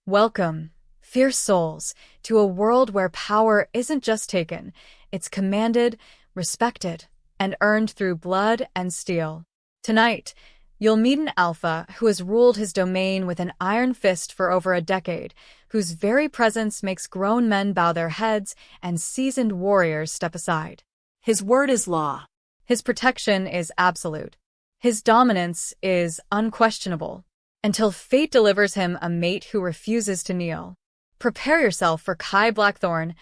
Welcome, fierce souls, to a world where power isn't just taken, it's commanded, respected, and earned through blood and steel. Tonight, you'll meet an alpha who has ruled his domain with an iron fist for over a decade, whose very presence makes grown men bow their heads and seasoned warriors step aside. His word is law. His protection is absolute. His dominance is unquestionable, until fate delivers him a mate who refuses to kneel. Prepare yourself for Kai Blackthorne,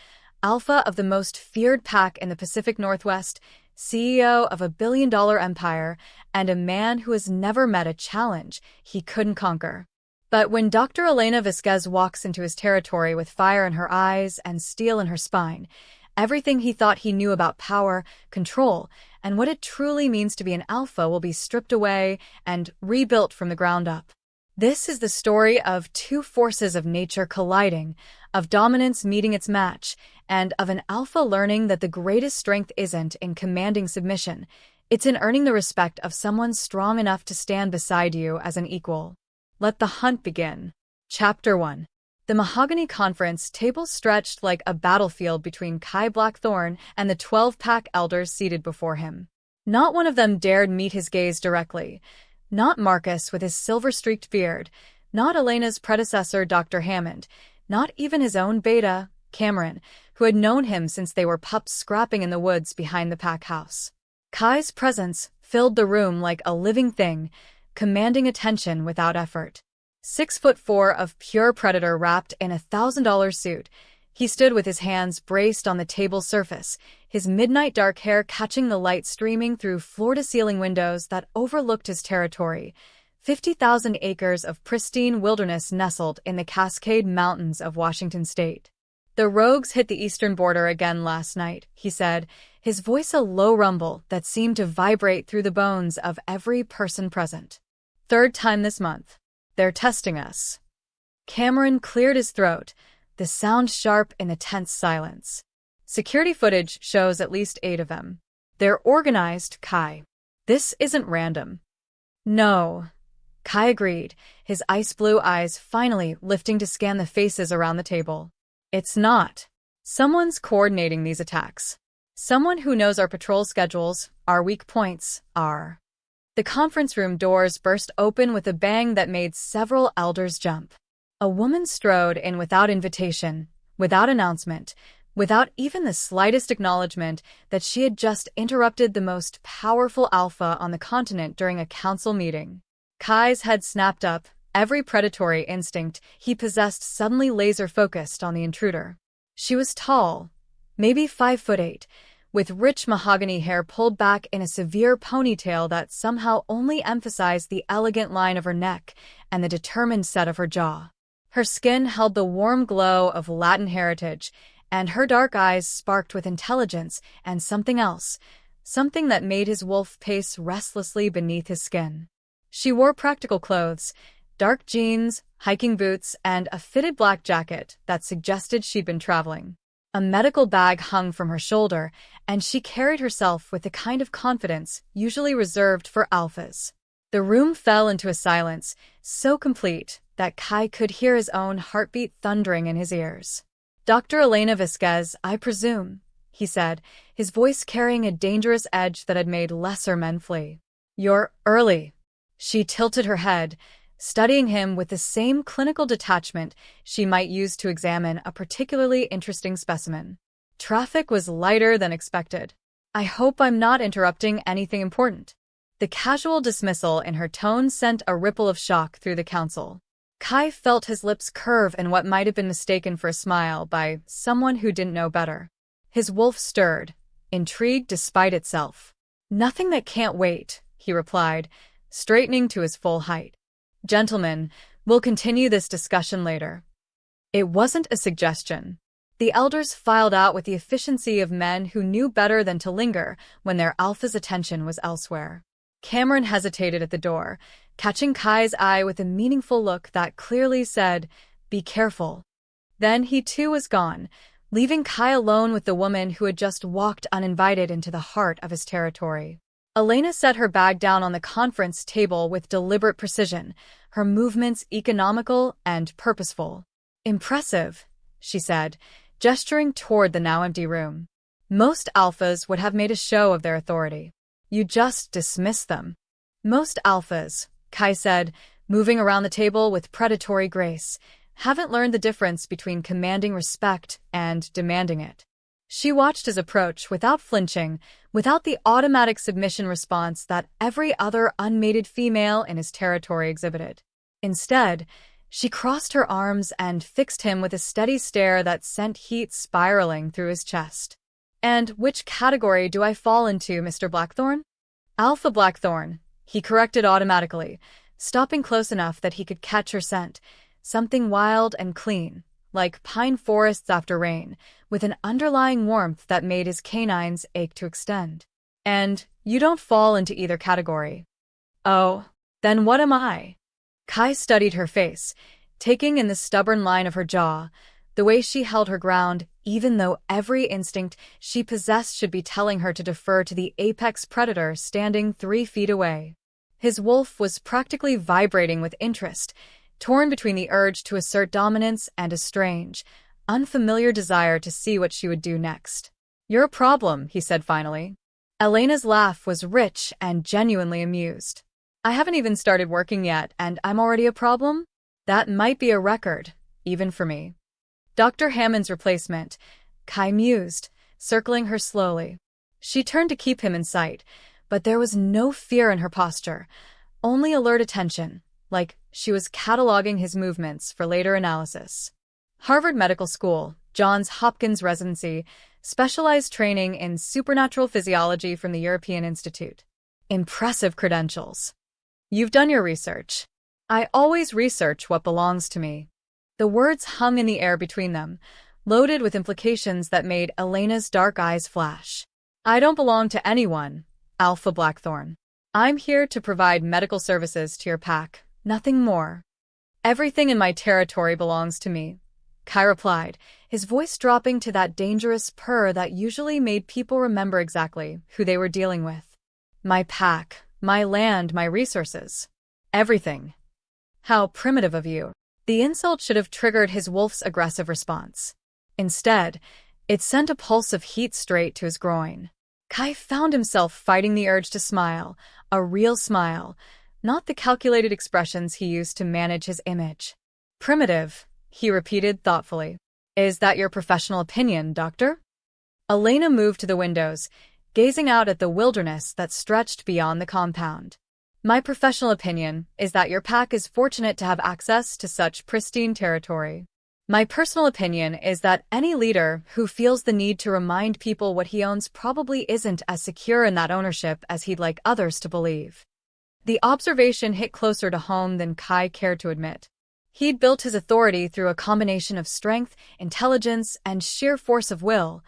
alpha of the most feared pack in the Pacific Northwest, CEO of a billion-dollar empire, and a man who has never met a challenge he couldn't conquer. But when Dr. Elena Vasquez walks into his territory with fire in her eyes and steel in her spine, everything he thought he knew about power, control, and what it truly means to be an alpha will be stripped away and rebuilt from the ground up. This is the story of two forces of nature colliding, of dominance meeting its match, and of an alpha learning that the greatest strength isn't in commanding submission, it's in earning the respect of someone strong enough to stand beside you as an equal. Let the hunt begin. Chapter 1. The mahogany conference table stretched like a battlefield between Kai Blackthorne and the 12-pack elders seated before him. Not one of them dared meet his gaze directly. Not Marcus with his silver-streaked beard, not Elena's predecessor Dr. Hammond, not even his own beta, Cameron, who had known him since they were pups scrapping in the woods behind the pack house. Kai's presence filled the room like a living thing, commanding attention without effort. 6'4" of pure predator wrapped in a $1,000 suit, he stood with his hands braced on the table's surface, his midnight dark hair catching the light streaming through floor-to-ceiling windows that overlooked his territory, 50,000 acres of pristine wilderness nestled in the Cascade Mountains of Washington state. The rogues hit the eastern border again last night, he said, his voice a low rumble that seemed to vibrate through the bones of every person present. Third time this month. They're testing us. Cameron cleared his throat, the sound sharp in the tense silence. Security footage shows at least 8 of them. They're organized, Kai. This isn't random. No. Kai agreed, his ice blue eyes finally lifting to scan the faces around the table. It's not. Someone's coordinating these attacks. Someone who knows our patrol schedules, our weak points, our... The conference room doors burst open with a bang that made several elders jump. A woman strode in without invitation, without announcement, without even the slightest acknowledgement that she had just interrupted the most powerful alpha on the continent during a council meeting. Kai's head snapped up, every predatory instinct he possessed suddenly laser-focused on the intruder. She was tall, maybe 5'8", with rich mahogany hair pulled back in a severe ponytail that somehow only emphasized the elegant line of her neck and the determined set of her jaw. Her skin held the warm glow of Latin heritage, and her dark eyes sparked with intelligence and something else, something that made his wolf pace restlessly beneath his skin. She wore practical clothes, dark jeans, hiking boots, and a fitted black jacket that suggested she'd been traveling. A medical bag hung from her shoulder, and she carried herself with the kind of confidence usually reserved for alphas. The room fell into a silence, so complete that Kai could hear his own heartbeat thundering in his ears. Dr. Elena Vasquez, I presume, he said, his voice carrying a dangerous edge that had made lesser men flee. You're early. She tilted her head, studying him with the same clinical detachment she might use to examine a particularly interesting specimen. Traffic was lighter than expected. I hope I'm not interrupting anything important. The casual dismissal in her tone sent a ripple of shock through the council. Kai felt his lips curve in what might have been mistaken for a smile by someone who didn't know better. His wolf stirred, intrigued despite itself. Nothing that can't wait, he replied, straightening to his full height. Gentlemen, we'll continue this discussion later. It wasn't a suggestion. The elders filed out with the efficiency of men who knew better than to linger when their alpha's attention was elsewhere. Cameron hesitated at the door, catching Kai's eye with a meaningful look that clearly said, "Be careful." Then he too was gone, leaving Kai alone with the woman who had just walked uninvited into the heart of his territory. Elena set her bag down on the conference table with deliberate precision, her movements economical and purposeful. Impressive, she said, gesturing toward the now empty room. Most alphas would have made a show of their authority. You just dismiss them. Most alphas, Kai said, moving around the table with predatory grace, haven't learned the difference between commanding respect and demanding it. She watched his approach without flinching, without the automatic submission response that every other unmated female in his territory exhibited. Instead, she crossed her arms and fixed him with a steady stare that sent heat spiraling through his chest. And which category do I fall into, Mr. Blackthorne? Alpha Blackthorne, he corrected automatically, stopping close enough that he could catch her scent, something wild and clean, like pine forests after rain, with an underlying warmth that made his canines ache to extend. And you don't fall into either category. Oh, then what am I? Kai studied her face, taking in the stubborn line of her jaw, the way she held her ground, even though every instinct she possessed should be telling her to defer to the apex predator standing 3 feet away. His wolf was practically vibrating with interest, torn between the urge to assert dominance and a strange, unfamiliar desire to see what she would do next. You're a problem, he said finally. Elena's laugh was rich and genuinely amused. I haven't even started working yet, and I'm already a problem? That might be a record, even for me. Dr. Hammond's replacement, Kai mused, circling her slowly. She turned to keep him in sight, but there was no fear in her posture, only alert attention, like she was cataloging his movements for later analysis. Harvard Medical School, Johns Hopkins residency, specialized training in supernatural physiology from the European Institute. Impressive credentials. You've done your research. I always research what belongs to me. The words hung in the air between them, loaded with implications that made Elena's dark eyes flash. I don't belong to anyone, Alpha Blackthorne. I'm here to provide medical services to your pack, nothing more. Everything in my territory belongs to me, Kai replied, his voice dropping to that dangerous purr that usually made people remember exactly who they were dealing with. My pack, my land, my resources. Everything. How primitive of you. The insult should have triggered his wolf's aggressive response. Instead, it sent a pulse of heat straight to his groin. Kai found himself fighting the urge to smile, a real smile, not the calculated expressions he used to manage his image. Primitive, he repeated thoughtfully. Is that your professional opinion, Doctor? Elena moved to the windows, gazing out at the wilderness that stretched beyond the compound. My professional opinion is that your pack is fortunate to have access to such pristine territory. My personal opinion is that any leader who feels the need to remind people what he owns probably isn't as secure in that ownership as he'd like others to believe. The observation hit closer to home than Kai cared to admit. He'd built his authority through a combination of strength, intelligence, and sheer force of will,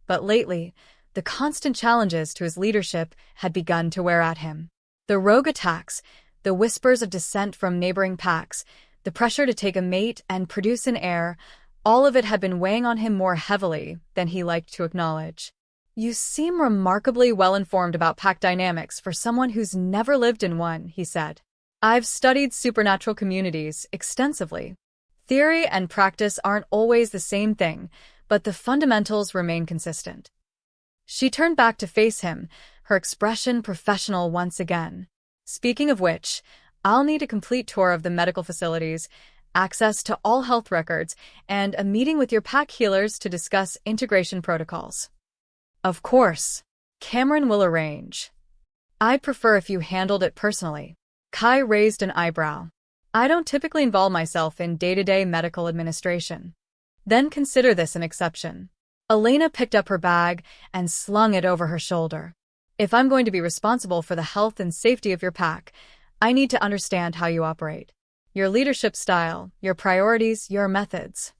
but lately, the constant challenges to his leadership had begun to wear at him. The rogue attacks, the whispers of dissent from neighboring packs, the pressure to take a mate and produce an heir, all of it had been weighing on him more heavily than he liked to acknowledge. You seem remarkably well-informed about pack dynamics for someone who's never lived in one, he said. I've studied supernatural communities extensively. Theory and practice aren't always the same thing, but the fundamentals remain consistent. She turned back to face him, her expression professional once again. Speaking of which, I'll need a complete tour of the medical facilities, access to all health records, and a meeting with your pack healers to discuss integration protocols. Of course. Cameron will arrange. I'd prefer if you handled it personally. Kai raised an eyebrow. I don't typically involve myself in day-to-day medical administration. Then consider this an exception. Elena picked up her bag and slung it over her shoulder. If I'm going to be responsible for the health and safety of your pack, I need to understand how you operate. Your leadership style, your priorities, your methods.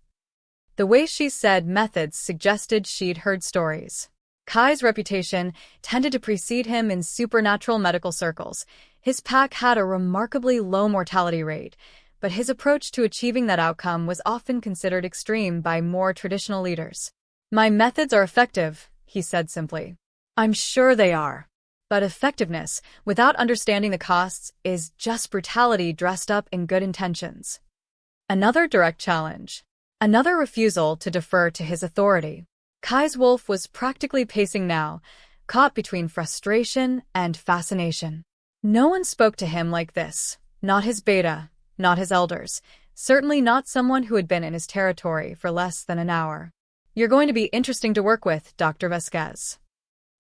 The way she said methods suggested she'd heard stories. Kai's reputation tended to precede him in supernatural medical circles. His pack had a remarkably low mortality rate, but his approach to achieving that outcome was often considered extreme by more traditional leaders. My methods are effective, he said simply. I'm sure they are. But effectiveness, without understanding the costs, is just brutality dressed up in good intentions. Another direct challenge. Another refusal to defer to his authority. Kai's wolf was practically pacing now, caught between frustration and fascination. No one spoke to him like this. Not his beta, not his elders, certainly not someone who had been in his territory for less than an hour. You're going to be interesting to work with, Dr. Vasquez.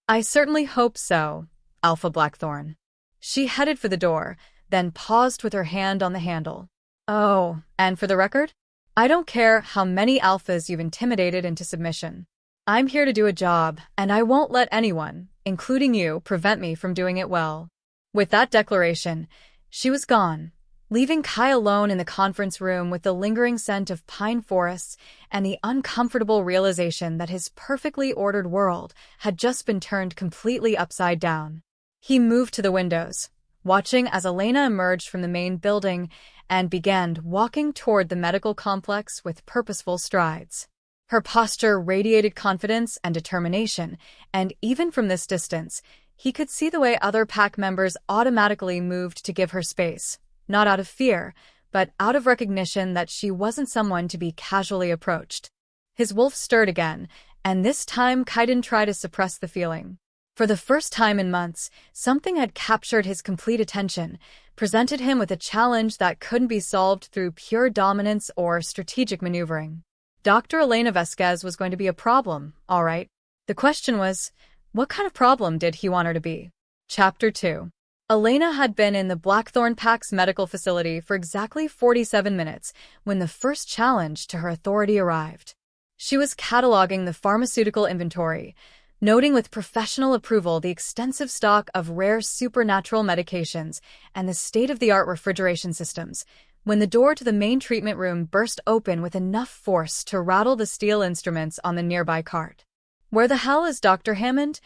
I certainly hope so, Alpha Blackthorn. She headed for the door, then paused with her hand on the handle. Oh, and for the record? I don't care how many alphas you've intimidated into submission. I'm here to do a job, and I won't let anyone, including you, prevent me from doing it well. With that declaration, she was gone, leaving Kai alone in the conference room with the lingering scent of pine forests and the uncomfortable realization that his perfectly ordered world had just been turned completely upside down. He moved to the windows, watching as Elena emerged from the main building and began walking toward the medical complex with purposeful strides. Her posture radiated confidence and determination, and even from this distance, he could see the way other pack members automatically moved to give her space, not out of fear, but out of recognition that she wasn't someone to be casually approached. His wolf stirred again, and this time Kai didn't try to suppress the feeling. For the first time in months, something had captured his complete attention, presented him with a challenge that couldn't be solved through pure dominance or strategic maneuvering. Dr. Elena Vasquez was going to be a problem, all right. The question was, what kind of problem did he want her to be? Chapter 2. Elena had been in the Blackthorn Pack's medical facility for exactly 47 minutes when the first challenge to her authority arrived. She was cataloging the pharmaceutical inventory, noting with professional approval the extensive stock of rare supernatural medications and the state-of-the-art refrigeration systems, when the door to the main treatment room burst open with enough force to rattle the steel instruments on the nearby cart. "Where the hell is Dr. Hammond?"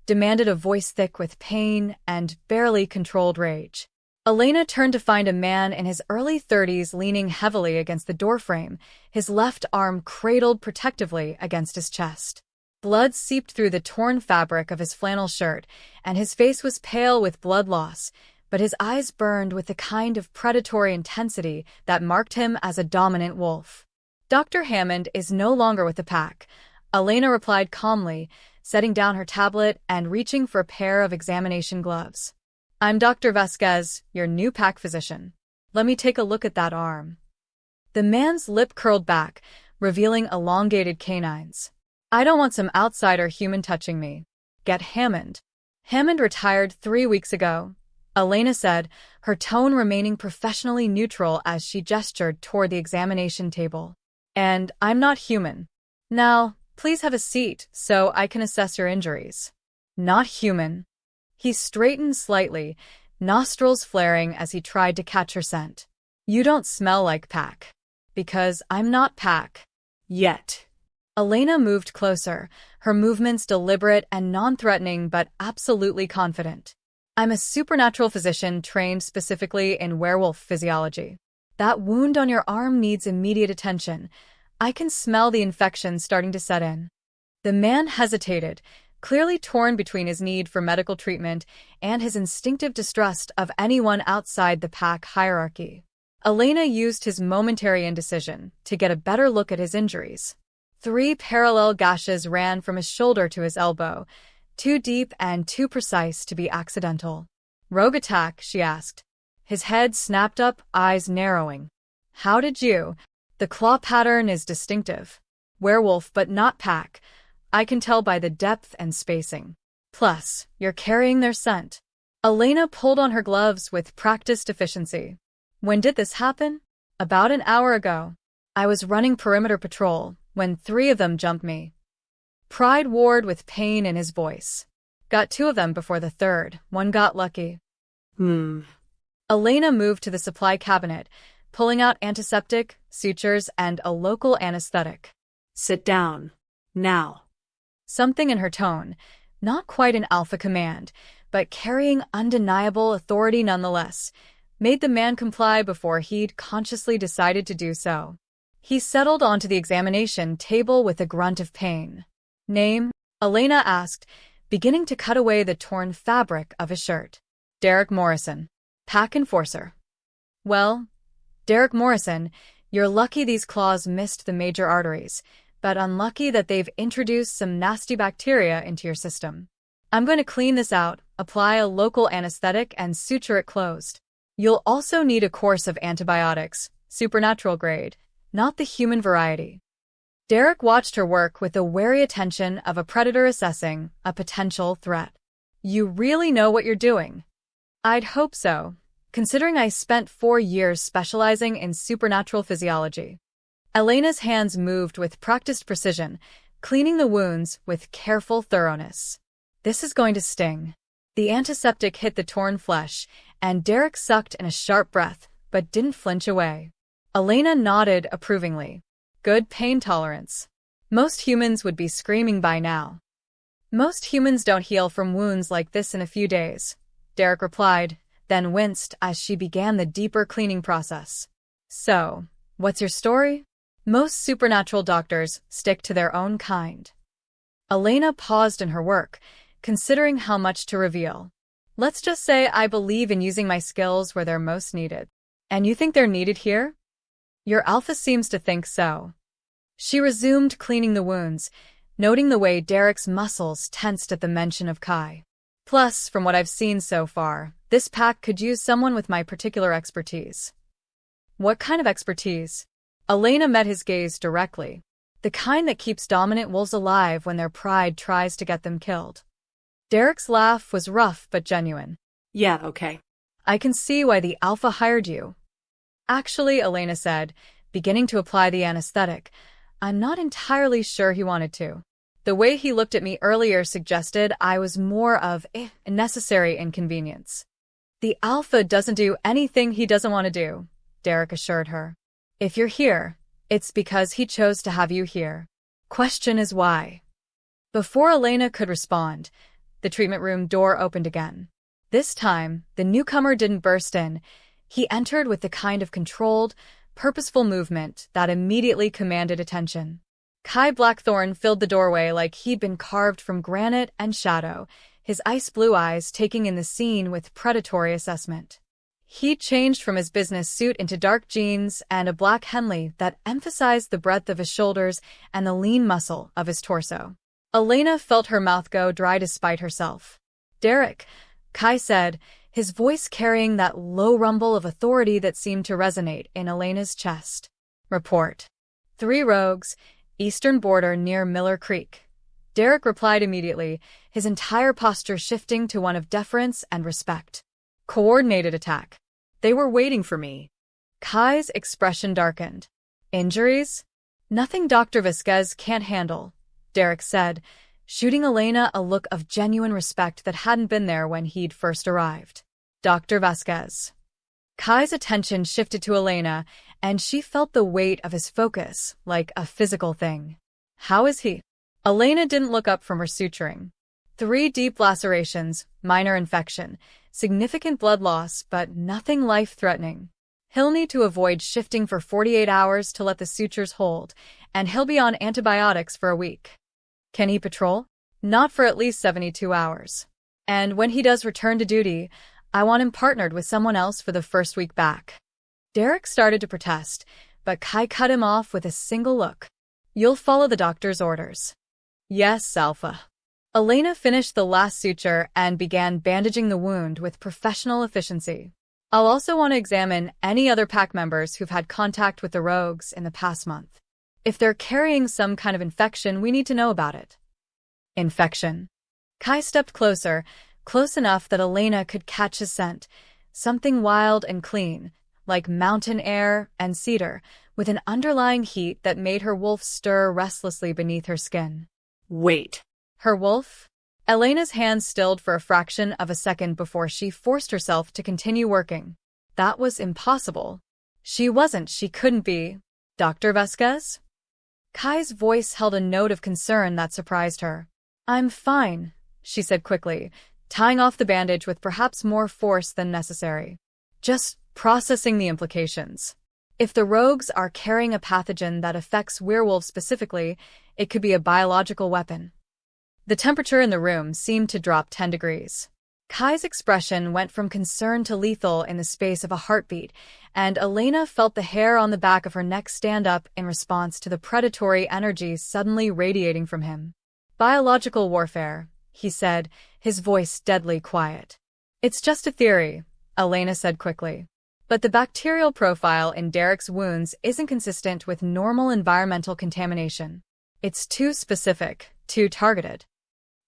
demanded a voice thick with pain and barely controlled rage. Elena turned to find a man in his early 30s leaning heavily against the doorframe, his left arm cradled protectively against his chest. Blood seeped through the torn fabric of his flannel shirt, and his face was pale with blood loss, but his eyes burned with the kind of predatory intensity that marked him as a dominant wolf. "Dr. Hammond is no longer with the pack," Elena replied calmly, setting down her tablet and reaching for a pair of examination gloves. "I'm Dr. Vasquez, your new pack physician. Let me take a look at that arm." The man's lip curled back, revealing elongated canines. "I don't want some outsider human touching me. Get Hammond." "Hammond retired 3 weeks ago," Elena said, her tone remaining professionally neutral as she gestured toward the examination table. "And I'm not human. Now, please have a seat so I can assess your injuries." "Not human." He straightened slightly, nostrils flaring as he tried to catch her scent. "You don't smell like pack." "Because I'm not pack. Yet." Elena moved closer, her movements deliberate and non-threatening but absolutely confident. "I'm a supernatural physician trained specifically in werewolf physiology. That wound on your arm needs immediate attention. I can smell the infection starting to set in." The man hesitated, clearly torn between his need for medical treatment and his instinctive distrust of anyone outside the pack hierarchy. Elena used his momentary indecision to get a better look at his injuries. 3 parallel gashes ran from his shoulder to his elbow, too deep and too precise to be accidental. "Rogue attack?" she asked. His head snapped up, eyes narrowing. "How did you? The claw pattern is distinctive. Werewolf but not pack. I can tell by the depth and spacing. Plus, you're carrying their scent." Elena pulled on her gloves with practiced efficiency. "When did this happen?" "About an hour ago. I was running perimeter patrol when 3 of them jumped me." Pride warred with pain in his voice. "Got 2 of them before the 3rd. One got lucky." Elena moved to the supply cabinet, pulling out antiseptic, sutures, and a local anesthetic. "Sit down. Now." Something in her tone, not quite an alpha command, but carrying undeniable authority nonetheless, made the man comply before he'd consciously decided to do so. He settled onto the examination table with a grunt of pain. "Name?" Elena asked, beginning to cut away the torn fabric of his shirt. "Derek Morrison. Pack enforcer." "Well, Derek Morrison, You're lucky these claws missed the major arteries, but unlucky that they've introduced some nasty bacteria into your system. I'm going to clean this out, apply a local anesthetic, and suture it closed. You'll also need a course of antibiotics, supernatural grade, not the human variety. Derek watched her work with the wary attention of a predator assessing a potential threat. You really know what you're doing. I'd hope so, considering I spent 4 years specializing in supernatural physiology. Elena's hands moved with practiced precision, cleaning the wounds with careful thoroughness. This is going to sting. The antiseptic hit the torn flesh, and Derek sucked in a sharp breath, but didn't flinch away. Elena nodded approvingly. Good pain tolerance. Most humans would be screaming by now. Most humans don't heal from wounds like this in a few days, Derek replied, then winced as she began the deeper cleaning process. So, what's your story? Most supernatural doctors stick to their own kind. Elena paused in her work, considering how much to reveal. Let's just say I believe in using my skills where they're most needed. And you think they're needed here? Your alpha seems to think so. She resumed cleaning the wounds, noting the way Derek's muscles tensed at the mention of Kai. Plus, from what I've seen so far, this pack could use someone with my particular expertise. What kind of expertise? Elena met his gaze directly. The kind that keeps dominant wolves alive when their pride tries to get them killed. Derek's laugh was rough but genuine. Yeah, okay. I can see why the alpha hired you. Actually, Elena said, beginning to apply the anesthetic, I'm not entirely sure he wanted to. The way he looked at me earlier suggested I was more of a necessary inconvenience. The alpha doesn't do anything he doesn't want to do, Derek assured her. If you're here, it's because he chose to have you here. Question is why. Before Elena could respond, the treatment room door opened again. This time, the newcomer didn't burst in. He entered with the kind of controlled, purposeful movement that immediately commanded attention. Kai Blackthorne filled the doorway like he'd been carved from granite and shadow, his ice-blue eyes taking in the scene with predatory assessment. He changed from his business suit into dark jeans and a black Henley that emphasized the breadth of his shoulders and the lean muscle of his torso. Elena felt her mouth go dry despite herself. Derek, Kai said, his voice carrying that low rumble of authority that seemed to resonate in Elena's chest. Report. 3 rogues, eastern border near Miller Creek. Derek replied immediately, his entire posture shifting to one of deference and respect. Coordinated attack. They were waiting for me. Kai's expression darkened. Injuries? Nothing Dr. Vasquez can't handle, Derek said, shooting Elena a look of genuine respect that hadn't been there when he'd first arrived. Dr. Vasquez. Kai's attention shifted to Elena, and she felt the weight of his focus, like a physical thing. How is he? Elena didn't look up from her suturing. 3 deep lacerations, minor infection, significant blood loss, but nothing life-threatening. He'll need to avoid shifting for 48 hours to let the sutures hold, and he'll be on antibiotics for a week. Can he patrol? Not for at least 72 hours. And when he does return to duty, I want him partnered with someone else for the first week back. Derek started to protest, but Kai cut him off with a single look. You'll follow the doctor's orders. Yes, Alpha. Elena finished the last suture and began bandaging the wound with professional efficiency. I'll also want to examine any other pack members who've had contact with the rogues in the past month. If they're carrying some kind of infection, we need to know about it. Infection. Kai stepped closer, close enough that Elena could catch his scent, something wild and clean, like mountain air and cedar, with an underlying heat that made her wolf stir restlessly beneath her skin. Wait. Her wolf? Elena's hands stilled for a fraction of a second before she forced herself to continue working. That was impossible. She couldn't be. Dr. Vasquez? Kai's voice held a note of concern that surprised her. I'm fine, she said quickly, tying off the bandage with perhaps more force than necessary. Just processing the implications. If the rogues are carrying a pathogen that affects werewolves specifically, it could be a biological weapon. The temperature in the room seemed to drop 10 degrees. Kai's expression went from concern to lethal in the space of a heartbeat, and Elena felt the hair on the back of her neck stand up in response to the predatory energy suddenly radiating from him. "Biological warfare," he said, his voice deadly quiet. "It's just a theory," Elena said quickly. "But the bacterial profile in Derek's wounds isn't consistent with normal environmental contamination. It's too specific, too targeted."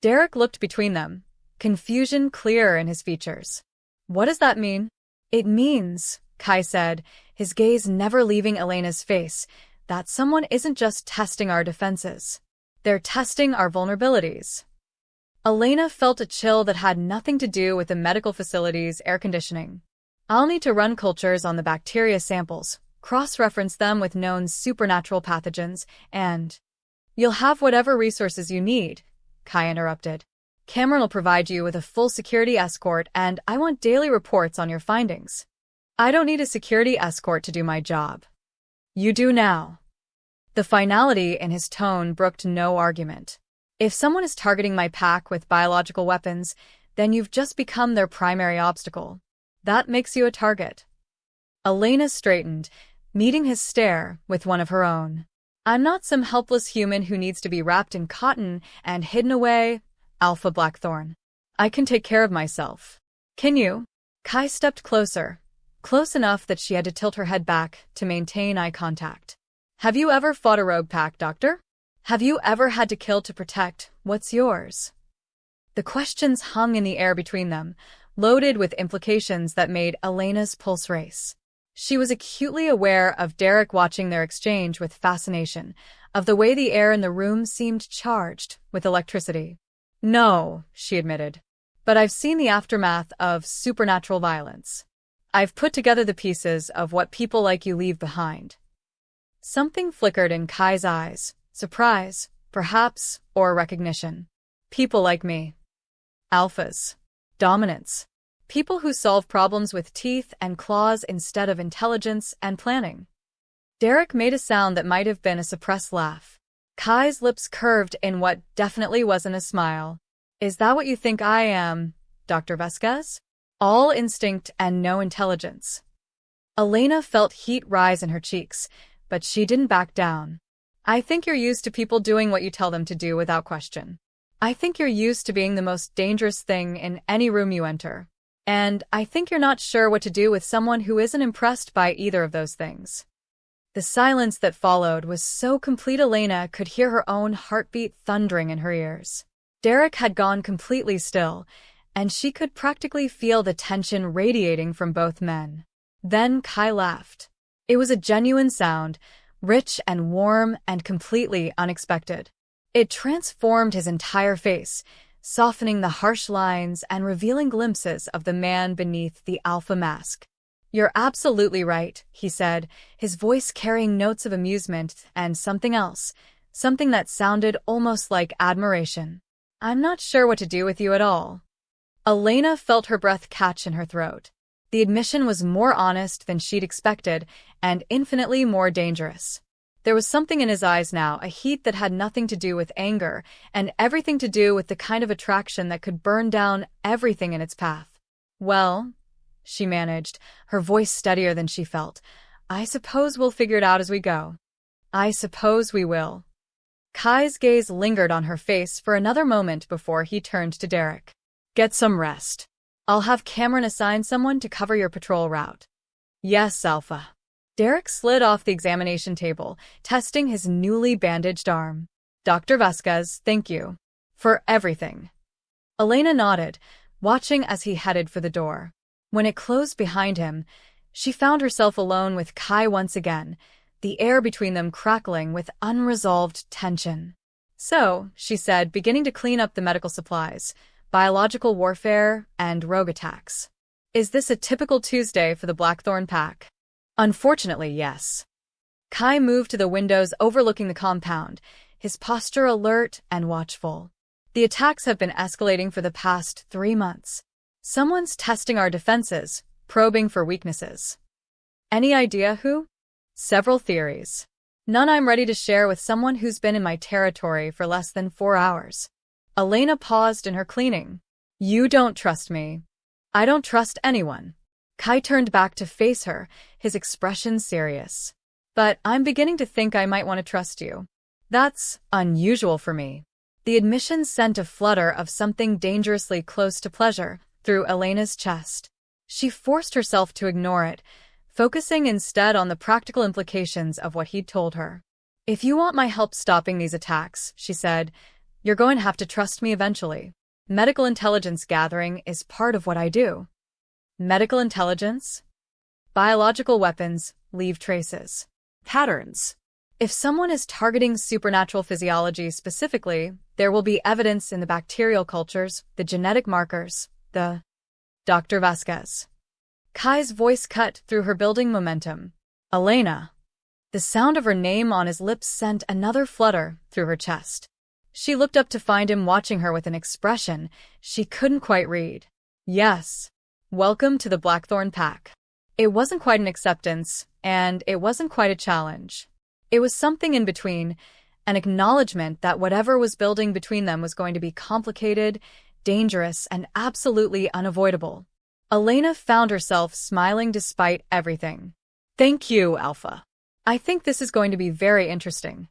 Derek looked between them, confusion clear in his features. "What does that mean?" "It means," Kai said, his gaze never leaving Elena's face, "that someone isn't just testing our defenses. They're testing our vulnerabilities." Elena felt a chill that had nothing to do with the medical facility's air conditioning. "I'll need to run cultures on the bacteria samples, cross-reference them with known supernatural pathogens, and—" "You'll have whatever resources you need," Kai interrupted. "Cameron will provide you with a full security escort, and I want daily reports on your findings." "I don't need a security escort to do my job." "You do now." The finality in his tone brooked no argument. "If someone is targeting my pack with biological weapons, then you've just become their primary obstacle. That makes you a target." Elena straightened, meeting his stare with one of her own. "I'm not some helpless human who needs to be wrapped in cotton and hidden away, Alpha Blackthorn. I can take care of myself." "Can you?" Kai stepped closer, close enough that she had to tilt her head back to maintain eye contact. "Have you ever fought a rogue pack, Doctor? Have you ever had to kill to protect what's yours?" The questions hung in the air between them, loaded with implications that made Elena's pulse race. She was acutely aware of Derek watching their exchange with fascination, of the way the air in the room seemed charged with electricity. "No," she admitted. "But I've seen the aftermath of supernatural violence. I've put together the pieces of what people like you leave behind." Something flickered in Kai's eyes, surprise, perhaps, or recognition. "People like me. Alphas. Dominants. People who solve problems with teeth and claws instead of intelligence and planning." Derek made a sound that might have been a suppressed laugh. Kai's lips curved in what definitely wasn't a smile. "Is that what you think I am, Dr. Vasquez? All instinct and no intelligence?" Elena felt heat rise in her cheeks, but she didn't back down. "I think you're used to people doing what you tell them to do without question. I think you're used to being the most dangerous thing in any room you enter. And I think you're not sure what to do with someone who isn't impressed by either of those things." The silence that followed was so complete Elena could hear her own heartbeat thundering in her ears. Derek had gone completely still, and she could practically feel the tension radiating from both men. Then Kai laughed. It was a genuine sound, rich and warm and completely unexpected. It transformed his entire face, softening the harsh lines and revealing glimpses of the man beneath the alpha mask. "You're absolutely right," he said, his voice carrying notes of amusement and something else, something that sounded almost like admiration. "I'm not sure what to do with you at all." Elena felt her breath catch in her throat. The admission was more honest than she'd expected, and infinitely more dangerous. There was something in his eyes now, a heat that had nothing to do with anger, and everything to do with the kind of attraction that could burn down everything in its path. "Well," she managed, her voice steadier than she felt, "I suppose we'll figure it out as we go." "I suppose we will." Kai's gaze lingered on her face for another moment before he turned to Derek. "Get some rest. I'll have Cameron assign someone to cover your patrol route." "Yes, Alpha." Derek slid off the examination table, testing his newly bandaged arm. "Dr. Vasquez, thank you. For everything." Elena nodded, watching as he headed for the door. When it closed behind him, she found herself alone with Kai once again, the air between them crackling with unresolved tension. "So," she said, beginning to clean up the medical supplies, "biological warfare and rogue attacks. Is this a typical Tuesday for the Blackthorn pack?" "Unfortunately, yes." Kai moved to the windows overlooking the compound, his posture alert and watchful. "The attacks have been escalating for the past 3 months. Someone's testing our defenses, probing for weaknesses." "Any idea who?" "Several theories. None I'm ready to share with someone who's been in my territory for less than 4 hours." Elena paused in her cleaning. You don't trust me. I don't trust anyone. Kai turned back to face her, his expression serious. But I'm beginning to think I might want to trust you. That's unusual for me. The admission sent a flutter of something dangerously close to pleasure through Elena's chest. She forced herself to ignore it, focusing instead on the practical implications of what he'd told her. If you want my help stopping these attacks, she said, you're going to have to trust me eventually. Medical intelligence gathering is part of what I do. Medical intelligence? Biological weapons leave traces. Patterns. If someone is targeting supernatural physiology specifically, there will be evidence in the bacterial cultures, the genetic markers, the... Dr. Vasquez. Kai's voice cut through her building momentum. Elena. The sound of her name on his lips sent another flutter through her chest. She looked up to find him watching her with an expression she couldn't quite read. Yes. Welcome to the Blackthorn Pack. It wasn't quite an acceptance, and it wasn't quite a challenge. It was something in between, an acknowledgement that whatever was building between them was going to be complicated, dangerous, and absolutely unavoidable. Elena found herself smiling despite everything. Thank you, Alpha. I think this is going to be very interesting.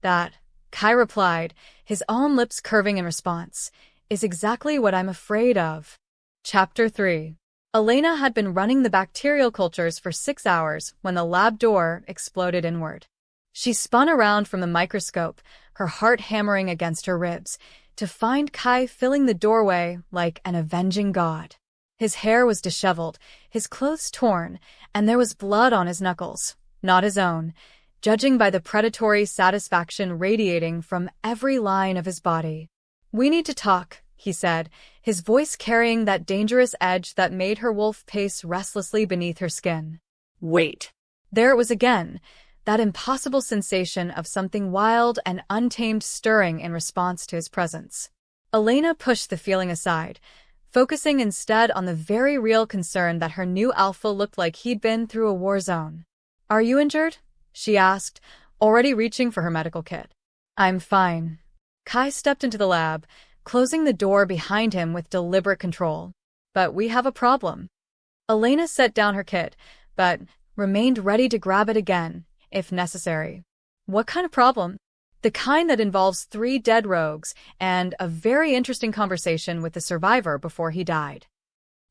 That, Kai replied, his own lips curving in response, is exactly what I'm afraid of. Chapter 3. Elena had been running the bacterial cultures for 6 hours when the lab door exploded inward. She spun around from the microscope, her heart hammering against her ribs, to find Kai filling the doorway like an avenging god. His hair was disheveled, his clothes torn, and there was blood on his knuckles, not his own, judging by the predatory satisfaction radiating from every line of his body. We need to talk, he said, his voice carrying that dangerous edge that made her wolf pace restlessly beneath her skin. Wait. There it was again, that impossible sensation of something wild and untamed stirring in response to his presence. Elena pushed the feeling aside, focusing instead on the very real concern that her new alpha looked like he'd been through a war zone. Are you injured? She asked, already reaching for her medical kit. I'm fine. Kai stepped into the lab, closing the door behind him with deliberate control. But we have a problem. Elena set down her kit, but remained ready to grab it again, if necessary. What kind of problem? The kind that involves 3 dead rogues and a very interesting conversation with the survivor before he died.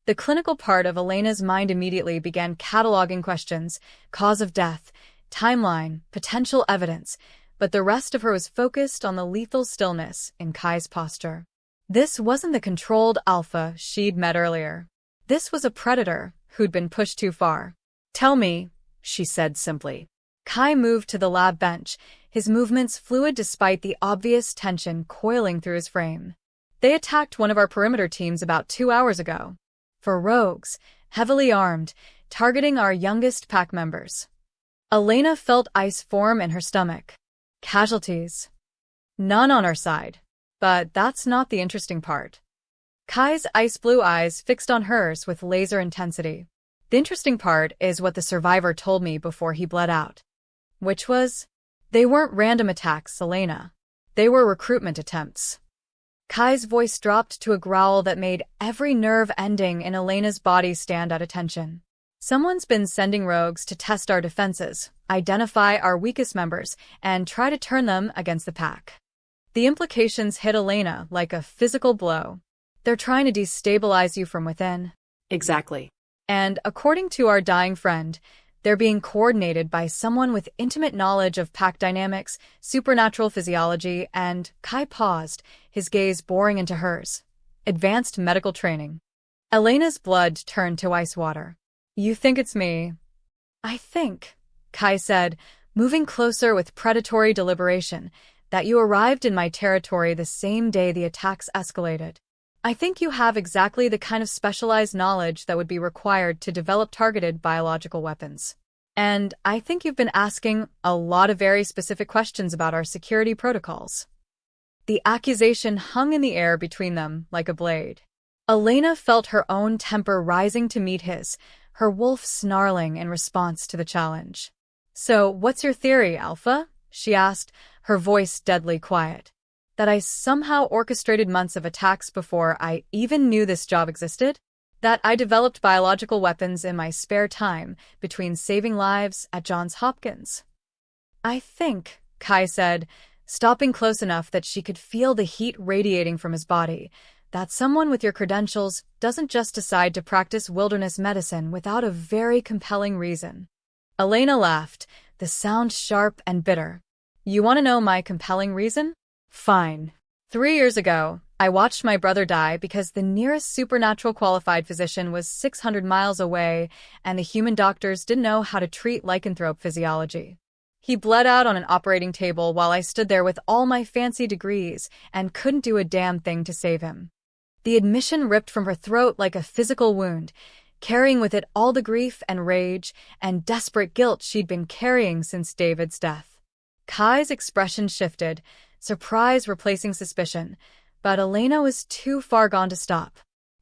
The clinical part of Elena's mind immediately began cataloging questions, cause of death, timeline, potential evidence, but the rest of her was focused on the lethal stillness in Kai's posture. This wasn't the controlled alpha she'd met earlier. This was a predator who'd been pushed too far. Tell me, she said simply. Kai moved to the lab bench, his movements fluid despite the obvious tension coiling through his frame. They attacked one of our perimeter teams about 2 hours ago. 4 rogues, heavily armed, targeting our youngest pack members. Elena felt ice form in her stomach. Casualties. None on our side. But that's not the interesting part. Kai's ice-blue eyes fixed on hers with laser intensity. The interesting part is what the survivor told me before he bled out. Which was, they weren't random attacks, Elena. They were recruitment attempts. Kai's voice dropped to a growl that made every nerve ending in Elena's body stand at attention. Someone's been sending rogues to test our defenses, identify our weakest members, and try to turn them against the pack. The implications hit Elena like a physical blow. They're trying to destabilize you from within. Exactly. And according to our dying friend, they're being coordinated by someone with intimate knowledge of pack dynamics, supernatural physiology, and, Kai paused, his gaze boring into hers, advanced medical training. Elena's blood turned to ice water. You think it's me? I think, Kai said, moving closer with predatory deliberation, that you arrived in my territory the same day the attacks escalated. I think you have exactly the kind of specialized knowledge that would be required to develop targeted biological weapons. And I think you've been asking a lot of very specific questions about our security protocols. The accusation hung in the air between them like a blade. Elena felt her own temper rising to meet his, her wolf snarling in response to the challenge. So, what's your theory, Alpha? She asked, her voice deadly quiet. That I somehow orchestrated months of attacks before I even knew this job existed? That I developed biological weapons in my spare time between saving lives at Johns Hopkins? I think, Kai said, stopping close enough that she could feel the heat radiating from his body, that someone with your credentials doesn't just decide to practice wilderness medicine without a very compelling reason. Elena laughed, the sound sharp and bitter. You want to know my compelling reason? Fine. 3 years ago, I watched my brother die because the nearest supernatural qualified physician was 600 miles away and the human doctors didn't know how to treat lycanthrope physiology. He bled out on an operating table while I stood there with all my fancy degrees and couldn't do a damn thing to save him. The admission ripped from her throat like a physical wound, carrying with it all the grief and rage and desperate guilt she'd been carrying since David's death. Kai's expression shifted, surprise replacing suspicion, but Elena was too far gone to stop.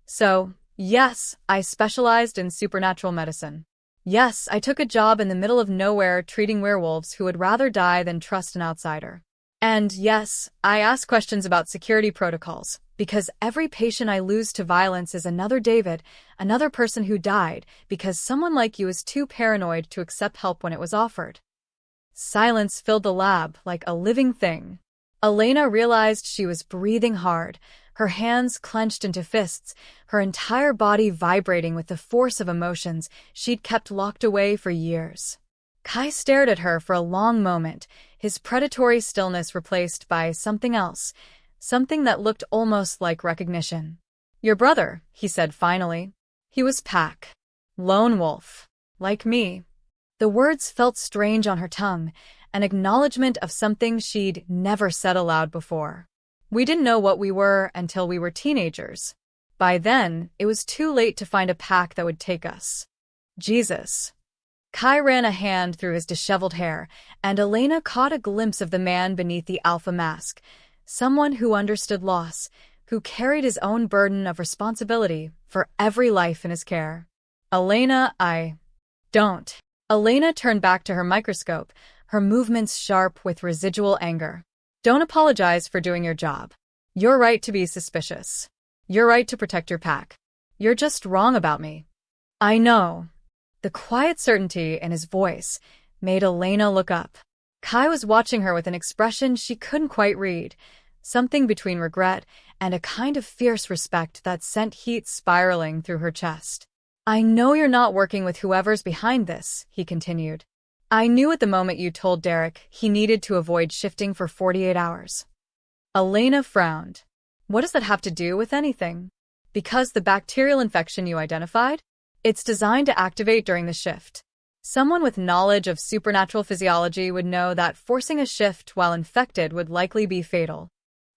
So, yes, I specialized in supernatural medicine. Yes, I took a job in the middle of nowhere treating werewolves who would rather die than trust an outsider. And yes, I asked questions about security protocols, because every patient I lose to violence is another David, another person who died because someone like you is too paranoid to accept help when it was offered. Silence filled the lab like a living thing. Elena realized she was breathing hard, her hands clenched into fists, her entire body vibrating with the force of emotions she'd kept locked away for years. Kai stared at her for a long moment, his predatory stillness replaced by something else, something that looked almost like recognition. Your brother, he said finally. He was Pack. Lone wolf. Like me. The words felt strange on her tongue, an acknowledgement of something she'd never said aloud before. We didn't know what we were until we were teenagers. By then, it was too late to find a pack that would take us. Jesus. Kai ran a hand through his disheveled hair, and Elena caught a glimpse of the man beneath the alpha mask, someone who understood loss, who carried his own burden of responsibility for every life in his care. Elena, I don't. Elena turned back to her microscope, her movements sharp with residual anger. Don't apologize for doing your job. You're right to be suspicious. You're right to protect your pack. You're just wrong about me. I know. The quiet certainty in his voice made Elena look up. Kai was watching her with an expression she couldn't quite read, something between regret and a kind of fierce respect that sent heat spiraling through her chest. I know you're not working with whoever's behind this, he continued. I knew at the moment you told Derek he needed to avoid shifting for 48 hours. Elena frowned. What does that have to do with anything? Because the bacterial infection you identified? It's designed to activate during the shift. Someone with knowledge of supernatural physiology would know that forcing a shift while infected would likely be fatal.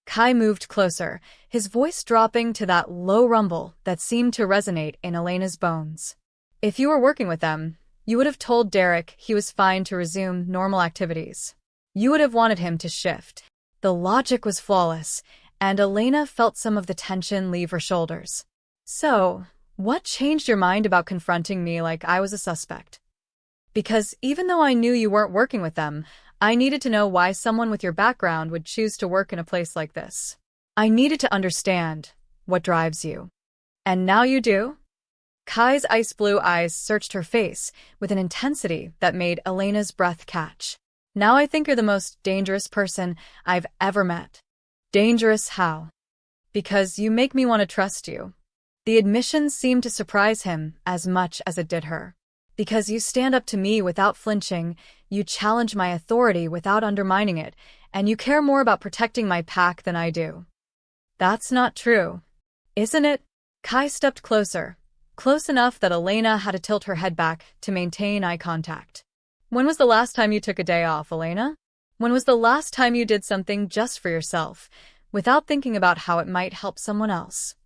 Kai moved closer, his voice dropping to that low rumble that seemed to resonate in Elena's bones. If you were working with them, you would have told Derek he was fine to resume normal activities. You would have wanted him to shift. The logic was flawless, and Elena felt some of the tension leave her shoulders. So, what changed your mind about confronting me like I was a suspect? Because even though I knew you weren't working with them, I needed to know why someone with your background would choose to work in a place like this. I needed to understand what drives you. And now you do? Kai's ice-blue eyes searched her face with an intensity that made Elena's breath catch. Now I think you're the most dangerous person I've ever met. Dangerous how? Because you make me want to trust you. The admission seemed to surprise him as much as it did her. Because you stand up to me without flinching, you challenge my authority without undermining it, and you care more about protecting my pack than I do. That's not true, isn't it? Kai stepped closer, close enough that Elena had to tilt her head back to maintain eye contact. When was the last time you took a day off, Elena? When was the last time you did something just for yourself, without thinking about how it might help someone else?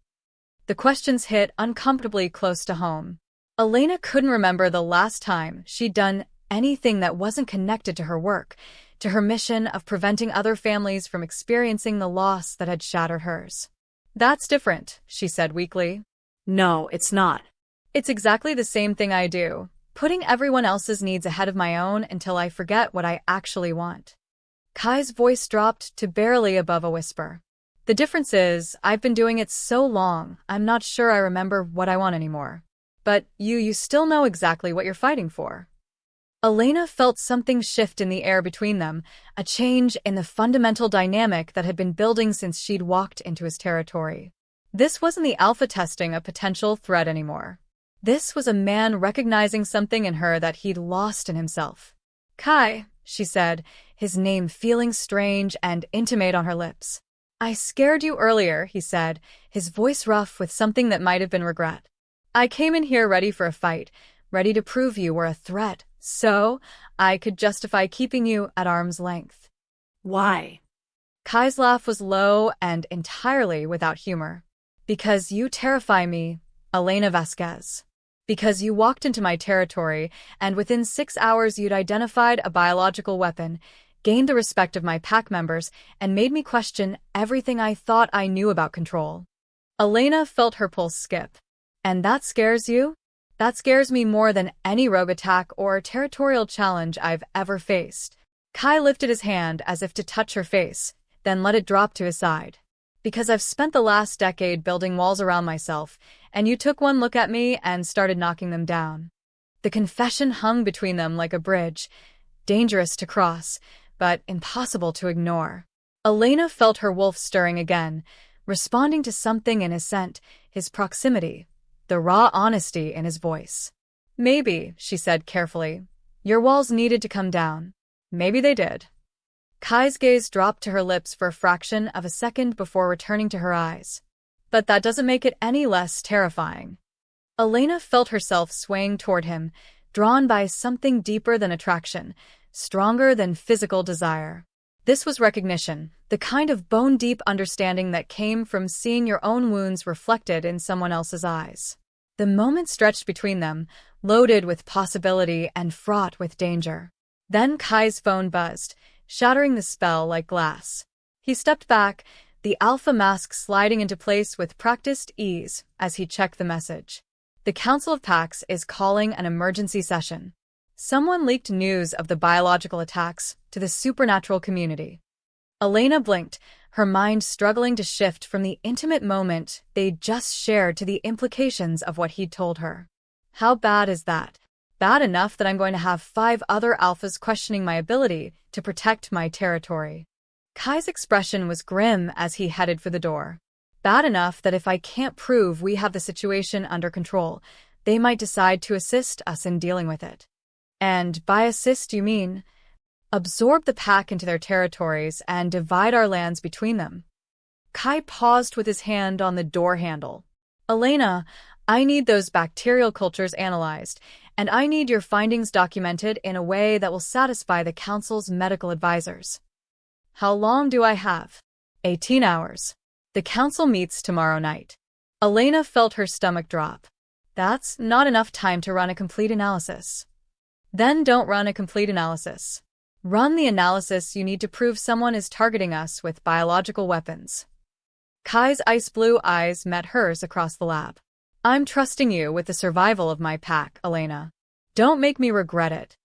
The questions hit uncomfortably close to home. Elena couldn't remember the last time she'd done anything that wasn't connected to her work, to her mission of preventing other families from experiencing the loss that had shattered hers. That's different, she said weakly. No, it's not. It's exactly the same thing I do, putting everyone else's needs ahead of my own until I forget what I actually want. Kai's voice dropped to barely above a whisper. The difference is, I've been doing it so long, I'm not sure I remember what I want anymore. But you still know exactly what you're fighting for. Elena felt something shift in the air between them, a change in the fundamental dynamic that had been building since she'd walked into his territory. This wasn't the alpha testing a potential threat anymore. This was a man recognizing something in her that he'd lost in himself. Kai, she said, his name feeling strange and intimate on her lips. I scared you earlier, he said, his voice rough with something that might have been regret. I came in here ready for a fight, ready to prove you were a threat, so I could justify keeping you at arm's length. Why? Kai's laugh was low and entirely without humor. Because you terrify me, Elena Vasquez. Because you walked into my territory, and within 6 hours you'd identified a biological weapon, gained the respect of my pack members, and made me question everything I thought I knew about control. Elena felt her pulse skip. And that scares you? That scares me more than any rogue attack or territorial challenge I've ever faced. Kai lifted his hand as if to touch her face, then let it drop to his side. Because I've spent the last decade building walls around myself, and you took one look at me and started knocking them down. The confession hung between them like a bridge, dangerous to cross, but impossible to ignore. Elena felt her wolf stirring again, responding to something in his scent, his proximity, the raw honesty in his voice. Maybe, she said carefully, your walls needed to come down. Maybe they did. Kai's gaze dropped to her lips for a fraction of a second before returning to her eyes. But that doesn't make it any less terrifying. Elena felt herself swaying toward him, drawn by something deeper than attraction, stronger than physical desire. This was recognition, the kind of bone-deep understanding that came from seeing your own wounds reflected in someone else's eyes. The moment stretched between them, loaded with possibility and fraught with danger. Then Kai's phone buzzed, shattering the spell like glass. He stepped back, the alpha mask sliding into place with practiced ease as he checked the message. The Council of Packs is calling an emergency session. Someone leaked news of the biological attacks to the supernatural community. Elena blinked, her mind struggling to shift from the intimate moment they'd just shared to the implications of what he'd told her. How bad is that? Bad enough that I'm going to have 5 other alphas questioning my ability to protect my territory. Kai's expression was grim as he headed for the door. Bad enough that if I can't prove we have the situation under control, they might decide to assist us in dealing with it. And by assist you mean absorb the pack into their territories and divide our lands between them. Kai paused with his hand on the door handle. Elena, I need those bacterial cultures analyzed, and I need your findings documented in a way that will satisfy the Council's medical advisors. How long do I have? 18 hours. The Council meets tomorrow night. Elena felt her stomach drop. That's not enough time to run a complete analysis. Then don't run a complete analysis. Run the analysis you need to prove someone is targeting us with biological weapons. Kai's ice-blue eyes met hers across the lab. I'm trusting you with the survival of my pack, Elena. Don't make me regret it.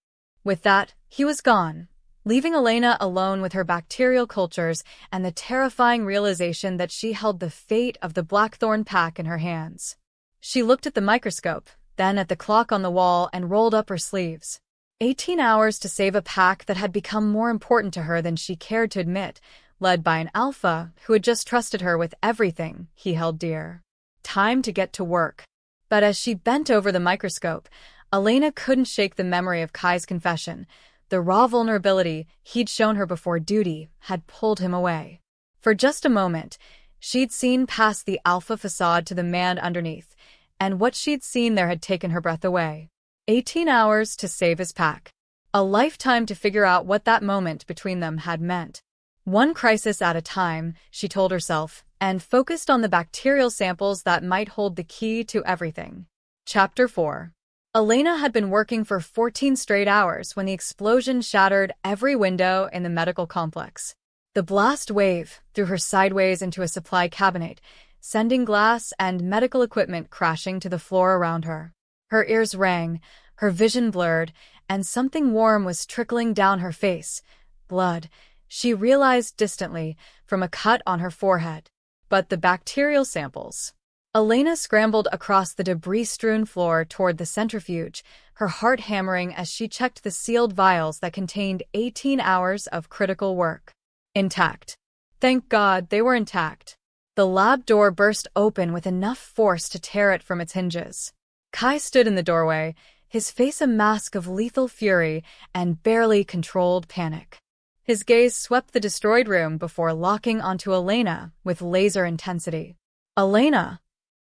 With that, he was gone, leaving Elena alone with her bacterial cultures and the terrifying realization that she held the fate of the Blackthorn pack in her hands. She looked at the microscope, then at the clock on the wall and rolled up her sleeves. 18 hours to save a pack that had become more important to her than she cared to admit, led by an alpha who had just trusted her with everything he held dear. Time to get to work. But as she bent over the microscope, Elena couldn't shake the memory of Kai's confession. The raw vulnerability he'd shown her before duty had pulled him away. For just a moment, she'd seen past the alpha facade to the man underneath, and what she'd seen there had taken her breath away. 18 hours to save his pack. A lifetime to figure out what that moment between them had meant. One crisis at a time, she told herself, and focused on the bacterial samples that might hold the key to everything. Chapter 4. Elena had been working for 14 straight hours when the explosion shattered every window in the medical complex. The blast wave threw her sideways into a supply cabinet, sending glass and medical equipment crashing to the floor around her. Her ears rang, her vision blurred, and something warm was trickling down her face. Blood. she realized distantly from a cut on her forehead. But the bacterial samples. Elena scrambled across the debris-strewn floor toward the centrifuge, her heart hammering as she checked the sealed vials that contained 18 hours of critical work. Intact. Thank God they were intact. The lab door burst open with enough force to tear it from its hinges. Kai stood in the doorway, his face a mask of lethal fury and barely controlled panic. His gaze swept the destroyed room before locking onto Elena with laser intensity. Elena!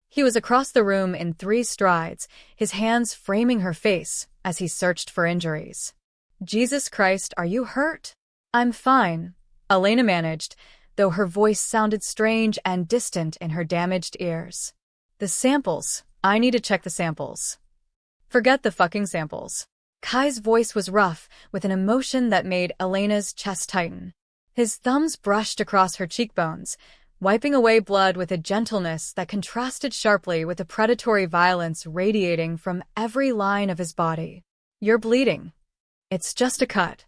He was across the room in 3 strides, his hands framing her face as he searched for injuries. Jesus Christ, are you hurt? I'm fine, Elena managed, though her voice sounded strange and distant in her damaged ears. The samples. I need to check the samples. Forget the fucking samples. Kai's voice was rough, with an emotion that made Elena's chest tighten. His thumbs brushed across her cheekbones, wiping away blood with a gentleness that contrasted sharply with the predatory violence radiating from every line of his body. You're bleeding. It's just a cut.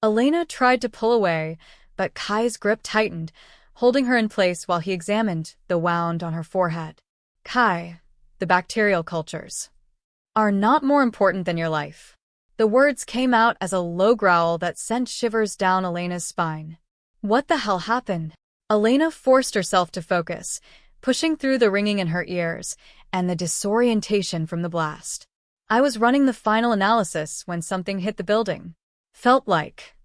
Elena tried to pull away, but Kai's grip tightened, holding her in place while he examined the wound on her forehead. Kai, the bacterial cultures are not more important than your life. The words came out as a low growl that sent shivers down Elena's spine. What the hell happened? Elena forced herself to focus, pushing through the ringing in her ears and the disorientation from the blast. I was running the final analysis when something hit the building. Felt like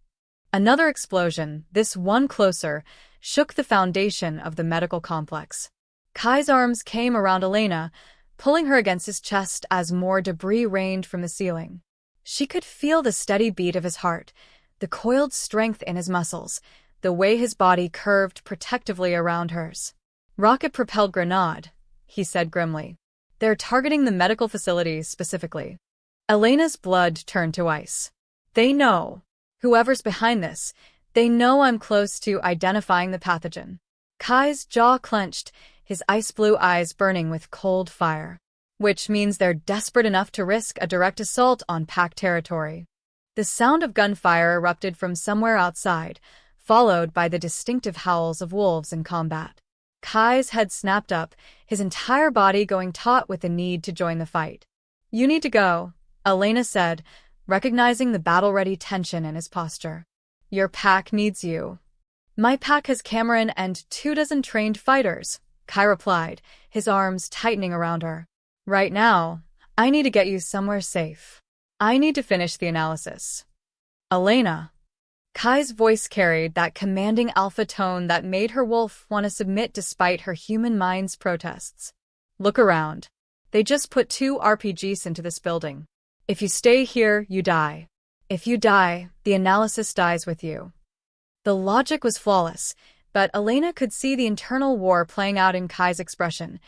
another explosion, this one closer, shook the foundation of the medical complex. Kai's arms came around Elena, pulling her against his chest as more debris rained from the ceiling. She could feel the steady beat of his heart, the coiled strength in his muscles, the way his body curved protectively around hers. Rocket-propelled grenade, he said grimly. They're targeting the medical facilities specifically. Elena's blood turned to ice. They know. Whoever's behind this, they know I'm close to identifying the pathogen. Kai's jaw clenched, his ice-blue eyes burning with cold fire. Which means they're desperate enough to risk a direct assault on packed territory. The sound of gunfire erupted from somewhere outside, followed by the distinctive howls of wolves in combat. Kai's head snapped up, his entire body going taut with the need to join the fight. You need to go, Elena said, recognizing the battle-ready tension in his posture. Your pack needs you. My pack has Cameron and 24 trained fighters, Kai replied, his arms tightening around her. Right now, I need to get you somewhere safe. I need to finish the analysis. Elena. Kai's voice carried that commanding alpha tone that made her wolf want to submit despite her human mind's protests. Look around. They just put 2 RPGs into this building. If you stay here, you die. If you die, the analysis dies with you. The logic was flawless, but Elena could see the internal war playing out in Kai's expression,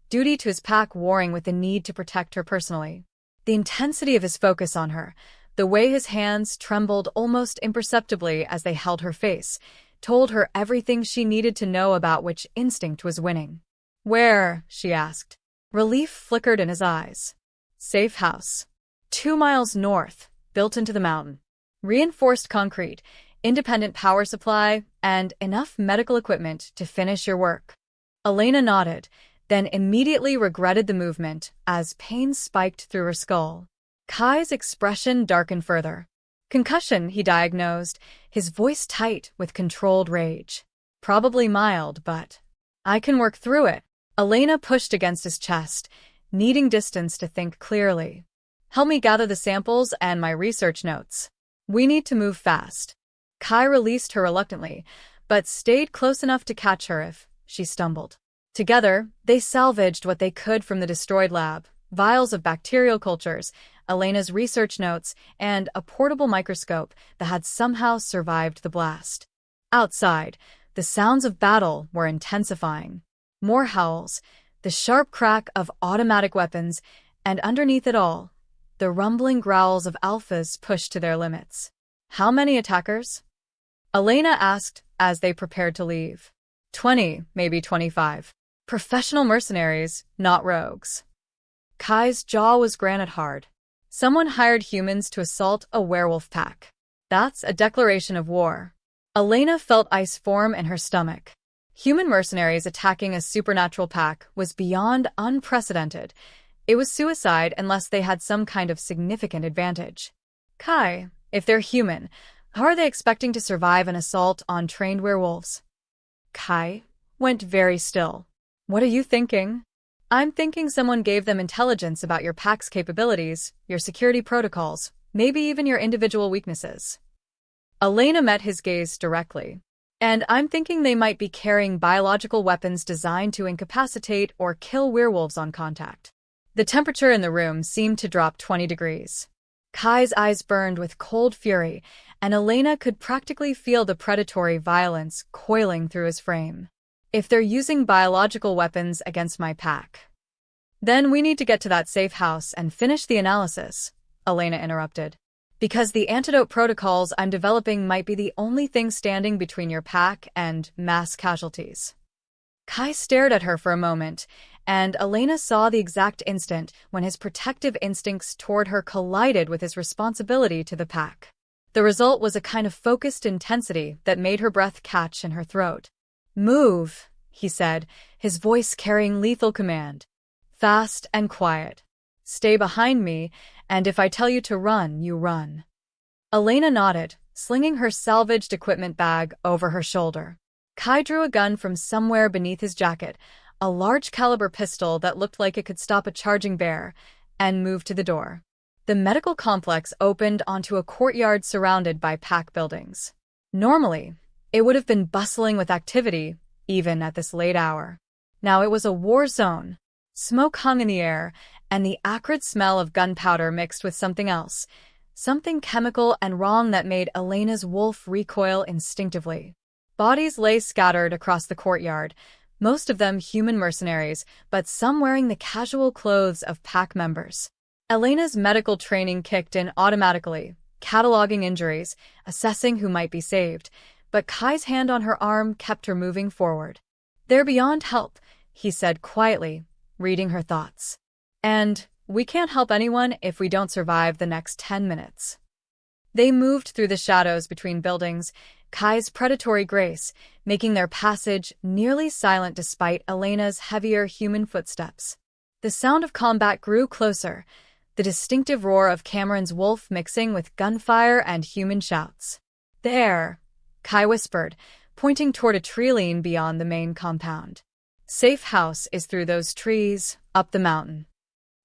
duty to his pack warring with the need to protect her personally. The intensity of his focus on her, the way his hands trembled almost imperceptibly as they held her face, told her everything she needed to know about which instinct was winning. Where? She asked. Relief flickered in his eyes. Safe house. 2 miles north, built into the mountain. Reinforced concrete, independent power supply, and enough medical equipment to finish your work. Elena nodded, then immediately regretted the movement as pain spiked through her skull. Kai's expression darkened further. Concussion, he diagnosed, his voice tight with controlled rage. Probably mild, but I can work through it. Elena pushed against his chest, needing distance to think clearly. Help me gather the samples and my research notes. We need to move fast. Kai released her reluctantly, but stayed close enough to catch her if she stumbled. Together, they salvaged what they could from the destroyed lab, vials of bacterial cultures, Elena's research notes, and a portable microscope that had somehow survived the blast. Outside, the sounds of battle were intensifying. More howls, the sharp crack of automatic weapons, and underneath it all, the rumbling growls of alphas pushed to their limits. How many attackers? Elena asked as they prepared to leave. 20, maybe 25. Professional mercenaries, not rogues. Kai's jaw was granite hard. Someone hired humans to assault a werewolf pack. That's a declaration of war. Elena felt ice form in her stomach. Human mercenaries attacking a supernatural pack was beyond unprecedented. It was suicide unless they had some kind of significant advantage. Kai, if they're human, how are they expecting to survive an assault on trained werewolves? Kai went very still. What are you thinking? I'm thinking someone gave them intelligence about your pack's capabilities, your security protocols, maybe even your individual weaknesses. Elena met his gaze directly. And I'm thinking they might be carrying biological weapons designed to incapacitate or kill werewolves on contact. The temperature in the room seemed to drop 20 degrees. Kai's eyes burned with cold fury, and Elena could practically feel the predatory violence coiling through his frame. If they're using biological weapons against my pack, then we need to get to that safe house and finish the analysis, Elena interrupted. Because the antidote protocols I'm developing might be the only thing standing between your pack and mass casualties. Kai stared at her for a moment, and Elena saw the exact instant when his protective instincts toward her collided with his responsibility to the pack. The result was a kind of focused intensity that made her breath catch in her throat. "Move," he said, his voice carrying lethal command. "Fast and quiet. Stay behind me, and if I tell you to run, you run." Elena nodded, slinging her salvaged equipment bag over her shoulder. Kai drew a gun from somewhere beneath his jacket, a large-caliber pistol that looked like it could stop a charging bear, and moved to the door. The medical complex opened onto a courtyard surrounded by pack buildings. Normally, it would have been bustling with activity, even at this late hour. Now it was a war zone. Smoke hung in the air, and the acrid smell of gunpowder mixed with something else, something chemical and wrong that made Elena's wolf recoil instinctively. Bodies lay scattered across the courtyard, most of them human mercenaries, but some wearing the casual clothes of pack members. Elena's medical training kicked in automatically, cataloging injuries, assessing who might be saved, but Kai's hand on her arm kept her moving forward. "They're beyond help," he said quietly, reading her thoughts. "And we can't help anyone if we don't survive the next 10 minutes. They moved through the shadows between buildings, Kai's predatory grace, making their passage nearly silent despite Elena's heavier human footsteps. The sound of combat grew closer, the distinctive roar of Cameron's wolf mixing with gunfire and human shouts. "There," Kai whispered, pointing toward a tree line beyond the main compound. "Safe house is through those trees, up the mountain."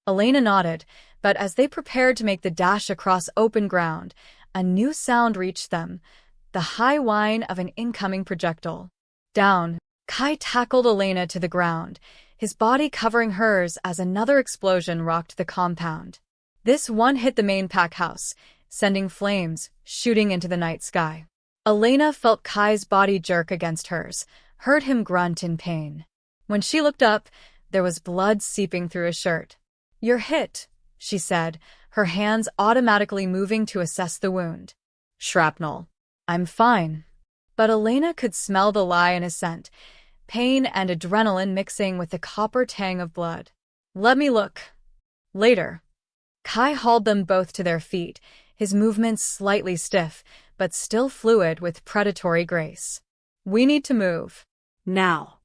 Elena nodded, but as they prepared to make the dash across open ground, a new sound reached them, the high whine of an incoming projectile. Down, Kai tackled Elena to the ground, his body covering hers as another explosion rocked the compound. This one hit the main pack house, sending flames shooting into the night sky. Elena felt Kai's body jerk against hers, heard him grunt in pain. When she looked up, there was blood seeping through his shirt. "You're hit," she said, her hands automatically moving to assess the wound. "Shrapnel." "I'm fine." But Elena could smell the lie in his scent, pain and adrenaline mixing with the copper tang of blood. "Let me look." Later. Kai hauled them both to their feet, his movements slightly stiff, but still fluid with predatory grace. "We need to move. Now."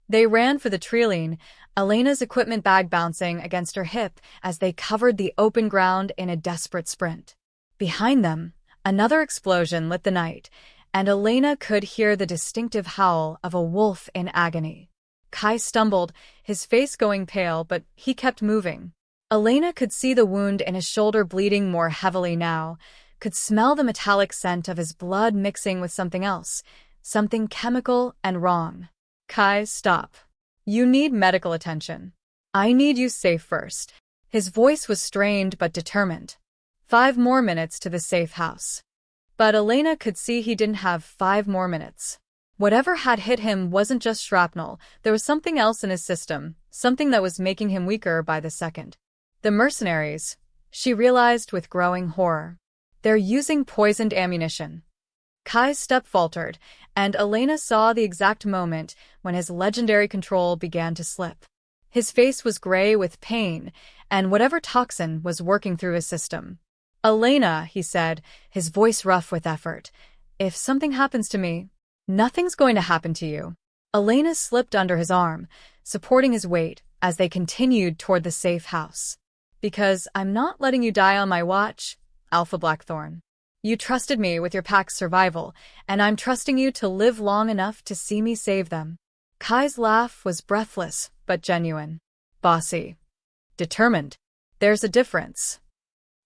They ran for the treeline, Elena's equipment bag bouncing against her hip as they covered the open ground in a desperate sprint. Behind them, another explosion lit the night, and Elena could hear the distinctive howl of a wolf in agony. Kai stumbled, his face going pale, but he kept moving. Elena could see the wound in his shoulder bleeding more heavily now, could smell the metallic scent of his blood mixing with something else, something chemical and wrong. "Kai, stop. You need medical attention. I need you safe first." His voice was strained but determined. 5 more minutes to the safe house. But Elena could see he didn't have 5 more minutes. Whatever had hit him wasn't just shrapnel, there was something else in his system, something that was making him weaker by the second. The mercenaries, she realized with growing horror. They're using poisoned ammunition. Kai's step faltered, and Elena saw the exact moment when his legendary control began to slip. His face was gray with pain, and whatever toxin was working through his system. "Elena," he said, his voice rough with effort, If something happens to me, nothing's going to happen to you. Elena slipped under his arm, supporting his weight as they continued toward the safe house. Because I'm not letting you die on my watch, Alpha Blackthorn. You trusted me with your pack's survival, and I'm trusting you to live long enough to see me save them. Kai's laugh was breathless, but genuine. Bossy. Determined. There's a difference.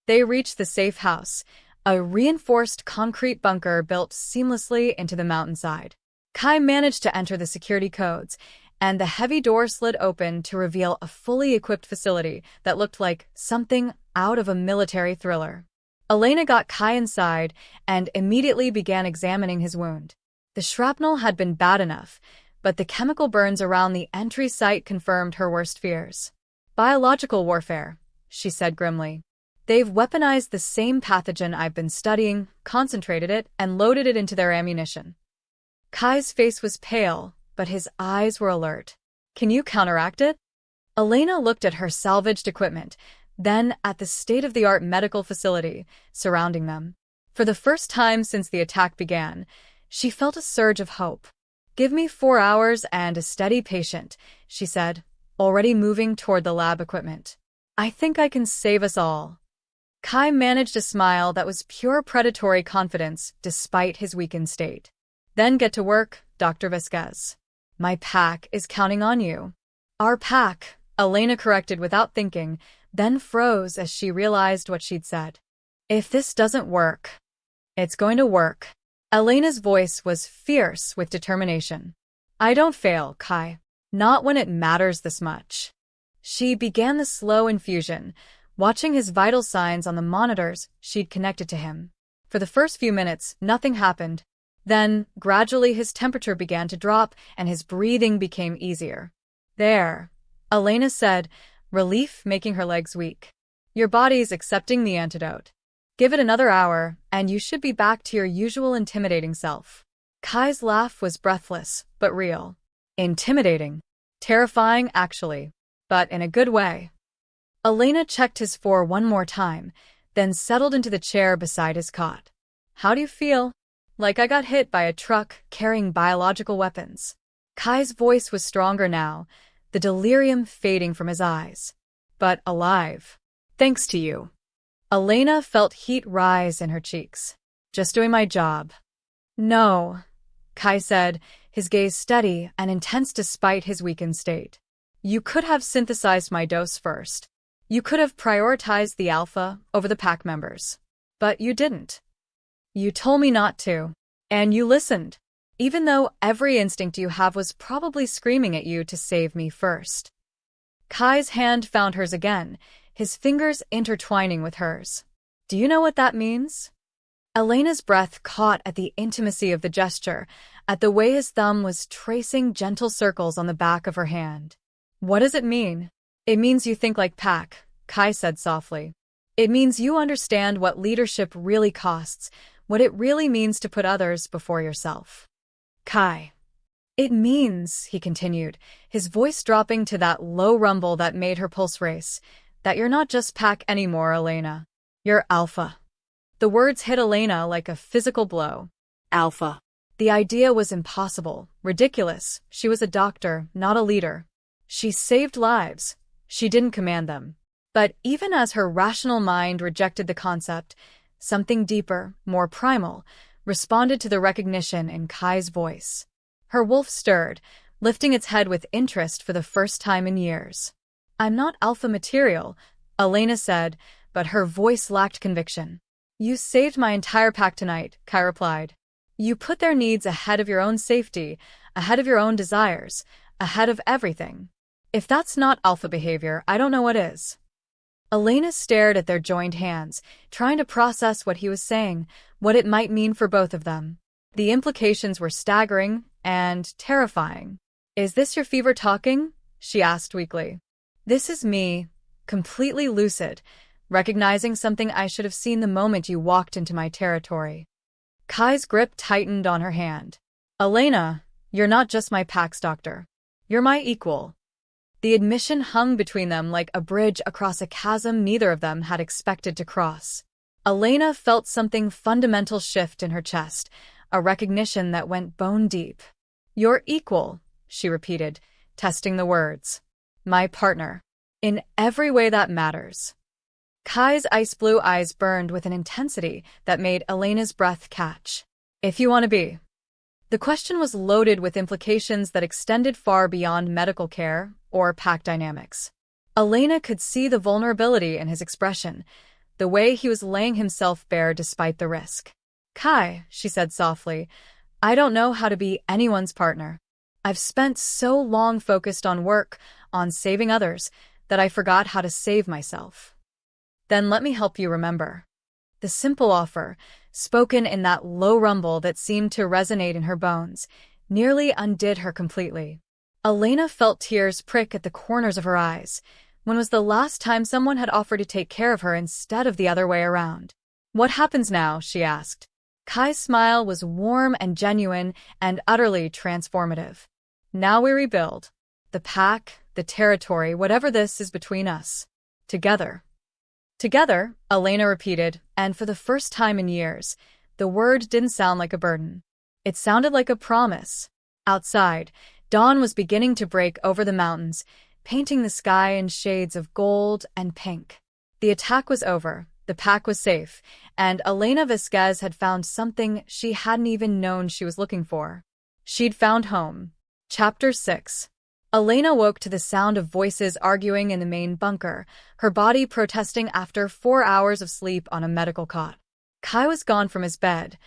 They reached the safe house, a reinforced concrete bunker built seamlessly into the mountainside. Kai managed to enter the security codes, and the heavy door slid open to reveal a fully equipped facility that looked like something out of a military thriller. Elena got Kai inside and immediately began examining his wound. The shrapnel had been bad enough, but the chemical burns around the entry site confirmed her worst fears. Biological warfare, she said grimly. They've weaponized the same pathogen I've been studying, concentrated it, and loaded it into their ammunition. Kai's face was pale, but his eyes were alert. Can you counteract it? Elena looked at her salvaged equipment, then at the state-of-the-art medical facility surrounding them. For the first time since the attack began, she felt a surge of hope. Give me 4 hours and a steady patient, she said, already moving toward the lab equipment. I think I can save us all. Kai managed a smile that was pure predatory confidence despite his weakened state. Then get to work, Dr. Vasquez. My pack is counting on you. Our pack, Elena corrected without thinking, then froze as she realized what she'd said. If this doesn't work, it's going to work. Elena's voice was fierce with determination. I don't fail, Kai. Not when it matters this much. She began the slow infusion, watching his vital signs on the monitors she'd connected to him. For the first few minutes, nothing happened. Then, gradually his temperature began to drop and his breathing became easier. There, Elena said, relief making her legs weak. Your body's accepting the antidote. Give it another hour, and you should be back to your usual intimidating self. Kai's laugh was breathless, but real. Intimidating. Terrifying, actually. But in a good way. Elena checked his for one more time, then settled into the chair beside his cot. How do you feel? Like I got hit by a truck carrying biological weapons. Kai's voice was stronger now, the delirium fading from his eyes. But alive. Thanks to you. Elena felt heat rise in her cheeks. Just doing my job. No, Kai said, his gaze steady and intense despite his weakened state. You could have synthesized my dose first. You could have prioritized the alpha over the pack members. But you didn't. You told me not to. And you listened. Even though every instinct you have was probably screaming at you to save me first. Kai's hand found hers again, his fingers intertwining with hers. Do you know what that means? Elena's breath caught at the intimacy of the gesture, at the way his thumb was tracing gentle circles on the back of her hand. What does it mean? It means you think like Pac, Kai said softly. It means you understand what leadership really costs, what it really means to put others before yourself. Kai. It means, he continued, his voice dropping to that low rumble that made her pulse race, that you're not just Pac anymore, Elena. You're Alpha. The words hit Elena like a physical blow. Alpha. The idea was impossible, ridiculous. She was a doctor, not a leader. She saved lives. She didn't command them. But even as her rational mind rejected the concept, something deeper, more primal, responded to the recognition in Kai's voice. Her wolf stirred, lifting its head with interest for the first time in years. I'm not alpha material, Elena said, but her voice lacked conviction. You saved my entire pack tonight, Kai replied. You put their needs ahead of your own safety, ahead of your own desires, ahead of everything. If that's not alpha behavior, I don't know what is. Elena stared at their joined hands, trying to process what he was saying, what it might mean for both of them. The implications were staggering and terrifying. Is this your fever talking? She asked weakly. This is me, completely lucid, recognizing something I should have seen the moment you walked into my territory. Kai's grip tightened on her hand. Elena, you're not just my pack's doctor. You're my equal. The admission hung between them like a bridge across a chasm neither of them had expected to cross. Elena felt something fundamental shift in her chest, a recognition that went bone deep. "Your equal," she repeated, testing the words. "My partner. In every way that matters." Kai's ice blue eyes burned with an intensity that made Elena's breath catch. "If you want to be." The question was loaded with implications that extended far beyond medical care or pack dynamics. Elena could see the vulnerability in his expression, the way he was laying himself bare despite the risk. "Kai," she said softly, "I don't know how to be anyone's partner. I've spent so long focused on work, on saving others, that I forgot how to save myself." "Then let me help you remember." The simple offer, spoken in that low rumble that seemed to resonate in her bones, nearly undid her completely. Elena felt tears prick at the corners of her eyes. When was the last time someone had offered to take care of her instead of the other way around? "What happens now?" she asked. Kai's smile was warm and genuine and utterly transformative. "Now we rebuild. The pack, the territory, whatever this is between us. Together." "Together," Elena repeated, and for the first time in years, the word didn't sound like a burden. It sounded like a promise. Outside, dawn was beginning to break over the mountains, painting the sky in shades of gold and pink. The attack was over, the pack was safe, and Elena Vasquez had found something she hadn't even known she was looking for. She'd found home. Chapter 6. Elena woke to the sound of voices arguing in the main bunker, her body protesting after 4 hours of sleep on a medical cot. Kai was gone from his bed,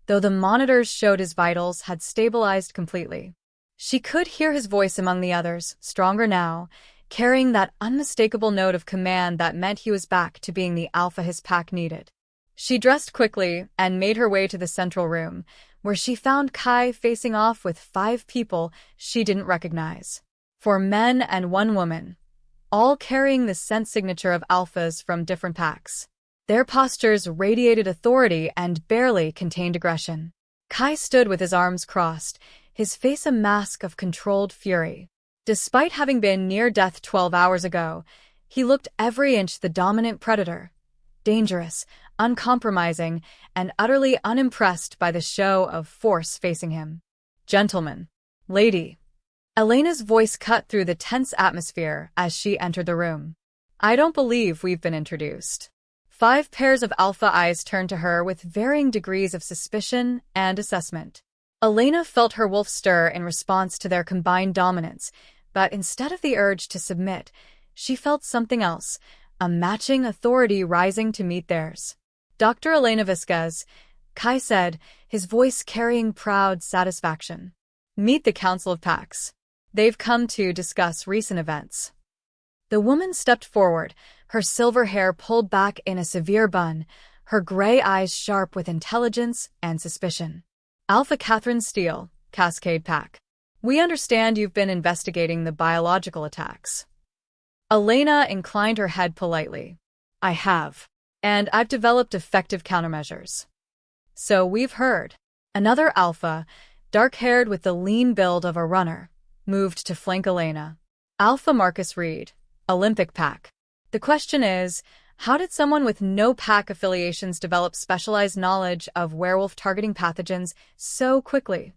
though the monitors showed his vitals had stabilized completely. She could hear his voice among the others, stronger now, carrying that unmistakable note of command that meant he was back to being the alpha his pack needed. She dressed quickly and made her way to the central room, where she found Kai facing off with 5 people she didn't recognize. 4 men and 1 woman, all carrying the scent signature of alphas from different packs. Their postures radiated authority and barely contained aggression. Kai stood with his arms crossed, his face a mask of controlled fury. Despite having been near death 12 hours ago, he looked every inch the dominant predator, dangerous, uncompromising, and utterly unimpressed by the show of force facing him. "Gentlemen, lady." Elena's voice cut through the tense atmosphere as she entered the room. "I don't believe we've been introduced." 5 pairs of alpha eyes turned to her with varying degrees of suspicion and assessment. Elena felt her wolf stir in response to their combined dominance, but instead of the urge to submit, she felt something else, a matching authority rising to meet theirs. "Dr. Elena Vasquez," Kai said, his voice carrying proud satisfaction. "Meet the Council of Packs. They've come to discuss recent events." The woman stepped forward, her silver hair pulled back in a severe bun, her gray eyes sharp with intelligence and suspicion. "Alpha Catherine Steele, Cascade Pack. We understand you've been investigating the biological attacks." Elena inclined her head politely. "I have. And I've developed effective countermeasures." "So we've heard." Another alpha, dark-haired with the lean build of a runner, moved to flank Elena. "Alpha Marcus Reed, Olympic Pack. The question is, how did someone with no pack affiliations develop specialized knowledge of werewolf-targeting pathogens so quickly?"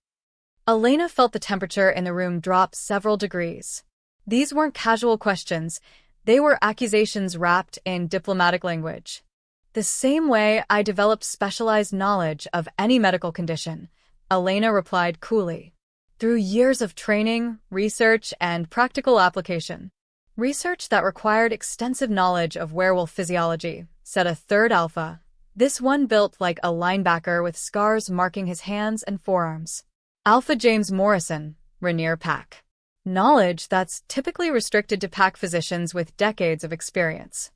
Elena felt the temperature in the room drop several degrees. These weren't casual questions, they were accusations wrapped in diplomatic language. "The same way I developed specialized knowledge of any medical condition," Elena replied coolly. "Through years of training, research, and practical application." "Research that required extensive knowledge of werewolf physiology," said a third alpha, this one built like a linebacker with scars marking his hands and forearms. "Alpha James Morrison, Rainier Pack. Knowledge that's typically restricted to pack physicians with decades of experience."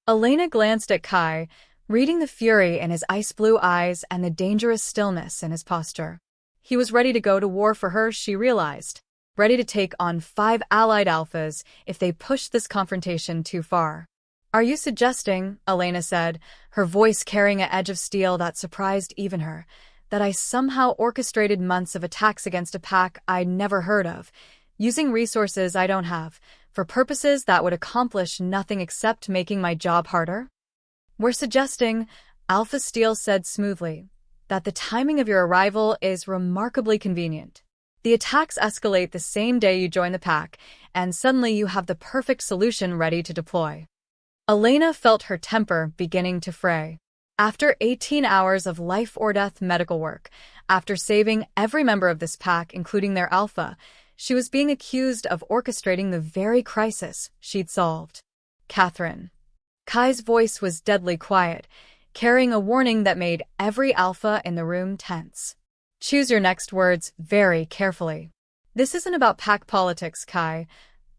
Elena glanced at Kai, reading the fury in his ice blue eyes and the dangerous stillness in his posture. He was ready to go to war for her, she realized. Ready to take on 5 allied alphas if they pushed this confrontation too far. "Are you suggesting," Elena said, her voice carrying an edge of steel that surprised even her, "that I somehow orchestrated months of attacks against a pack I'd never heard of, using resources I don't have, for purposes that would accomplish nothing except making my job harder?" "We're suggesting," Alpha Steel said smoothly, that the timing of your arrival is remarkably convenient. The attacks escalate the same day you join the pack, and suddenly you have the perfect solution ready to deploy. Elena felt her temper beginning to fray. After 18 hours of life-or-death medical work, after saving every member of this pack, including their alpha, she was being accused of orchestrating the very crisis she'd solved. Catherine. Kai's voice was deadly quiet, carrying a warning that made every alpha in the room tense. Choose your next words very carefully. This isn't about pack politics, Kai.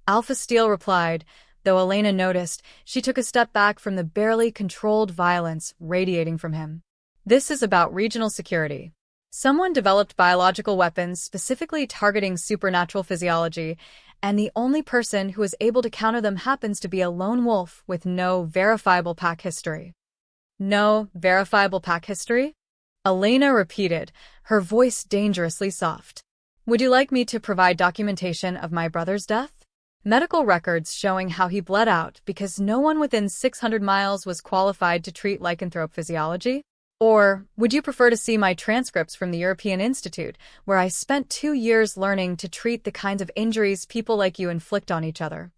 Alpha Steel replied, though Elena noticed she took a step back from the barely controlled violence radiating from him. This is about regional security. Someone developed biological weapons specifically targeting supernatural physiology, and the only person who is able to counter them happens to be a lone wolf with no verifiable pack history. No verifiable pack history? Elena repeated, her voice dangerously soft. Would you like me to provide documentation of my brother's death? Medical records showing how he bled out because no one within 600 miles was qualified to treat lycanthrope physiology? Or would you prefer to see my transcripts from the European Institute, where I spent 2 years learning to treat the kinds of injuries people like you inflict on each other?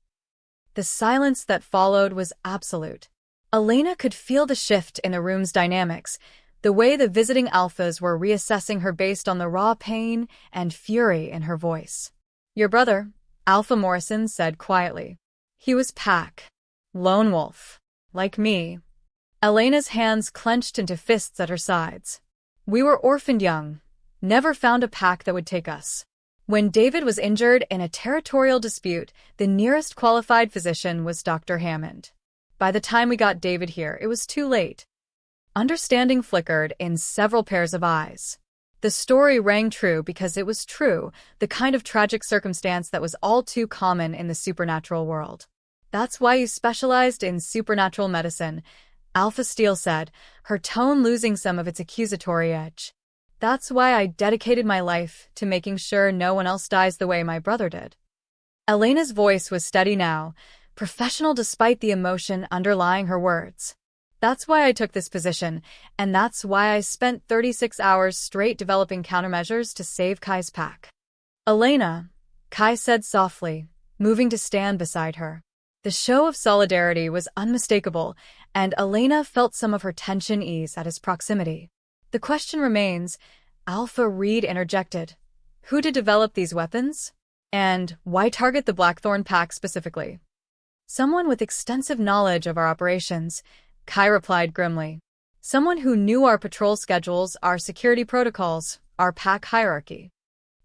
The silence that followed was absolute. Elena could feel the shift in the room's dynamics, the way the visiting alphas were reassessing her based on the raw pain and fury in her voice. Your brother, Alpha Morrison said quietly. He was pack. Lone wolf. Like me. Elena's hands clenched into fists at her sides. We were orphaned young. Never found a pack that would take us. When David was injured in a territorial dispute, the nearest qualified physician was Dr. Hammond. By the time we got David here, it was too late. Understanding flickered in several pairs of eyes. The story rang true because it was true, the kind of tragic circumstance that was all too common in the supernatural world. That's why you specialized in supernatural medicine, Alpha Steel said, her tone losing some of its accusatory edge. That's why I dedicated my life to making sure no one else dies the way my brother did. Elena's voice was steady now, professional despite the emotion underlying her words. That's why I took this position, and that's why I spent 36 hours straight developing countermeasures to save Kai's pack. Elena, Kai said softly, moving to stand beside her. The show of solidarity was unmistakable, and Elena felt some of her tension ease at his proximity. The question remains, Alpha Reed interjected. Who did develop these weapons? And why target the Blackthorn pack specifically? Someone with extensive knowledge of our operations, Kai replied grimly. Someone who knew our patrol schedules, our security protocols, our pack hierarchy.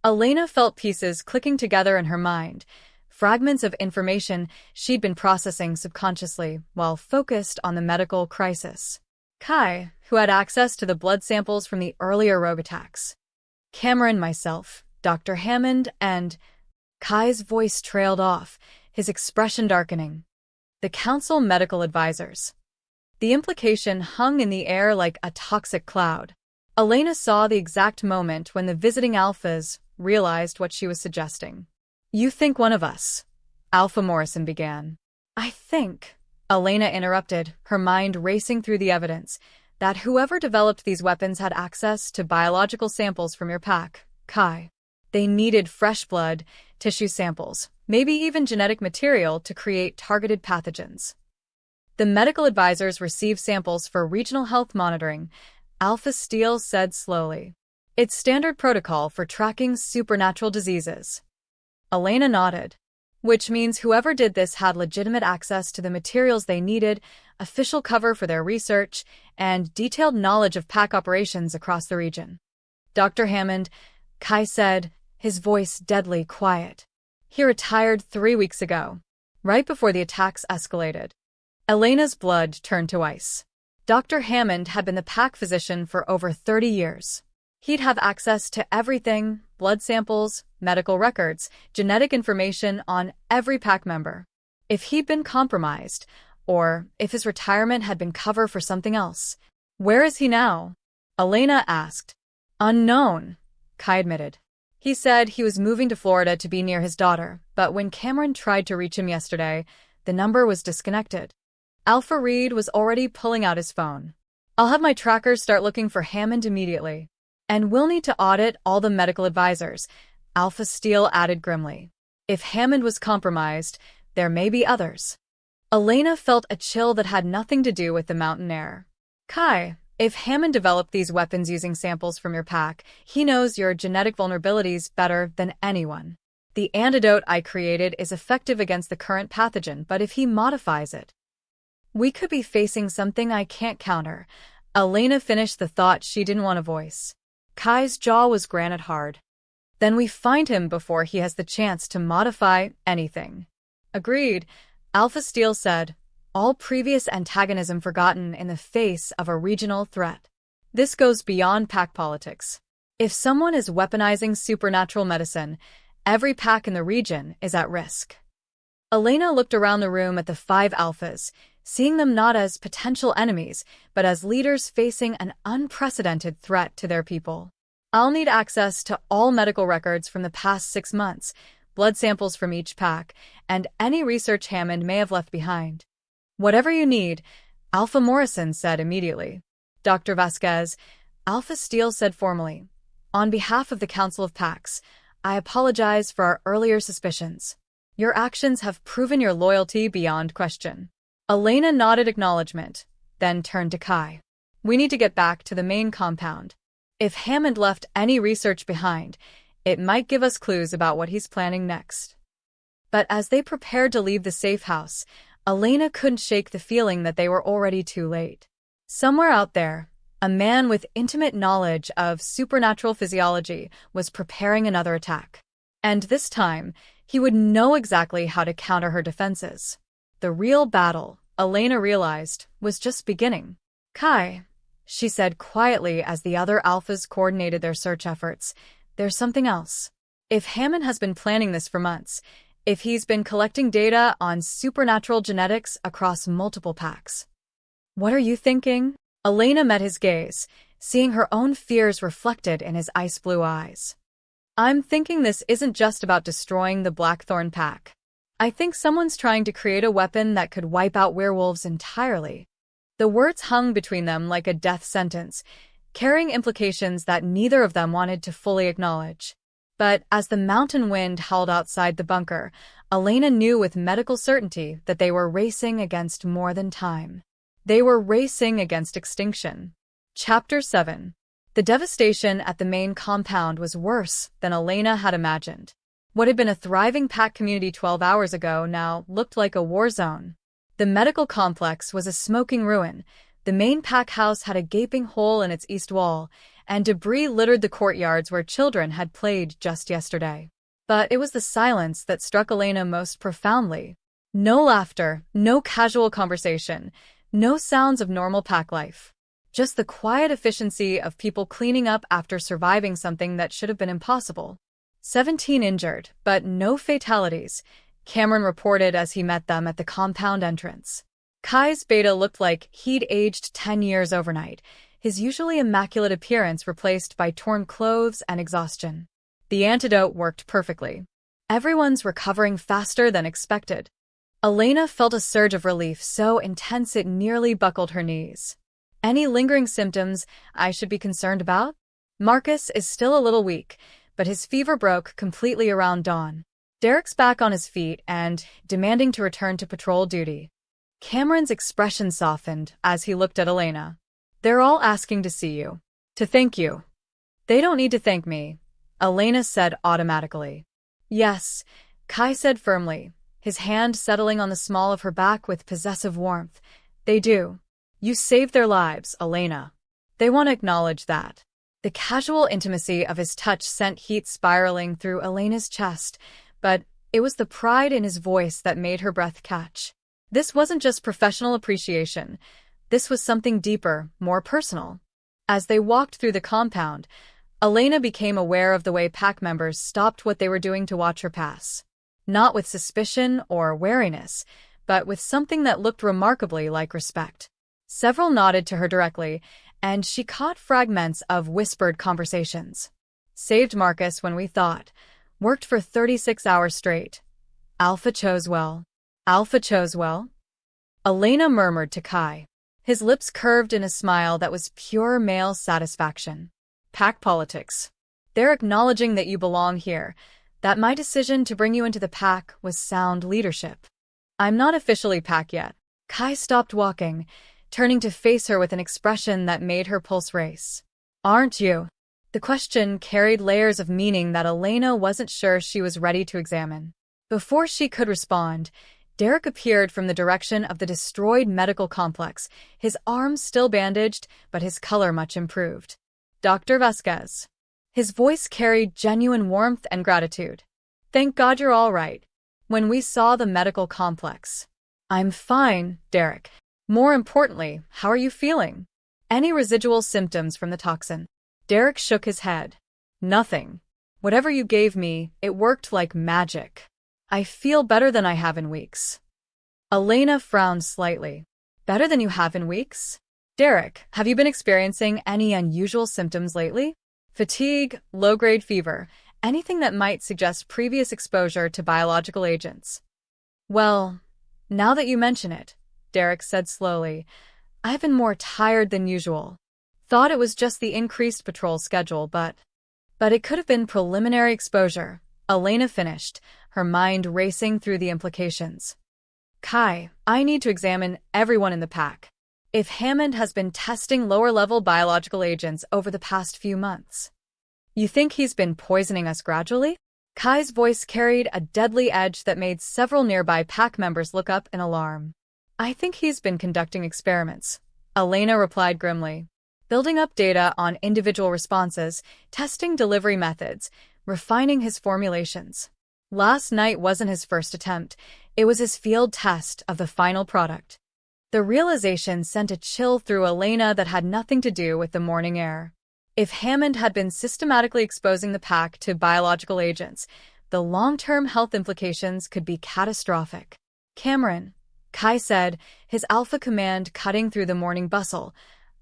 Elena felt pieces clicking together in her mind, fragments of information she'd been processing subconsciously while focused on the medical crisis. Kai, who had access to the blood samples from the earlier rogue attacks. Cameron, myself, Dr. Hammond, and... Kai's voice trailed off, his expression darkening. The Council Medical Advisors. The implication hung in the air like a toxic cloud. Elena saw the exact moment when the visiting alphas realized what she was suggesting. You think one of us, Alpha Morrison began. I think, Elena interrupted, her mind racing through the evidence, that whoever developed these weapons had access to biological samples from your pack, Kai. They needed fresh blood, tissue samples, maybe even genetic material to create targeted pathogens. The medical advisors received samples for regional health monitoring, Alpha Steel said slowly. It's standard protocol for tracking supernatural diseases. Elena nodded. Which means whoever did this had legitimate access to the materials they needed, official cover for their research, and detailed knowledge of pack operations across the region. Dr. Hammond, Kai said, his voice deadly quiet. He retired 3 weeks ago, right before the attacks escalated. Elena's blood turned to ice. Dr. Hammond had been the pack physician for over 30 years. He'd have access to everything, blood samples, medical records, genetic information on every pack member. If he'd been compromised, or if his retirement had been cover for something else, where is he now? Elena asked. Unknown, Kai admitted. He said he was moving to Florida to be near his daughter, but when Cameron tried to reach him yesterday, the number was disconnected. Alpha Reed was already pulling out his phone. I'll have my trackers start looking for Hammond immediately. And we'll need to audit all the medical advisors, Alpha Steel added grimly. If Hammond was compromised, there may be others. Elena felt a chill that had nothing to do with the mountain air. Kai, if Hammond developed these weapons using samples from your pack, he knows your genetic vulnerabilities better than anyone. The antidote I created is effective against the current pathogen, but if he modifies it, we could be facing something I can't counter. Elena finished the thought she didn't want to voice. Kai's jaw was granite hard. Then we find him before he has the chance to modify anything. Agreed, Alpha Steel said, all previous antagonism forgotten in the face of a regional threat. This goes beyond pack politics. If someone is weaponizing supernatural medicine, every pack in the region is at risk. Elena looked around the room at the 5 alphas, seeing them not as potential enemies, but as leaders facing an unprecedented threat to their people. I'll need access to all medical records from the past 6 months, blood samples from each pack, and any research Hammond may have left behind. Whatever you need, Alpha Morrison said immediately. Dr. Vasquez, Alpha Steel said formally. On behalf of the Council of Packs, I apologize for our earlier suspicions. Your actions have proven your loyalty beyond question. Elena nodded acknowledgement, then turned to Kai. We need to get back to the main compound. If Hammond left any research behind, it might give us clues about what he's planning next. But as they prepared to leave the safe house, Elena couldn't shake the feeling that they were already too late. Somewhere out there, a man with intimate knowledge of supernatural physiology was preparing another attack. And this time, he would know exactly how to counter her defenses. The real battle, Elena realized, was just beginning. Kai, she said quietly as the other alphas coordinated their search efforts, there's something else. If Hammond has been planning this for months, if he's been collecting data on supernatural genetics across multiple packs. What are you thinking? Elena met his gaze, seeing her own fears reflected in his ice blue eyes. I'm thinking this isn't just about destroying the Blackthorn pack. I think someone's trying to create a weapon that could wipe out werewolves entirely. The words hung between them like a death sentence, carrying implications that neither of them wanted to fully acknowledge. But as the mountain wind howled outside the bunker, Elena knew with medical certainty that they were racing against more than time. They were racing against extinction. Chapter 7. The devastation at the main compound was worse than Elena had imagined. What had been a thriving pack community 12 hours ago now looked like a war zone. The medical complex was a smoking ruin. The main pack house had a gaping hole in its east wall, and debris littered the courtyards where children had played just yesterday. But it was the silence that struck Elena most profoundly. No laughter, no casual conversation, no sounds of normal pack life. Just the quiet efficiency of people cleaning up after surviving something that should have been impossible. 17 injured, but no fatalities, Cameron reported as he met them at the compound entrance. Kai's beta looked like he'd aged 10 years overnight, his usually immaculate appearance replaced by torn clothes and exhaustion. The antidote worked perfectly. Everyone's recovering faster than expected. Elena felt a surge of relief so intense it nearly buckled her knees. Any lingering symptoms I should be concerned about? Marcus is still a little weak, but his fever broke completely around dawn. Derek's back on his feet and demanding to return to patrol duty. Cameron's expression softened as he looked at Elena. They're all asking to see you. To thank you. They don't need to thank me, Elena said automatically. Yes, Kai said firmly, his hand settling on the small of her back with possessive warmth. They do. You saved their lives, Elena. They want to acknowledge that. The casual intimacy of his touch sent heat spiraling through Elena's chest, but it was the pride in his voice that made her breath catch. This wasn't just professional appreciation. This was something deeper, more personal. As they walked through the compound, Elena became aware of the way pack members stopped what they were doing to watch her pass. Not with suspicion or wariness, but with something that looked remarkably like respect. Several nodded to her directly, and she caught fragments of whispered conversations. Saved Marcus when we thought. Worked for 36 hours straight. Alpha chose well. Alpha chose well? Elena murmured to Kai. His lips curved in a smile that was pure male satisfaction. Pack politics. They're acknowledging that you belong here, that my decision to bring you into the pack was sound leadership. I'm not officially pack yet. Kai stopped walking, turning to face her with an expression that made her pulse race. Aren't you? The question carried layers of meaning that Elena wasn't sure she was ready to examine. Before she could respond, Derek appeared from the direction of the destroyed medical complex, his arms still bandaged, but his color much improved. Dr. Vasquez. His voice carried genuine warmth and gratitude. Thank God you're all right. When we saw the medical complex. I'm fine, Derek. More importantly, how are you feeling? Any residual symptoms from the toxin? Derek shook his head. Nothing. Whatever you gave me, it worked like magic. I feel better than I have in weeks. Elena frowned slightly. Better than you have in weeks? Derek, have you been experiencing any unusual symptoms lately? Fatigue, low-grade fever, anything that might suggest previous exposure to biological agents? Well, now that you mention it, Derek said slowly, I've been more tired than usual. Thought it was just the increased patrol schedule, but it could have been preliminary exposure. Elena finished, her mind racing through the implications. Kai, I need to examine everyone in the pack. If Hammond has been testing lower-level biological agents over the past few months. You think he's been poisoning us gradually? Kai's voice carried a deadly edge that made several nearby pack members look up in alarm. I think he's been conducting experiments, Elena replied grimly. Building up data on individual responses, testing delivery methods, refining his formulations. Last night wasn't his first attempt, it was his field test of the final product. The realization sent a chill through Elena that had nothing to do with the morning air. If Hammond had been systematically exposing the pack to biological agents, the long-term health implications could be catastrophic. Cameron, Kai said, his alpha command cutting through the morning bustle,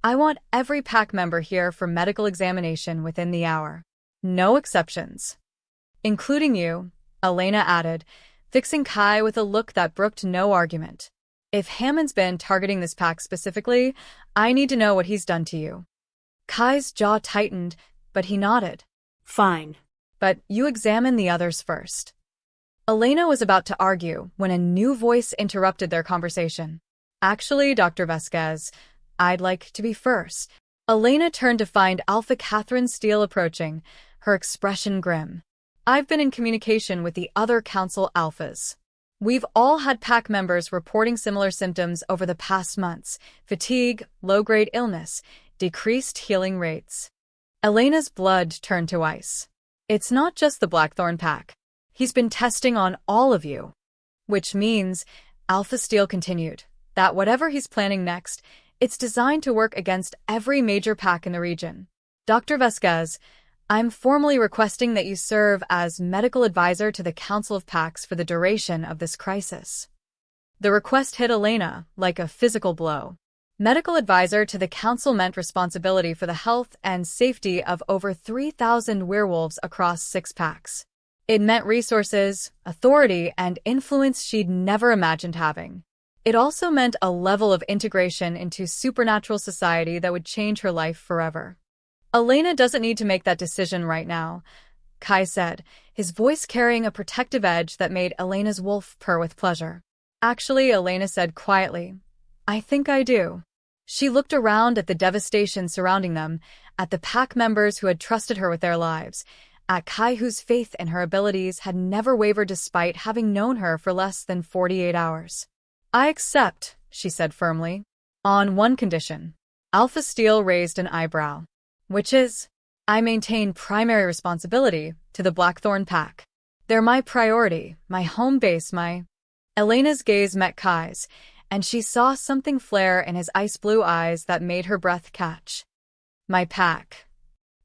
I want every pack member here for medical examination within the hour. No exceptions. Including you, Elena added, fixing Kai with a look that brooked no argument. If Hammond's been targeting this pack specifically, I need to know what he's done to you. Kai's jaw tightened, but he nodded. Fine. But you examine the others first. Elena was about to argue when a new voice interrupted their conversation. Actually, Dr. Vasquez, I'd like to be first. Elena turned to find Alpha Catherine Steele approaching, her expression grim. I've been in communication with the other Council Alphas. We've all had pack members reporting similar symptoms over the past months: fatigue, low-grade illness, decreased healing rates. Elena's blood turned to ice. It's not just the Blackthorn pack. He's been testing on all of you. Which means, Alpha Steele continued, that whatever he's planning next, it's designed to work against every major pack in the region. Dr. Vasquez, I'm formally requesting that you serve as medical advisor to the Council of Packs for the duration of this crisis. The request hit Elena like a physical blow. Medical advisor to the Council meant responsibility for the health and safety of over 3,000 werewolves across 6 packs. It meant resources, authority, and influence she'd never imagined having. It also meant a level of integration into supernatural society that would change her life forever. Elena doesn't need to make that decision right now, Kai said, his voice carrying a protective edge that made Elena's wolf purr with pleasure. Actually, Elena said quietly, I think I do. She looked around at the devastation surrounding them, at the pack members who had trusted her with their lives, at Kai whose faith in her abilities had never wavered despite having known her for less than 48 hours. I accept, she said firmly. On one condition. Alpha Steele raised an eyebrow. Which is, I maintain primary responsibility to the Blackthorn pack. They're my priority, my home base, my... Elena's gaze met Kai's, and she saw something flare in his ice-blue eyes that made her breath catch. My pack.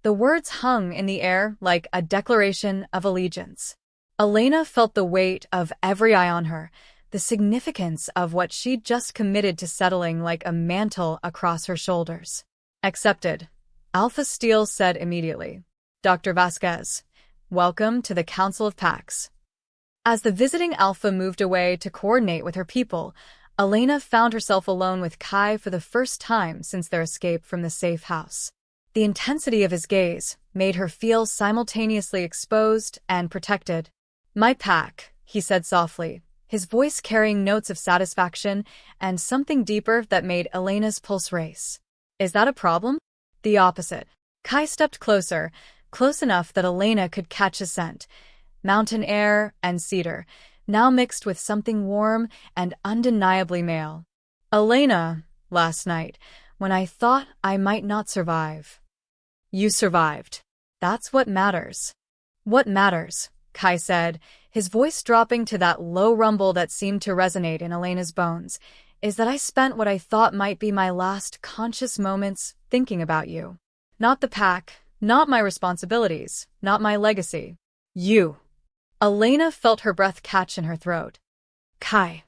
The words hung in the air like a declaration of allegiance. Elena felt the weight of every eye on her, the significance of what she'd just committed to settling like a mantle across her shoulders. Accepted. Alpha Steele said immediately. Dr. Vasquez, welcome to the Council of Packs. As the visiting Alpha moved away to coordinate with her people, Elena found herself alone with Kai for the first time since their escape from the safe house. The intensity of his gaze made her feel simultaneously exposed and protected. "My pack," he said softly, his voice carrying notes of satisfaction and something deeper that made Elena's pulse race. "Is that a problem?" "The opposite." Kai stepped closer, close enough that Elena could catch his scent. Mountain air and cedar, now mixed with something warm and undeniably male. "Elena, last night, when I thought I might not survive. You survived. That's what matters." "What matters," Kai said, his voice dropping to that low rumble that seemed to resonate in Elena's bones, "is that I spent what I thought might be my last conscious moments thinking about you. Not the pack, not my responsibilities, not my legacy. You." Elena felt her breath catch in her throat. "Kai,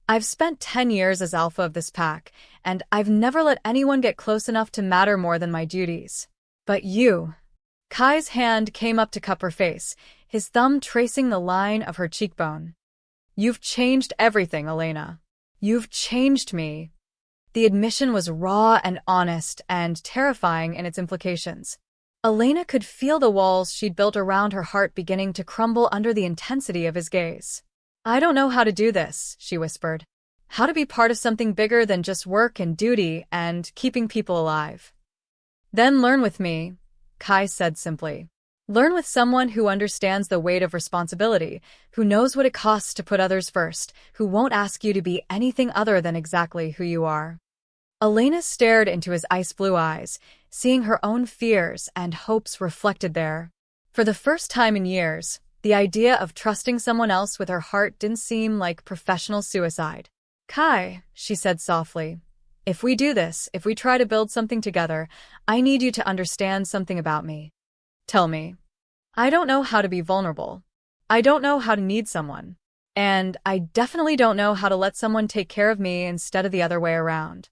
I've spent 10 years as alpha of this pack, and I've never let anyone get close enough to matter more than my duties. But you..." Kai's hand came up to cup her face, his thumb tracing the line of her cheekbone. "You've changed everything, Elena. You've changed me." The admission was raw and honest and terrifying in its implications. Elena could feel the walls she'd built around her heart beginning to crumble under the intensity of his gaze. "I don't know how to do this," she whispered. "How to be part of something bigger than just work and duty and keeping people alive." "Then learn with me," Kai said simply. "Learn with someone who understands the weight of responsibility, who knows what it costs to put others first, who won't ask you to be anything other than exactly who you are." Elena stared into his ice-blue eyes, seeing her own fears and hopes reflected there. For the first time in years, the idea of trusting someone else with her heart didn't seem like professional suicide. "Kai," she said softly, "if we do this, if we try to build something together, I need you to understand something about me. Tell me. I don't know how to be vulnerable. I don't know how to need someone. And I definitely don't know how to let someone take care of me instead of the other way around."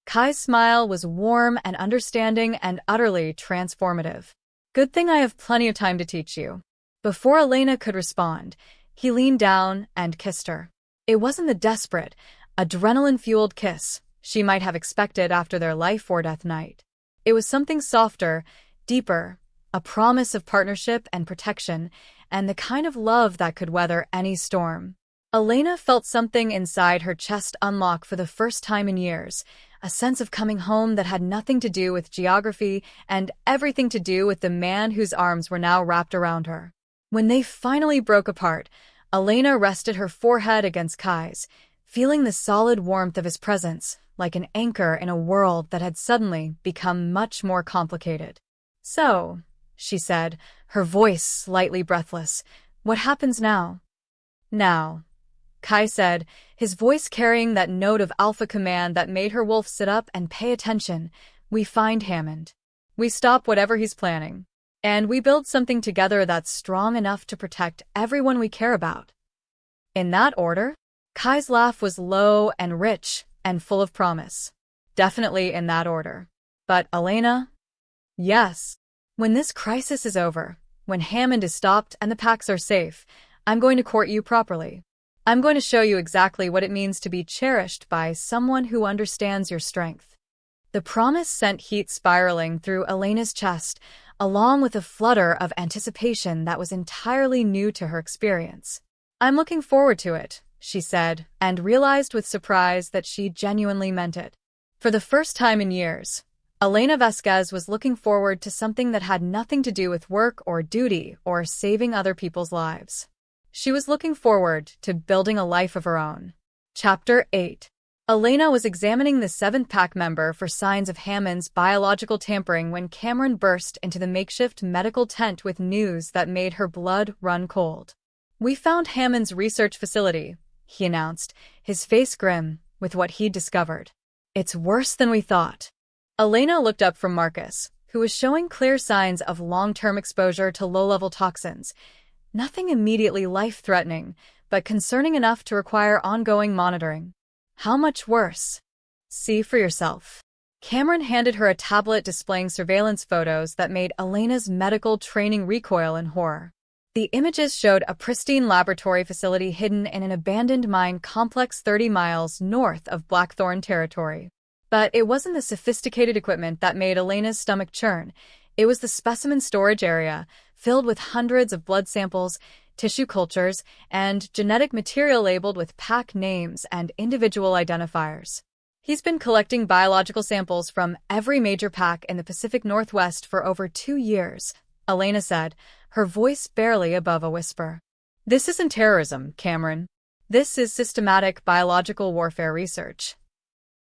Kai's smile was warm and understanding and utterly transformative. "Good thing I have plenty of time to teach you." Before Elena could respond, he leaned down and kissed her. It wasn't the desperate, adrenaline-fueled kiss she might have expected after their life-or-death night. It was something softer, deeper, a promise of partnership and protection, and the kind of love that could weather any storm. Elena felt something inside her chest unlock for the first time in years, a sense of coming home that had nothing to do with geography and everything to do with the man whose arms were now wrapped around her. When they finally broke apart, Elena rested her forehead against Kai's, feeling the solid warmth of his presence, like an anchor in a world that had suddenly become much more complicated. "So," she said, her voice slightly breathless, "what happens now?" "Now," Kai said, his voice carrying that note of alpha command that made her wolf sit up and pay attention, "we find Hammond. We stop whatever he's planning. And we build something together that's strong enough to protect everyone we care about." "In that order?" Kai's laugh was low and rich and full of promise. "Definitely in that order. But, Elena?" "Yes. When this crisis is over, when Hammond is stopped and the packs are safe, I'm going to court you properly. I'm going to show you exactly what it means to be cherished by someone who understands your strength." The promise sent heat spiraling through Elena's chest, along with a flutter of anticipation that was entirely new to her experience. "I'm looking forward to it," she said, and realized with surprise that she genuinely meant it. For the first time in years, Elena Vasquez was looking forward to something that had nothing to do with work or duty or saving other people's lives. She was looking forward to building a life of her own. Chapter 8. Elena was examining the 7th pack member for signs of Hammond's biological tampering when Cameron burst into the makeshift medical tent with news that made her blood run cold. "We found Hammond's research facility," he announced, his face grim with what he'd discovered. "It's worse than we thought." Elena looked up from Marcus, who was showing clear signs of long-term exposure to low-level toxins. Nothing immediately life-threatening, but concerning enough to require ongoing monitoring. "How much worse?" "See for yourself." Cameron handed her a tablet displaying surveillance photos that made Elena's medical training recoil in horror. The images showed a pristine laboratory facility hidden in an abandoned mine complex 30 miles north of Blackthorn territory. But it wasn't the sophisticated equipment that made Elena's stomach churn. It was the specimen storage area, filled with hundreds of blood samples, tissue cultures, and genetic material labeled with pack names and individual identifiers. He's been collecting biological samples from every major pack in the Pacific Northwest for over 2 years, Elena said, her voice barely above a whisper. This isn't terrorism, Cameron. This is systematic biological warfare research.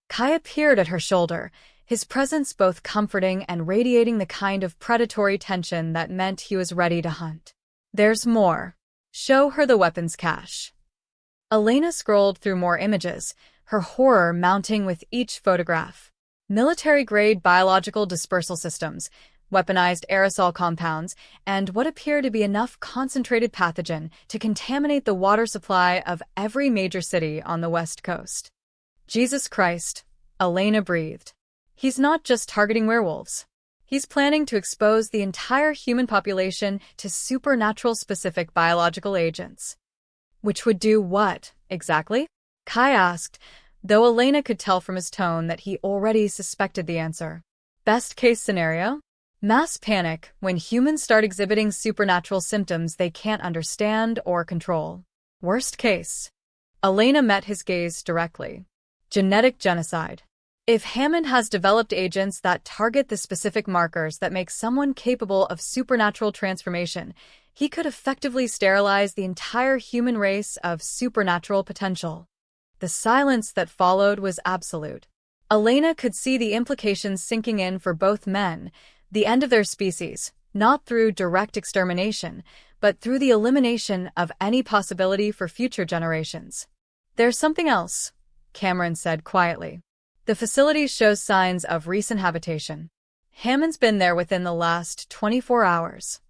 Kai appeared at her shoulder, his presence both comforting and radiating the kind of predatory tension that meant he was ready to hunt. There's more. Show her the weapons cache. Elena scrolled through more images, her horror mounting with each photograph. Military-grade biological dispersal systems, weaponized aerosol compounds, and what appeared to be enough concentrated pathogen to contaminate the water supply of every major city on the West Coast. Jesus Christ, Elena breathed. He's not just targeting werewolves. He's planning to expose the entire human population to supernatural-specific biological agents. Which would do what, exactly? Kai asked, though Elena could tell from his tone that he already suspected the answer. Best-case scenario? Mass panic when humans start exhibiting supernatural symptoms they can't understand or control. Worst case. Elena met his gaze directly. Genetic genocide. If Hammond has developed agents that target the specific markers that make someone capable of supernatural transformation, he could effectively sterilize the entire human race of supernatural potential. The silence that followed was absolute. Elena could see the implications sinking in for both men, the end of their species, not through direct extermination, but through the elimination of any possibility for future generations. There's something else, Cameron said quietly. The facility shows signs of recent habitation. Hammond's been there within the last 24 hours.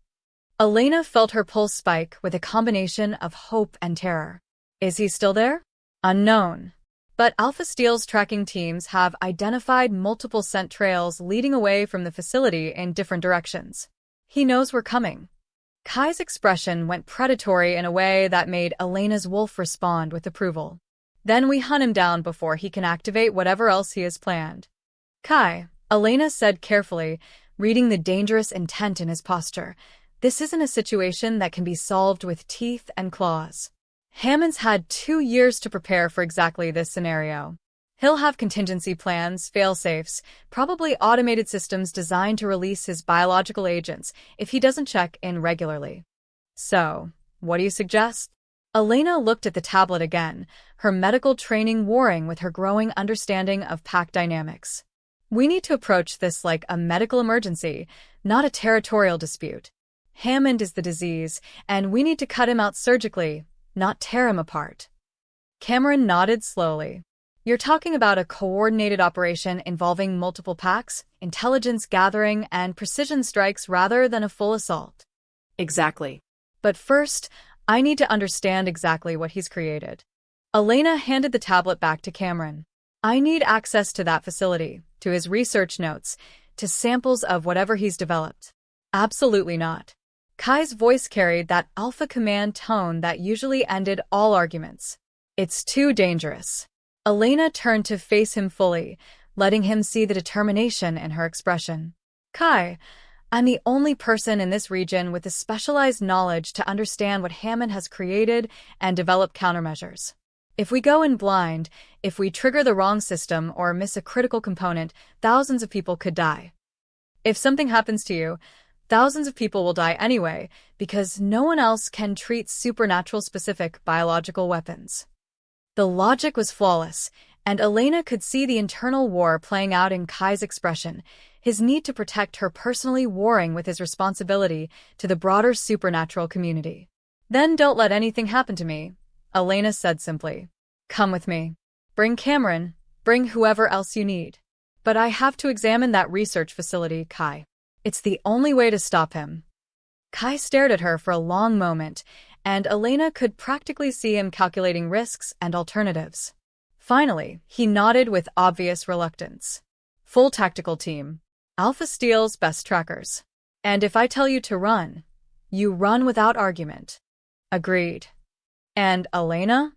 Elena felt her pulse spike with a combination of hope and terror. Is he still there? Unknown. But Alpha Steel's tracking teams have identified multiple scent trails leading away from the facility in different directions. He knows we're coming. Kai's expression went predatory in a way that made Elena's wolf respond with approval. Then we hunt him down before he can activate whatever else he has planned. Kai, Elena said carefully, reading the dangerous intent in his posture. This isn't a situation that can be solved with teeth and claws. Hammond's had 2 years to prepare for exactly this scenario. He'll have contingency plans, fail-safes, probably automated systems designed to release his biological agents if he doesn't check in regularly. So, what do you suggest? Elena looked at the tablet again, her medical training warring with her growing understanding of pack dynamics. We need to approach this like a medical emergency, not a territorial dispute. Hammond is the disease, and we need to cut him out surgically, not tear him apart. Cameron nodded slowly. You're talking about a coordinated operation involving multiple packs, intelligence gathering, and precision strikes rather than a full assault. Exactly. But first, I need to understand exactly what he's created. Elena handed the tablet back to Cameron. I need access to that facility, to his research notes, to samples of whatever he's developed. Absolutely not. Kai's voice carried that alpha command tone that usually ended all arguments. It's too dangerous. Elena turned to face him fully, letting him see the determination in her expression. Kai, I'm the only person in this region with the specialized knowledge to understand what Hammond has created and develop countermeasures. If we go in blind, if we trigger the wrong system or miss a critical component, thousands of people could die. If something happens to you, thousands of people will die anyway, because no one else can treat supernatural-specific biological weapons. The logic was flawless, and Elena could see the internal war playing out in Kai's expression, his need to protect her personally warring with his responsibility to the broader supernatural community. Then don't let anything happen to me, Elena said simply. Come with me. Bring Cameron, bring whoever else you need. But I have to examine that research facility, Kai. It's the only way to stop him. Kai stared at her for a long moment, and Elena could practically see him calculating risks and alternatives. Finally, he nodded with obvious reluctance. Full tactical team. Alpha Steel's best trackers. And if I tell you to run, You run without argument. Agreed. And Elena?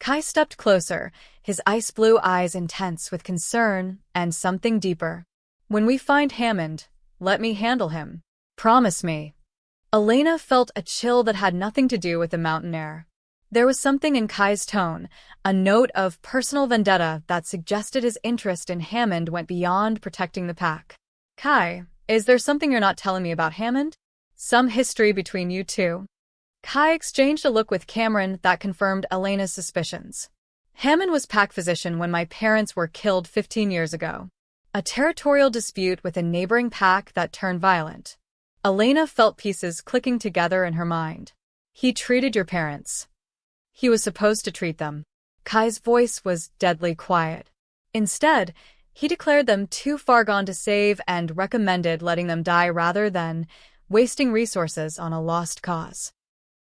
Kai stepped closer, his ice-blue eyes intense with concern and something deeper. When we find Hammond, let me handle him. Promise me. Elena felt a chill that had nothing to do with the mountain air. There was something in Kai's tone, a note of personal vendetta that suggested his interest in Hammond went beyond protecting the pack. Kai, is there something you're not telling me about Hammond? Some history between you two? Kai exchanged a look with Cameron that confirmed Elena's suspicions. Hammond was pack physician when my parents were killed 15 years ago. A territorial dispute with a neighboring pack that turned violent. Elena felt pieces clicking together in her mind. He treated your parents. He was supposed to treat them. Kai's voice was deadly quiet. Instead, he declared them too far gone to save and recommended letting them die rather than wasting resources on a lost cause.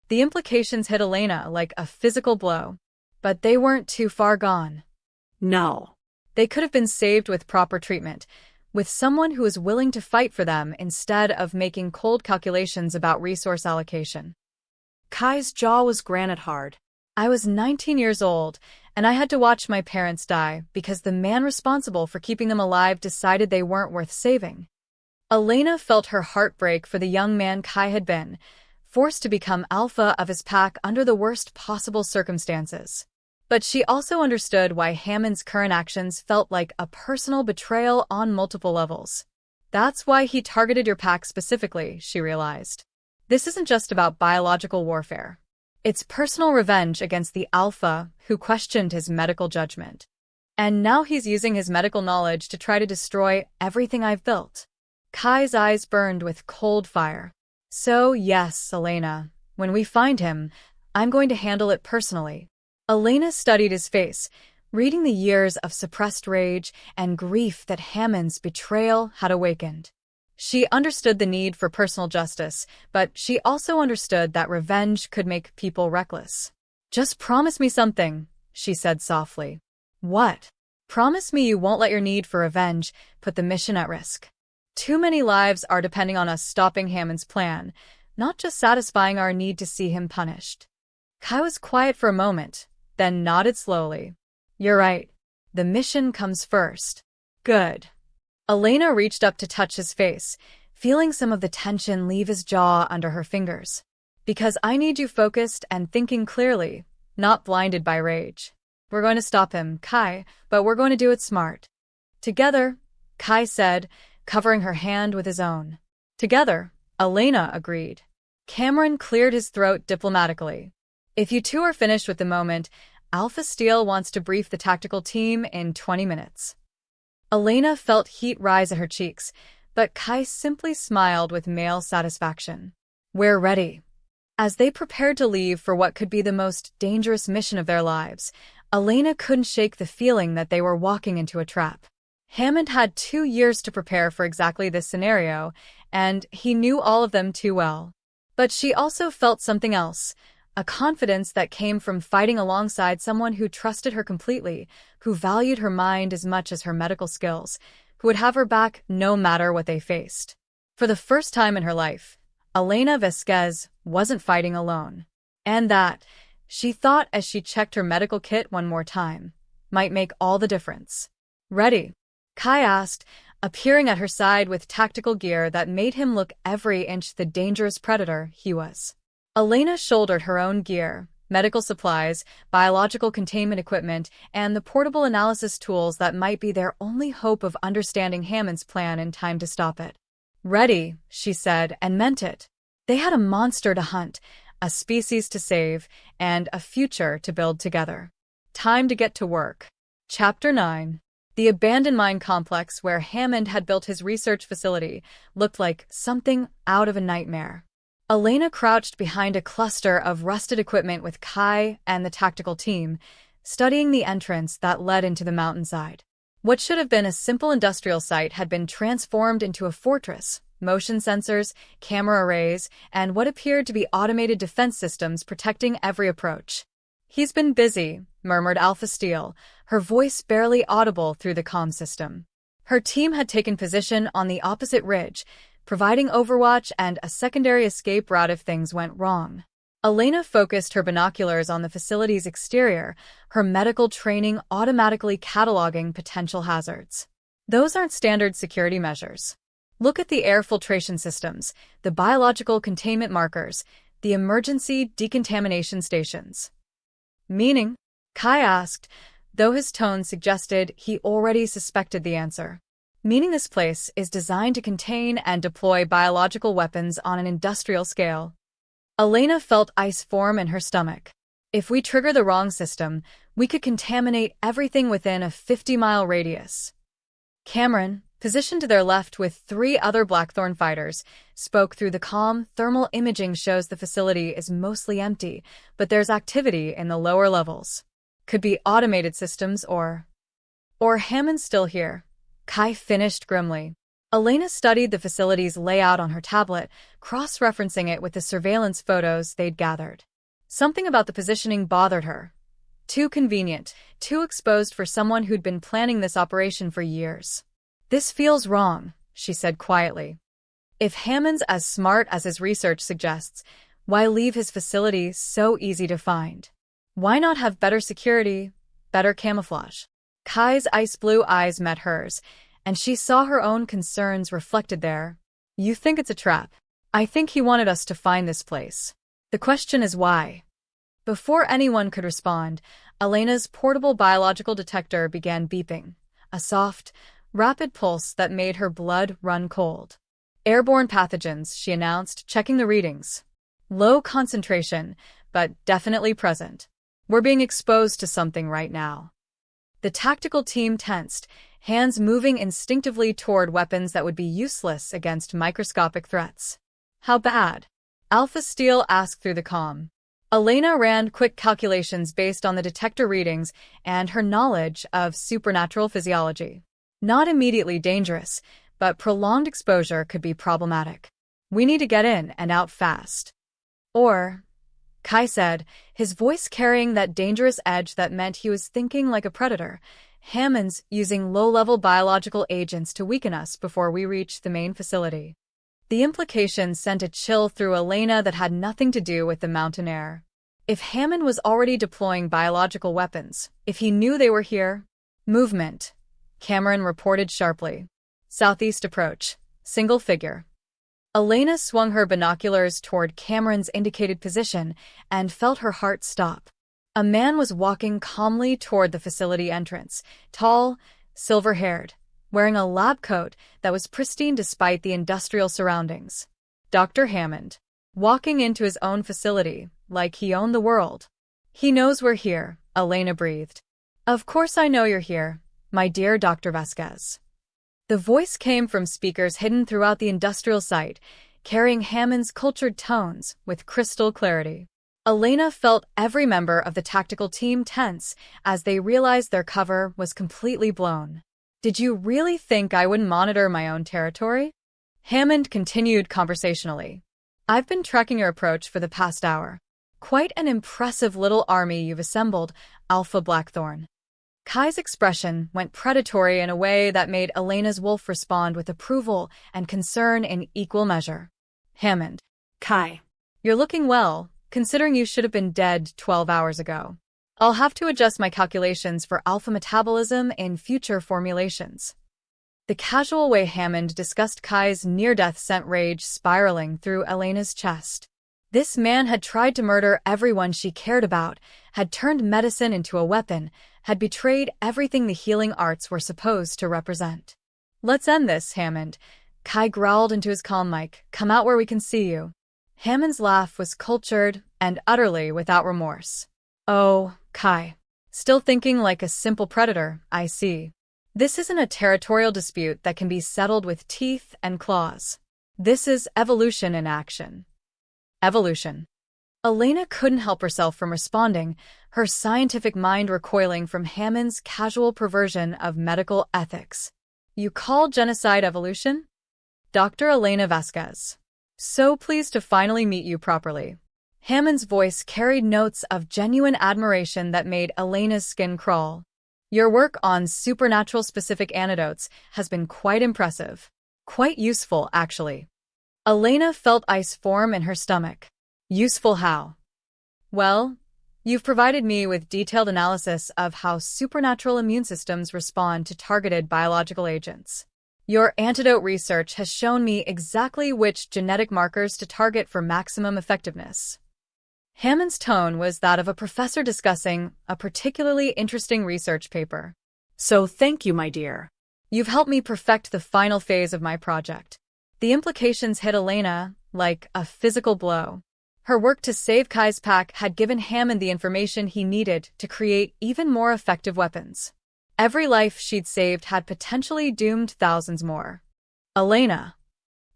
The implications hit Elena like a physical blow, but they weren't too far gone. No. They could have been saved with proper treatment, with someone who was willing to fight for them instead of making cold calculations about resource allocation. Kai's jaw was granite hard. I was 19 years old, and I had to watch my parents die because the man responsible for keeping them alive decided they weren't worth saving. Elena felt her heart break for the young man Kai had been, forced to become alpha of his pack under the worst possible circumstances. But she also understood why Hammond's current actions felt like a personal betrayal on multiple levels. That's why he targeted your pack specifically, she realized. This isn't just about biological warfare. It's personal revenge against the alpha who questioned his medical judgment. And now he's using his medical knowledge to try to destroy everything I've built. Kai's eyes burned with cold fire. So, yes, Elena, when we find him, I'm going to handle it personally. Elena studied his face, reading the years of suppressed rage and grief that Hammond's betrayal had awakened. She understood the need for personal justice, but she also understood that revenge could make people reckless. Just promise me something, she said softly. What? Promise me you won't let your need for revenge put the mission at risk. Too many lives are depending on us stopping Hammond's plan, not just satisfying our need to see him punished. Kai was quiet for a moment, then nodded slowly. You're right. The mission comes first. Good. Elena reached up to touch his face, feeling some of the tension leave his jaw under her fingers. Because I need you focused and thinking clearly, not blinded by rage. We're going to stop him, Kai, but we're going to do it smart. Together, Kai said, covering her hand with his own. Together, Elena agreed. Cameron cleared his throat diplomatically. If you two are finished with the moment, Alpha Steel wants to brief the tactical team in 20 minutes. Elena felt heat rise at her cheeks, but Kai simply smiled with male satisfaction. We're ready. As they prepared to leave for what could be the most dangerous mission of their lives, Elena couldn't shake the feeling that they were walking into a trap. Hammond had 2 years to prepare for exactly this scenario, and he knew all of them too well. But she also felt something else, a confidence that came from fighting alongside someone who trusted her completely, who valued her mind as much as her medical skills, who would have her back no matter what they faced. For the first time in her life, Elena Vasquez wasn't fighting alone. And that, she thought as she checked her medical kit one more time, might make all the difference. Ready? Kai asked, appearing at her side with tactical gear that made him look every inch the dangerous predator he was. Elena shouldered her own gear, medical supplies, biological containment equipment, and the portable analysis tools that might be their only hope of understanding Hammond's plan in time to stop it. Ready, she said, and meant it. They had a monster to hunt, a species to save, and a future to build together. Time to get to work. Chapter 9. The abandoned mine complex where Hammond had built his research facility looked like something out of a nightmare. Elena crouched behind a cluster of rusted equipment with Kai and the tactical team, studying the entrance that led into the mountainside. What should have been a simple industrial site had been transformed into a fortress, motion sensors, camera arrays, and what appeared to be automated defense systems protecting every approach. He's been busy, murmured Alpha Steel, her voice barely audible through the comm system. Her team had taken position on the opposite ridge, providing overwatch and a secondary escape route if things went wrong. Elena focused her binoculars on the facility's exterior, her medical training automatically cataloging potential hazards. Those aren't standard security measures. Look at the air filtration systems, the biological containment markers, the emergency decontamination stations. Meaning? Kai asked, though his tone suggested he already suspected the answer. Meaning this place is designed to contain and deploy biological weapons on an industrial scale. Elena felt ice form in her stomach. If we trigger the wrong system, we could contaminate everything within a 50-mile radius. Cameron, positioned to their left with 3 other Blackthorn fighters, spoke through the comm. Thermal imaging shows the facility is mostly empty, but there's activity in the lower levels. Could be automated systems or Hammond's still here. Kai finished grimly. Elena studied the facility's layout on her tablet, cross-referencing it with the surveillance photos they'd gathered. Something about the positioning bothered her. Too convenient, too exposed for someone who'd been planning this operation for years. This feels wrong, she said quietly. If Hammond's as smart as his research suggests, why leave his facility so easy to find? Why not have better security, better camouflage? Kai's ice blue eyes met hers, and she saw her own concerns reflected there. You think it's a trap? I think he wanted us to find this place. The question is why? Before anyone could respond, Elena's portable biological detector began beeping, a soft, rapid pulse that made her blood run cold. Airborne pathogens, she announced, checking the readings. Low concentration, but definitely present. We're being exposed to something right now. The tactical team tensed, hands moving instinctively toward weapons that would be useless against microscopic threats. How bad? Alpha Steel asked through the comm. Elena ran quick calculations based on the detector readings and her knowledge of supernatural physiology. Not immediately dangerous, but prolonged exposure could be problematic. We need to get in and out fast. Or, Kai said, his voice carrying that dangerous edge that meant he was thinking like a predator. Hammond's using low-level biological agents to weaken us before we reach the main facility. The implication sent a chill through Elena that had nothing to do with the mountain air. If Hammond was already deploying biological weapons, if he knew they were here... Movement, Cameron reported sharply. Southeast approach. Single figure. Elena swung her binoculars toward Cameron's indicated position and felt her heart stop. A man was walking calmly toward the facility entrance, tall, silver-haired, wearing a lab coat that was pristine despite the industrial surroundings. Dr. Hammond, walking into his own facility, like he owned the world. He knows we're here, Elena breathed. Of course I know you're here, my dear Dr. Vasquez. The voice came from speakers hidden throughout the industrial site, carrying Hammond's cultured tones with crystal clarity. Elena felt every member of the tactical team tense as they realized their cover was completely blown. Did you really think I wouldn't monitor my own territory? Hammond continued conversationally. I've been tracking your approach for the past hour. Quite an impressive little army you've assembled, Alpha Blackthorn. Kai's expression went predatory in a way that made Elena's wolf respond with approval and concern in equal measure. Hammond. Kai. You're looking well, considering you should have been dead 12 hours ago. I'll have to adjust my calculations for alpha metabolism in future formulations. The casual way Hammond discussed Kai's near-death sent rage spiraling through Elena's chest. This man had tried to murder everyone she cared about, had turned medicine into a weapon, had betrayed everything the healing arts were supposed to represent. Let's end this, Hammond. Kai growled into his comm mic. Come out where we can see you. Hammond's laugh was cultured and utterly without remorse. Oh, Kai. Still thinking like a simple predator, I see. This isn't a territorial dispute that can be settled with teeth and claws. This is evolution in action. Evolution. Elena couldn't help herself from responding, her scientific mind recoiling from Hammond's casual perversion of medical ethics. You call genocide evolution? Dr. Elena Vasquez. So pleased to finally meet you properly. Hammond's voice carried notes of genuine admiration that made Elena's skin crawl. Your work on supernatural-specific antidotes has been quite impressive. Quite useful, actually. Elena felt ice form in her stomach. Useful how? Well, you've provided me with detailed analysis of how supernatural immune systems respond to targeted biological agents. Your antidote research has shown me exactly which genetic markers to target for maximum effectiveness. Hammond's tone was that of a professor discussing a particularly interesting research paper. So thank you, my dear. You've helped me perfect the final phase of my project. The implications hit Elena like a physical blow. Her work to save Kai's pack had given Hammond the information he needed to create even more effective weapons. Every life she'd saved had potentially doomed thousands more. Elena.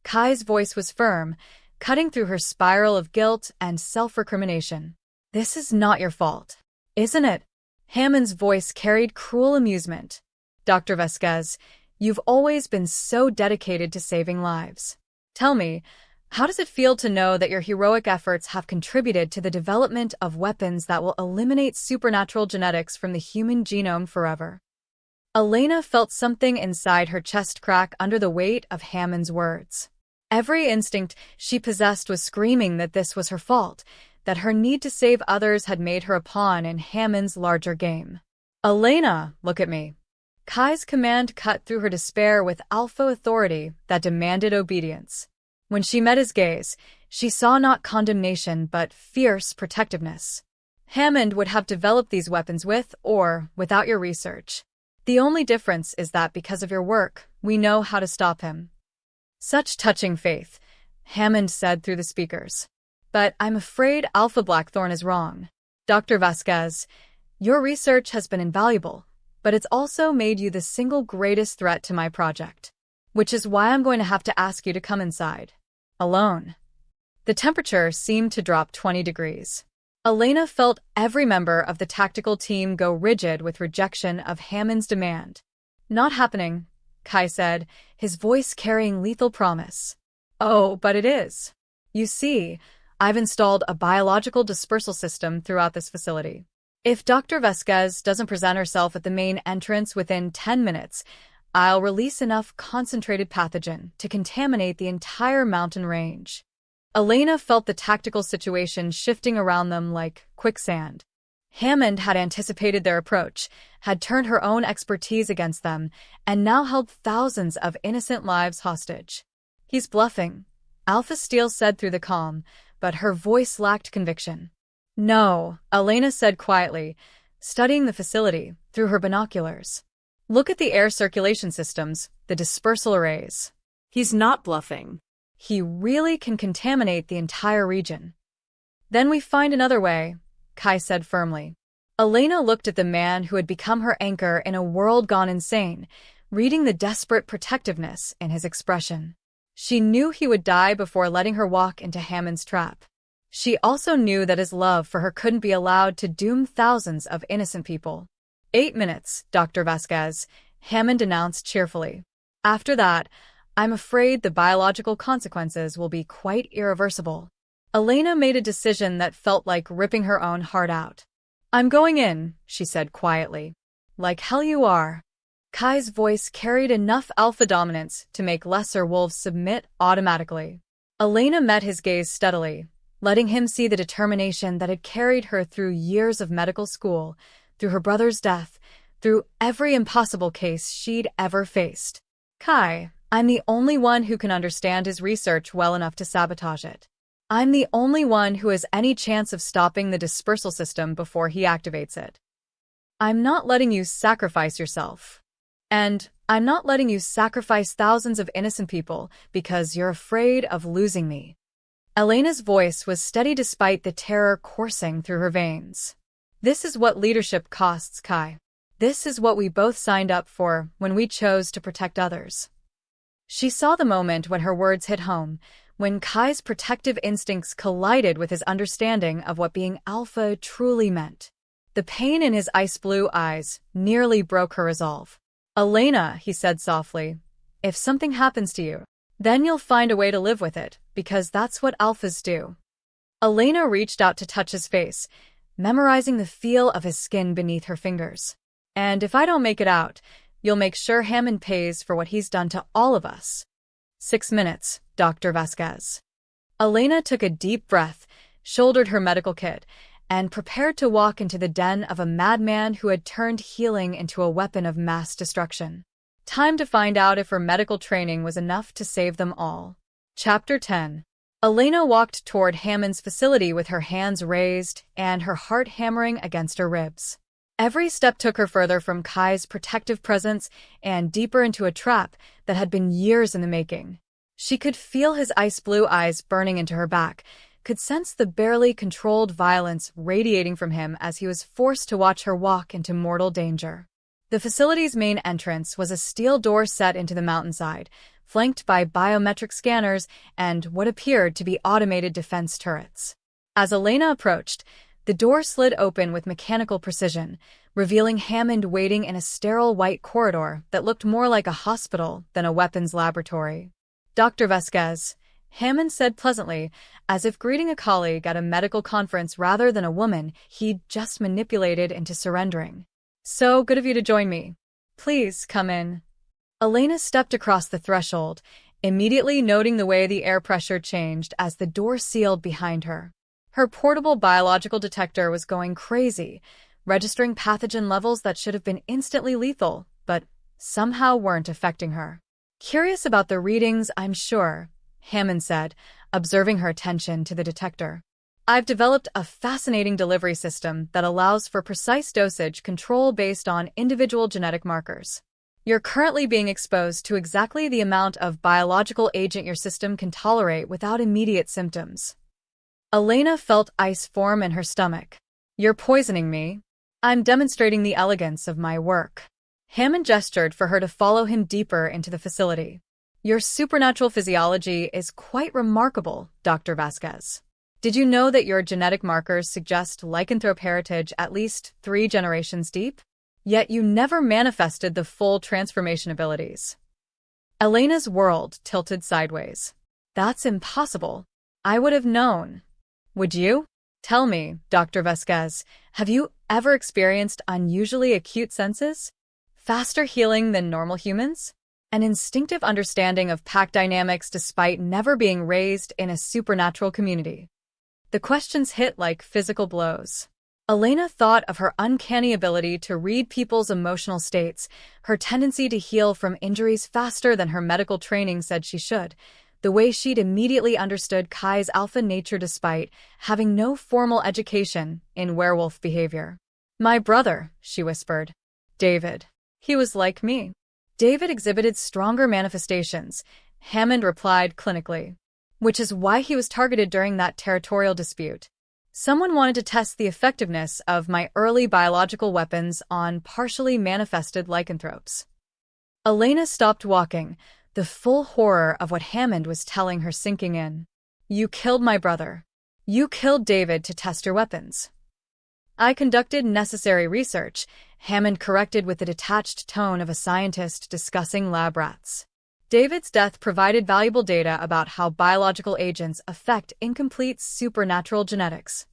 Kai's voice was firm, cutting through her spiral of guilt and self-recrimination. This is not your fault, isn't it? Hammond's voice carried cruel amusement. Dr. Vasquez, you've always been so dedicated to saving lives. Tell me, how does it feel to know that your heroic efforts have contributed to the development of weapons that will eliminate supernatural genetics from the human genome forever? Elena felt something inside her chest crack under the weight of Hammond's words. Every instinct she possessed was screaming that this was her fault, that her need to save others had made her a pawn in Hammond's larger game. Elena, look at me. Kai's command cut through her despair with alpha authority that demanded obedience. When she met his gaze, she saw not condemnation but fierce protectiveness. Hammond would have developed these weapons with or without your research. The only difference is that because of your work, we know how to stop him. Such touching faith, Hammond said through the speakers. But I'm afraid Alpha Blackthorn is wrong. Dr. Vasquez, your research has been invaluable, but it's also made you the single greatest threat to my project. Which is why I'm going to have to ask you to come inside. Alone. The temperature seemed to drop 20 degrees. Elena felt every member of the tactical team go rigid with rejection of Hammond's demand. Not happening, Kai said, his voice carrying lethal promise. Oh, but it is. You see, I've installed a biological dispersal system throughout this facility. If Dr. Vasquez doesn't present herself at the main entrance within 10 minutes, I'll release enough concentrated pathogen to contaminate the entire mountain range. Elena felt the tactical situation shifting around them like quicksand. Hammond had anticipated their approach, had turned her own expertise against them, and now held thousands of innocent lives hostage. He's bluffing, Alpha Steel said through the calm, but her voice lacked conviction. No, Elena said quietly, studying the facility through her binoculars. Look at the air circulation systems, the dispersal arrays. He's not bluffing. He really can contaminate the entire region. Then we find another way, Kai said firmly. Elena looked at the man who had become her anchor in a world gone insane, reading the desperate protectiveness in his expression. She knew he would die before letting her walk into Hammond's trap. She also knew that his love for her couldn't be allowed to doom thousands of innocent people. 8 minutes, Dr. Vasquez, Hammond announced cheerfully. After that, I'm afraid the biological consequences will be quite irreversible. Elena made a decision that felt like ripping her own heart out. I'm going in, she said quietly. Like hell you are. Kai's voice carried enough alpha dominance to make lesser wolves submit automatically. Elena met his gaze steadily, letting him see the determination that had carried her through years of medical school, through her brother's death, through every impossible case she'd ever faced. Kai, I'm the only one who can understand his research well enough to sabotage it. I'm the only one who has any chance of stopping the dispersal system before he activates it. I'm not letting you sacrifice yourself. And I'm not letting you sacrifice thousands of innocent people because you're afraid of losing me. Elena's voice was steady despite the terror coursing through her veins. This is what leadership costs, Kai. This is what we both signed up for when we chose to protect others. She saw the moment when her words hit home, when Kai's protective instincts collided with his understanding of what being alpha truly meant. The pain in his ice-blue eyes nearly broke her resolve. Elena, he said softly, if something happens to you, then you'll find a way to live with it, because that's what alphas do. Elena reached out to touch his face, memorizing the feel of his skin beneath her fingers. And if I don't make it out, you'll make sure Hammond pays for what he's done to all of us. 6 minutes, Dr. Vasquez. Elena took a deep breath, shouldered her medical kit, and prepared to walk into the den of a madman who had turned healing into a weapon of mass destruction. Time to find out if her medical training was enough to save them all. Chapter 10. Elena walked toward Hammond's facility with her hands raised and her heart hammering against her ribs. Every step took her further from Kai's protective presence and deeper into a trap that had been years in the making. She could feel his ice-blue eyes burning into her back, could sense the barely controlled violence radiating from him as he was forced to watch her walk into mortal danger. The facility's main entrance was a steel door set into the mountainside, flanked by biometric scanners and what appeared to be automated defense turrets. As Elena approached, the door slid open with mechanical precision, revealing Hammond waiting in a sterile white corridor that looked more like a hospital than a weapons laboratory. Dr. Vasquez, Hammond said pleasantly, as if greeting a colleague at a medical conference rather than a woman he'd just manipulated into surrendering. So good of you to join me. Please come in. Elena stepped across the threshold, immediately noting the way the air pressure changed as the door sealed behind her. Her portable biological detector was going crazy, registering pathogen levels that should have been instantly lethal, but somehow weren't affecting her. Curious about the readings, I'm sure, Hammond said, observing her attention to the detector. I've developed a fascinating delivery system that allows for precise dosage control based on individual genetic markers. You're currently being exposed to exactly the amount of biological agent your system can tolerate without immediate symptoms. Elena felt ice form in her stomach. You're poisoning me. I'm demonstrating the elegance of my work. Hammond gestured for her to follow him deeper into the facility. Your supernatural physiology is quite remarkable, Dr. Vasquez. Did you know that your genetic markers suggest lycanthrope heritage at least 3 generations deep? Yet you never manifested the full transformation abilities. Elena's world tilted sideways. That's impossible. I would have known. Would you? Tell me, Dr. Vasquez, have you ever experienced unusually acute senses? Faster healing than normal humans? An instinctive understanding of pack dynamics despite never being raised in a supernatural community. The questions hit like physical blows. Elena thought of her uncanny ability to read people's emotional states, her tendency to heal from injuries faster than her medical training said she should, the way she'd immediately understood Kai's alpha nature despite having no formal education in werewolf behavior. My brother, she whispered. David. He was like me. David exhibited stronger manifestations, Hammond replied clinically. Which is why he was targeted during that territorial dispute. Someone wanted to test the effectiveness of my early biological weapons on partially manifested lycanthropes. Elena stopped walking, the full horror of what Hammond was telling her sinking in. You killed my brother. You killed David to test your weapons. I conducted necessary research, Hammond corrected with the detached tone of a scientist discussing lab rats. David's death provided valuable data about how biological agents affect incomplete supernatural genetics.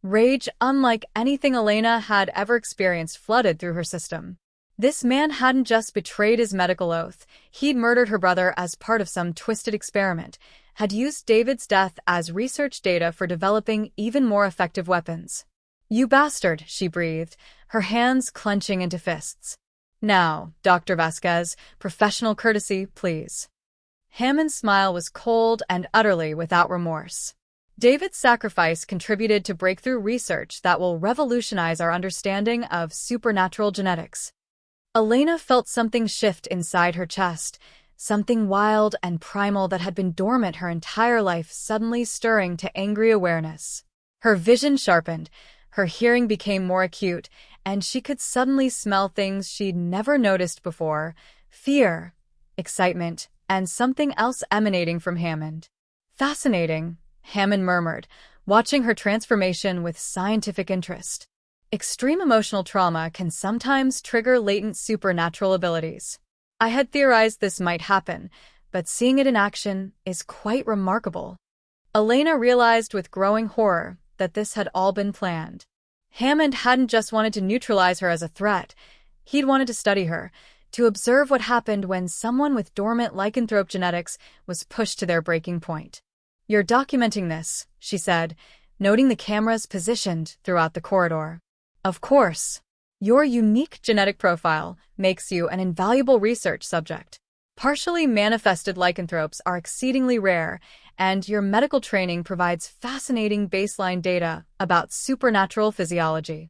Rage, unlike anything Elena had ever experienced, flooded through her system. This man hadn't just betrayed his medical oath, he'd murdered her brother as part of some twisted experiment, had used David's death as research data for developing even more effective weapons. You bastard, she breathed, her hands clenching into fists. Now, Dr. Vasquez, professional courtesy, please. Hammond's smile was cold and utterly without remorse. David's sacrifice contributed to breakthrough research that will revolutionize our understanding of supernatural genetics. Elena felt something shift inside her chest, something wild and primal that had been dormant her entire life suddenly stirring to angry awareness. Her vision sharpened, her hearing became more acute, and she could suddenly smell things she'd never noticed before: fear, excitement, and something else emanating from Hammond. Fascinating, Hammond murmured, watching her transformation with scientific interest. Extreme emotional trauma can sometimes trigger latent supernatural abilities. I had theorized this might happen, but seeing it in action is quite remarkable. Elena realized with growing horror that this had all been planned. Hammond hadn't just wanted to neutralize her as a threat. He'd wanted to study her, to observe what happened when someone with dormant lycanthrope genetics was pushed to their breaking point. "You're documenting this," she said, noting the cameras positioned throughout the corridor. "Of course. Your unique genetic profile makes you an invaluable research subject. Partially manifested lycanthropes are exceedingly rare, and your medical training provides fascinating baseline data about supernatural physiology."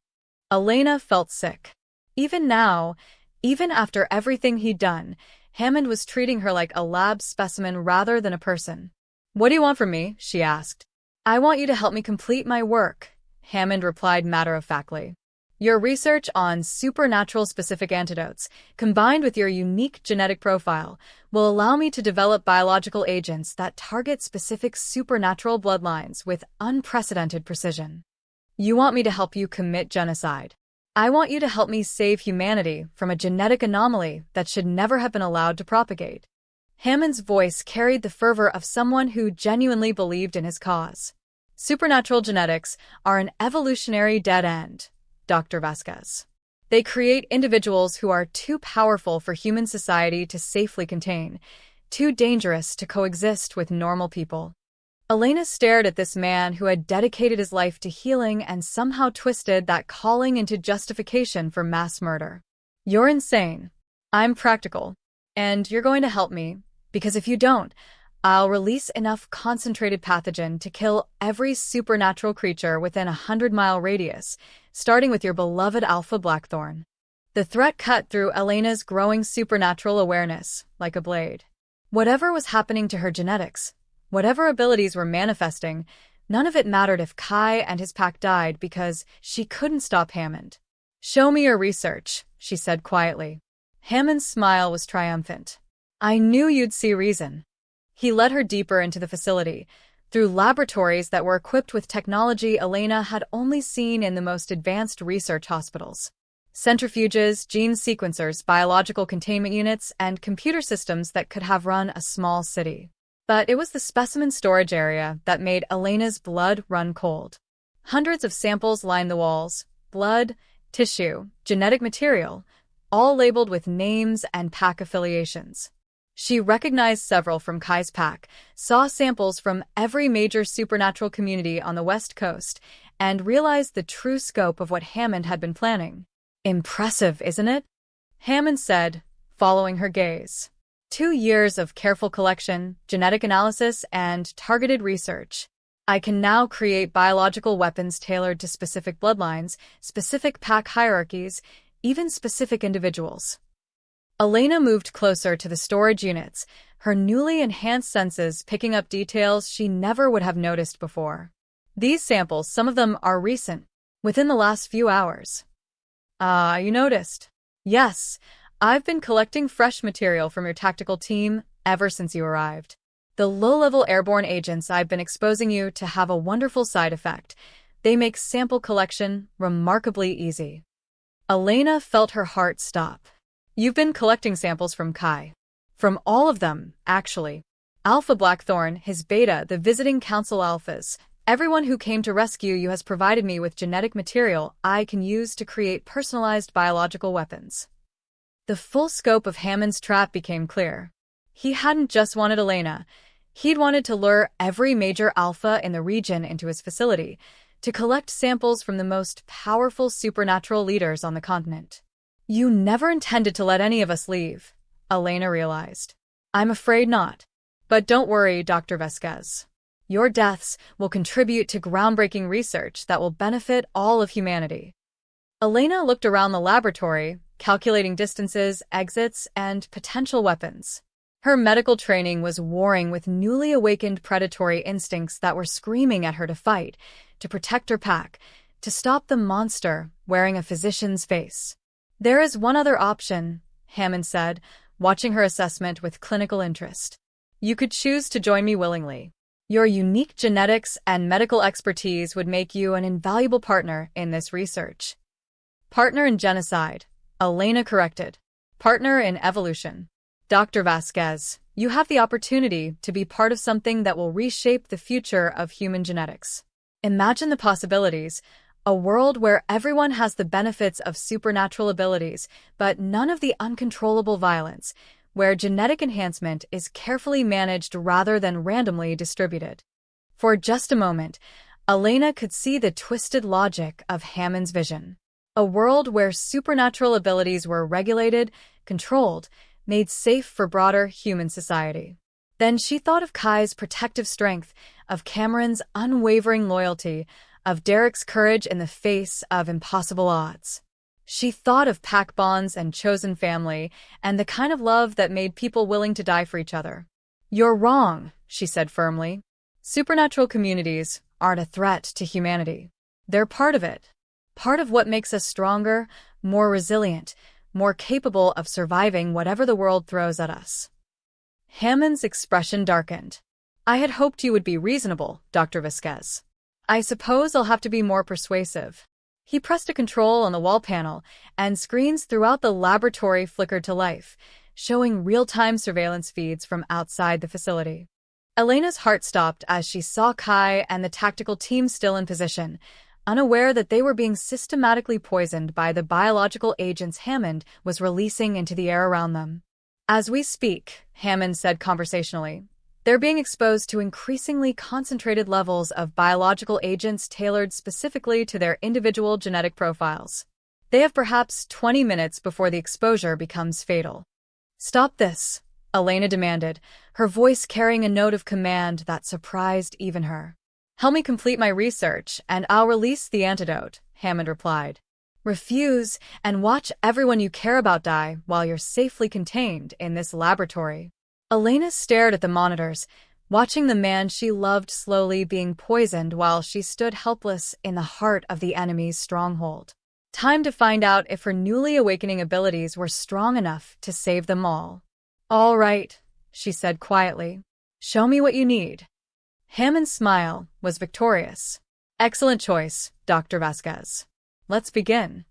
Elena felt sick. Even now, even after everything he'd done, Hammond was treating her like a lab specimen rather than a person. "What do you want from me?" she asked. "I want you to help me complete my work," Hammond replied matter-of-factly. "Your research on supernatural-specific antidotes, combined with your unique genetic profile, will allow me to develop biological agents that target specific supernatural bloodlines with unprecedented precision. You want me to help you commit genocide. I want you to help me save humanity from a genetic anomaly that should never have been allowed to propagate." Hammond's voice carried the fervor of someone who genuinely believed in his cause. "Supernatural genetics are an evolutionary dead end, Dr. Vasquez. They create individuals who are too powerful for human society to safely contain, too dangerous to coexist with normal people." Elena stared at this man who had dedicated his life to healing and somehow twisted that calling into justification for mass murder. "You're insane. I'm practical. And you're going to help me, because if you don't, I'll release enough concentrated pathogen to kill every supernatural creature within a 100-mile radius, starting with your beloved Alpha Blackthorn." The threat cut through Elena's growing supernatural awareness like a blade. Whatever was happening to her genetics, whatever abilities were manifesting, none of it mattered if Kai and his pack died because she couldn't stop Hammond. "Show me your research," she said quietly. Hammond's smile was triumphant. "I knew you'd see reason." He led her deeper into the facility, through laboratories that were equipped with technology Elena had only seen in the most advanced research hospitals. Centrifuges, gene sequencers, biological containment units, and computer systems that could have run a small city. But it was the specimen storage area that made Elena's blood run cold. Hundreds of samples lined the walls: blood, tissue, genetic material, all labeled with names and pack affiliations. She recognized several from Kai's pack, saw samples from every major supernatural community on the West Coast, and realized the true scope of what Hammond had been planning. "Impressive, isn't it?" Hammond said, following her gaze. 2 years of careful collection, genetic analysis, and targeted research. I can now create biological weapons tailored to specific bloodlines, specific pack hierarchies, even specific individuals. Elena moved closer to the storage units, her newly enhanced senses picking up details she never would have noticed before. "These samples, some of them are recent, within the last few hours." "Ah, you noticed?" "Yes, I've been collecting fresh material from your tactical team ever since you arrived. The low-level airborne agents I've been exposing you to have a wonderful side effect. They make sample collection remarkably easy." Elena felt her heart stop. "You've been collecting samples from Kai." "From all of them, actually. Alpha Blackthorn, his beta, the visiting council alphas. Everyone who came to rescue you has provided me with genetic material I can use to create personalized biological weapons." The full scope of Hammond's trap became clear. He hadn't just wanted Elena. He'd wanted to lure every major alpha in the region into his facility, to collect samples from the most powerful supernatural leaders on the continent. "You never intended to let any of us leave," Elena realized. "I'm afraid not. But don't worry, Dr. Vasquez. Your deaths will contribute to groundbreaking research that will benefit all of humanity." Elena looked around the laboratory, calculating distances, exits, and potential weapons. Her medical training was warring with newly awakened predatory instincts that were screaming at her to fight, to protect her pack, to stop the monster wearing a physician's face. "There is one other option," Hammond said, watching her assessment with clinical interest. "You could choose to join me willingly. Your unique genetics and medical expertise would make you an invaluable partner in this research." "Partner in genocide," Elena corrected. "Partner in evolution. Dr. Vasquez, you have the opportunity to be part of something that will reshape the future of human genetics. Imagine the possibilities. A world where everyone has the benefits of supernatural abilities, but none of the uncontrollable violence, where genetic enhancement is carefully managed rather than randomly distributed. For just a moment, Elena could see the twisted logic of Hammond's vision. A world where supernatural abilities were regulated, controlled, made safe for broader human society. Then she thought of Kai's protective strength, of Cameron's unwavering loyalty, of Derek's courage in the face of impossible odds. She thought of pack bonds and chosen family, and the kind of love that made people willing to die for each other. "You're wrong," she said firmly. "Supernatural communities aren't a threat to humanity. They're part of it. Part of what makes us stronger, more resilient, more capable of surviving whatever the world throws at us." Hammond's expression darkened. "I had hoped you would be reasonable, Dr. Vasquez. I suppose I'll have to be more persuasive." He pressed a control on the wall panel, and screens throughout the laboratory flickered to life, showing real-time surveillance feeds from outside the facility. Elena's heart stopped as she saw Kai and the tactical team still in position, unaware that they were being systematically poisoned by the biological agents Hammond was releasing into the air around them. "As we speak," Hammond said conversationally, "they're being exposed to increasingly concentrated levels of biological agents tailored specifically to their individual genetic profiles. They have perhaps 20 minutes before the exposure becomes fatal." "Stop this," Elena demanded, her voice carrying a note of command that surprised even her. "Help me complete my research, and I'll release the antidote," Hammond replied. "Refuse, and watch everyone you care about die while you're safely contained in this laboratory." Elena stared at the monitors, watching the man she loved slowly being poisoned while she stood helpless in the heart of the enemy's stronghold. Time to find out if her newly awakening abilities were strong enough to save them all. "All right," she said quietly. "Show me what you need." Hammond's smile was victorious. "Excellent choice, Dr. Vasquez. Let's begin."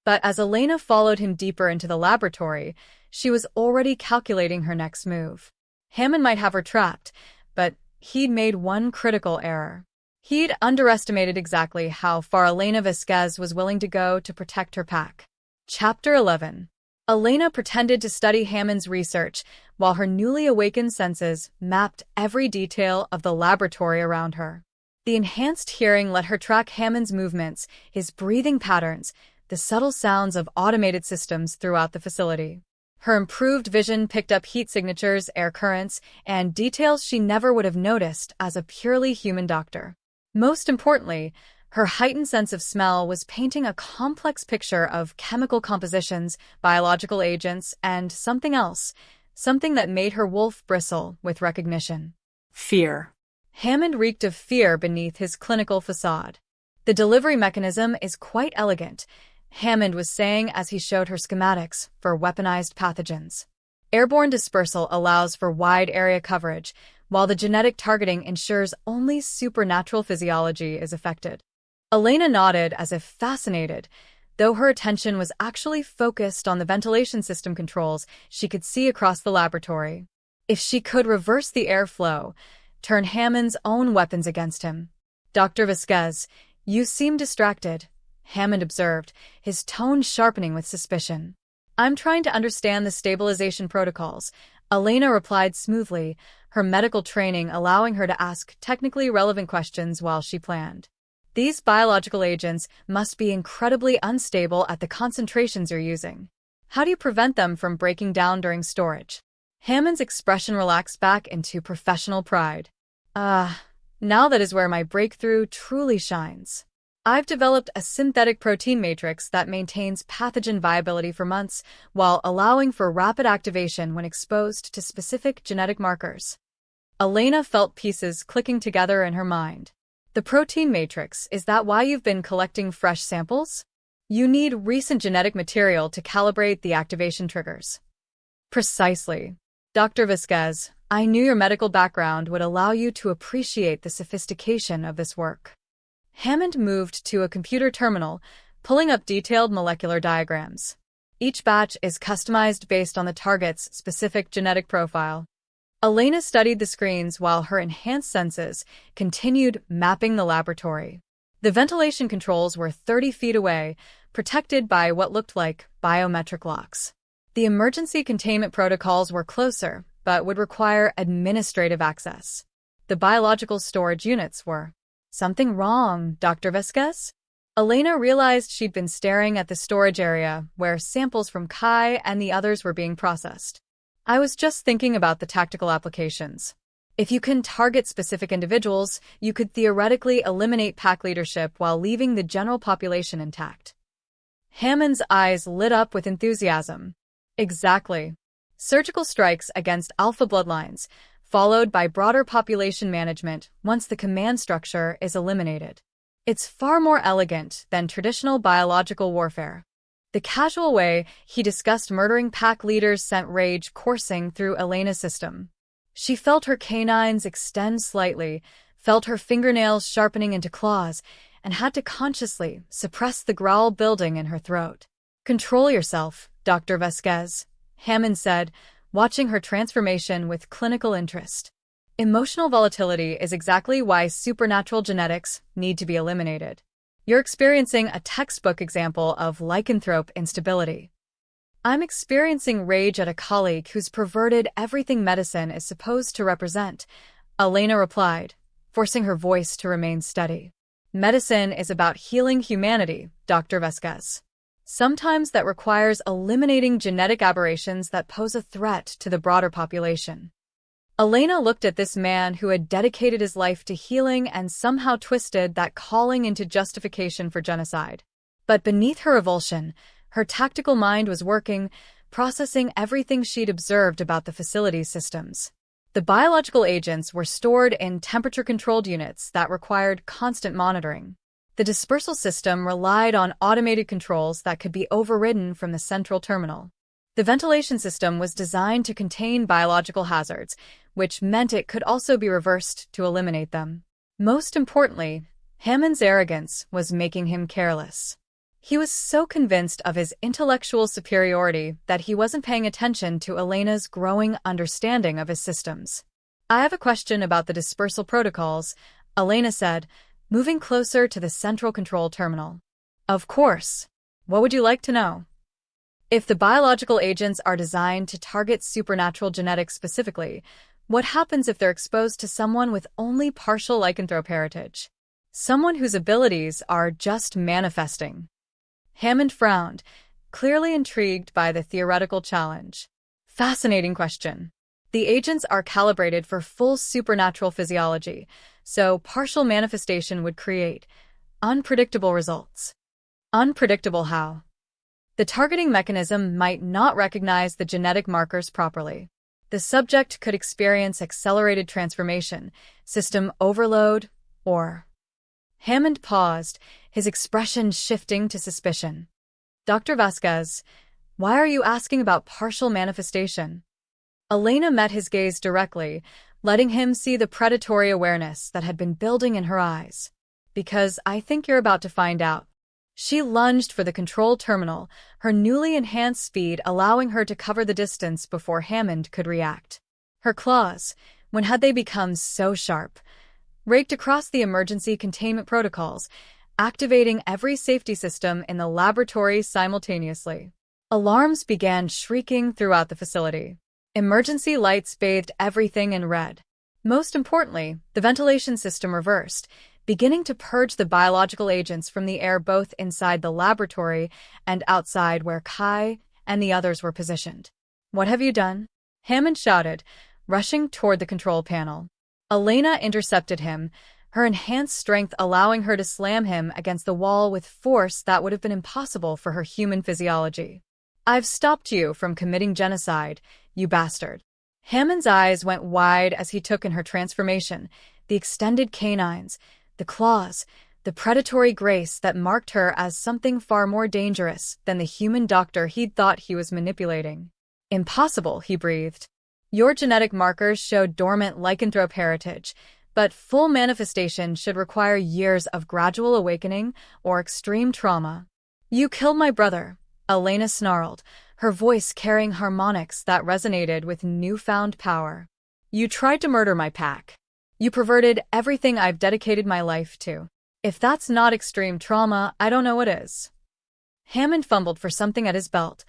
But as Elena followed him deeper into the laboratory, she was already calculating her next move. Hammond might have her trapped, but he'd made one critical error. He'd underestimated exactly how far Elena Vasquez was willing to go to protect her pack. Chapter 11. Elena pretended to study Hammond's research while her newly awakened senses mapped every detail of the laboratory around her. The enhanced hearing let her track Hammond's movements, his breathing patterns, the subtle sounds of automated systems throughout the facility. Her improved vision picked up heat signatures, air currents, and details she never would have noticed as a purely human doctor. Most importantly, her heightened sense of smell was painting a complex picture of chemical compositions, biological agents, and something else, something that made her wolf bristle with recognition. Fear. Hammond reeked of fear beneath his clinical facade. "The delivery mechanism is quite elegant," Hammond was saying as he showed her schematics for weaponized pathogens. "Airborne dispersal allows for wide area coverage, while the genetic targeting ensures only supernatural physiology is affected." Elena nodded as if fascinated, though her attention was actually focused on the ventilation system controls she could see across the laboratory. If she could reverse the airflow, turn Hammond's own weapons against him. "Dr. Vasquez, you seem distracted," Hammond observed, his tone sharpening with suspicion. "I'm trying to understand the stabilization protocols," Elena replied smoothly, her medical training allowing her to ask technically relevant questions while she planned. "These biological agents must be incredibly unstable at the concentrations you're using. How do you prevent them from breaking down during storage?" Hammond's expression relaxed back into professional pride. Now that is where my breakthrough truly shines. I've developed a synthetic protein matrix that maintains pathogen viability for months while allowing for rapid activation when exposed to specific genetic markers." Elena felt pieces clicking together in her mind. "The protein matrix, is that why you've been collecting fresh samples? You need recent genetic material to calibrate the activation triggers." "Precisely. Dr. Vasquez, I knew your medical background would allow you to appreciate the sophistication of this work." Hammond moved to a computer terminal, pulling up detailed molecular diagrams. Each batch is customized based on the target's specific genetic profile. Elena studied the screens while her enhanced senses continued mapping the laboratory. The ventilation controls were 30 feet away, protected by what looked like biometric locks. The emergency containment protocols were closer, but would require administrative access. The biological storage units were. Something wrong, Dr. Vasquez? Elena realized she'd been staring at the storage area where samples from Kai and the others were being processed. I was just thinking about the tactical applications. If you can target specific individuals, you could theoretically eliminate pack leadership while leaving the general population intact. Hammond's eyes lit up with enthusiasm. Exactly. Surgical strikes against alpha bloodlines, followed by broader population management once the command structure is eliminated. It's far more elegant than traditional biological warfare. The casual way he discussed murdering pack leaders sent rage coursing through Elena's system. She felt her canines extend slightly, felt her fingernails sharpening into claws, and had to consciously suppress the growl building in her throat. "Control yourself, Dr. Vasquez," Hammond said, watching her transformation with clinical interest. Emotional volatility is exactly why supernatural genetics need to be eliminated. You're experiencing a textbook example of lycanthrope instability. I'm experiencing rage at a colleague who's perverted everything medicine is supposed to represent, Elena replied, forcing her voice to remain steady. Medicine is about healing humanity, Dr. Vasquez. Sometimes that requires eliminating genetic aberrations that pose a threat to the broader population. Elena looked at this man who had dedicated his life to healing and somehow twisted that calling into justification for genocide. But beneath her revulsion, her tactical mind was working, processing everything she'd observed about the facility's systems. The biological agents were stored in temperature-controlled units that required constant monitoring. The dispersal system relied on automated controls that could be overridden from the central terminal. The ventilation system was designed to contain biological hazards, which meant it could also be reversed to eliminate them. Most importantly, Hammond's arrogance was making him careless. He was so convinced of his intellectual superiority that he wasn't paying attention to Elena's growing understanding of his systems. "I have a question about the dispersal protocols," Elena said, moving closer to the central control terminal. "Of course. What would you like to know?" "If the biological agents are designed to target supernatural genetics specifically, what happens if they're exposed to someone with only partial lycanthrope heritage? Someone whose abilities are just manifesting?" Hammond frowned, clearly intrigued by the theoretical challenge. "Fascinating question. The agents are calibrated for full supernatural physiology, so partial manifestation would create unpredictable results." Unpredictable how? The targeting mechanism might not recognize the genetic markers properly. The subject could experience accelerated transformation, system overload, or... Hammond paused, his expression shifting to suspicion. "Dr. Vasquez, why are you asking about partial manifestation?" Elena met his gaze directly, letting him see the predatory awareness that had been building in her eyes. "Because I think you're about to find out." She lunged for the control terminal, her newly enhanced speed allowing her to cover the distance before Hammond could react. Her claws, when had they become so sharp, raked across the emergency containment protocols, activating every safety system in the laboratory simultaneously. Alarms began shrieking throughout the facility. Emergency lights bathed everything in red. Most importantly, the ventilation system reversed, beginning to purge the biological agents from the air both inside the laboratory and outside where Kai and the others were positioned. "What have you done?" Hammond shouted, rushing toward the control panel. Elena intercepted him, her enhanced strength allowing her to slam him against the wall with force that would have been impossible for her human physiology. "I've stopped you from committing genocide, you bastard." Hammond's eyes went wide as he took in her transformation, the extended canines, the claws, the predatory grace that marked her as something far more dangerous than the human doctor he'd thought he was manipulating. "Impossible," he breathed. "Your genetic markers showed dormant lycanthrope heritage, but full manifestation should require years of gradual awakening or extreme trauma." "You killed my brother," Elena snarled, her voice carrying harmonics that resonated with newfound power. "You tried to murder my pack. You perverted everything I've dedicated my life to." If that's not extreme trauma, I don't know what is. Hammond fumbled for something at his belt,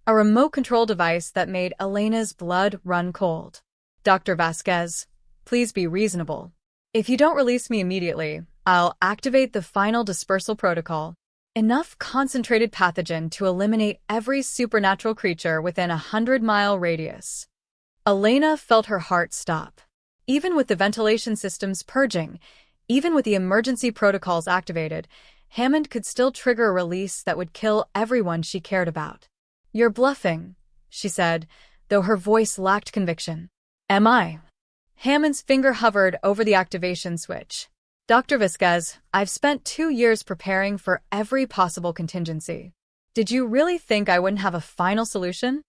a remote control device that made Elena's blood run cold. Dr. Vasquez, please be reasonable. If you don't release me immediately, I'll activate the final dispersal protocol. Enough concentrated pathogen to eliminate every supernatural creature within a 100-mile radius. Elena felt her heart stop. Even with the ventilation systems purging, even with the emergency protocols activated, Hammond could still trigger a release that would kill everyone she cared about. "You're bluffing," she said, though her voice lacked conviction. "Am I?" Hammond's finger hovered over the activation switch. "Dr. Vasquez, I've spent 2 years preparing for every possible contingency. Did you really think I wouldn't have a final solution?"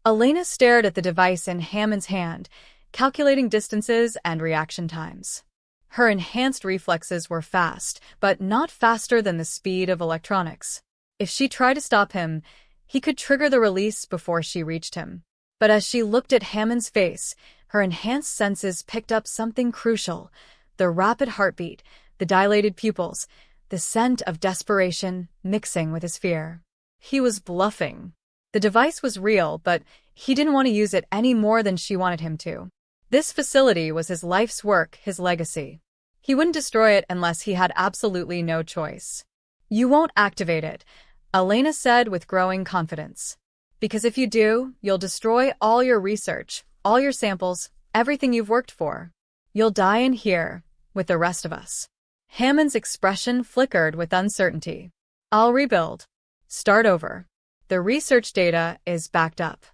Elena stared at the device in Hammond's hand, calculating distances and reaction times. Her enhanced reflexes were fast, but not faster than the speed of electronics. If she tried to stop him, he could trigger the release before she reached him. But as she looked at Hammond's face, her enhanced senses picked up something crucial: the rapid heartbeat, the dilated pupils, the scent of desperation mixing with his fear. He was bluffing. The device was real, but he didn't want to use it any more than she wanted him to. This facility was his life's work, his legacy. He wouldn't destroy it unless he had absolutely no choice. "You won't activate it," Elena said with growing confidence. "Because if you do, you'll destroy all your research, all your samples, everything you've worked for. You'll die in here, with the rest of us." Hammond's expression flickered with uncertainty. "I'll rebuild. Start over. The research data is backed up."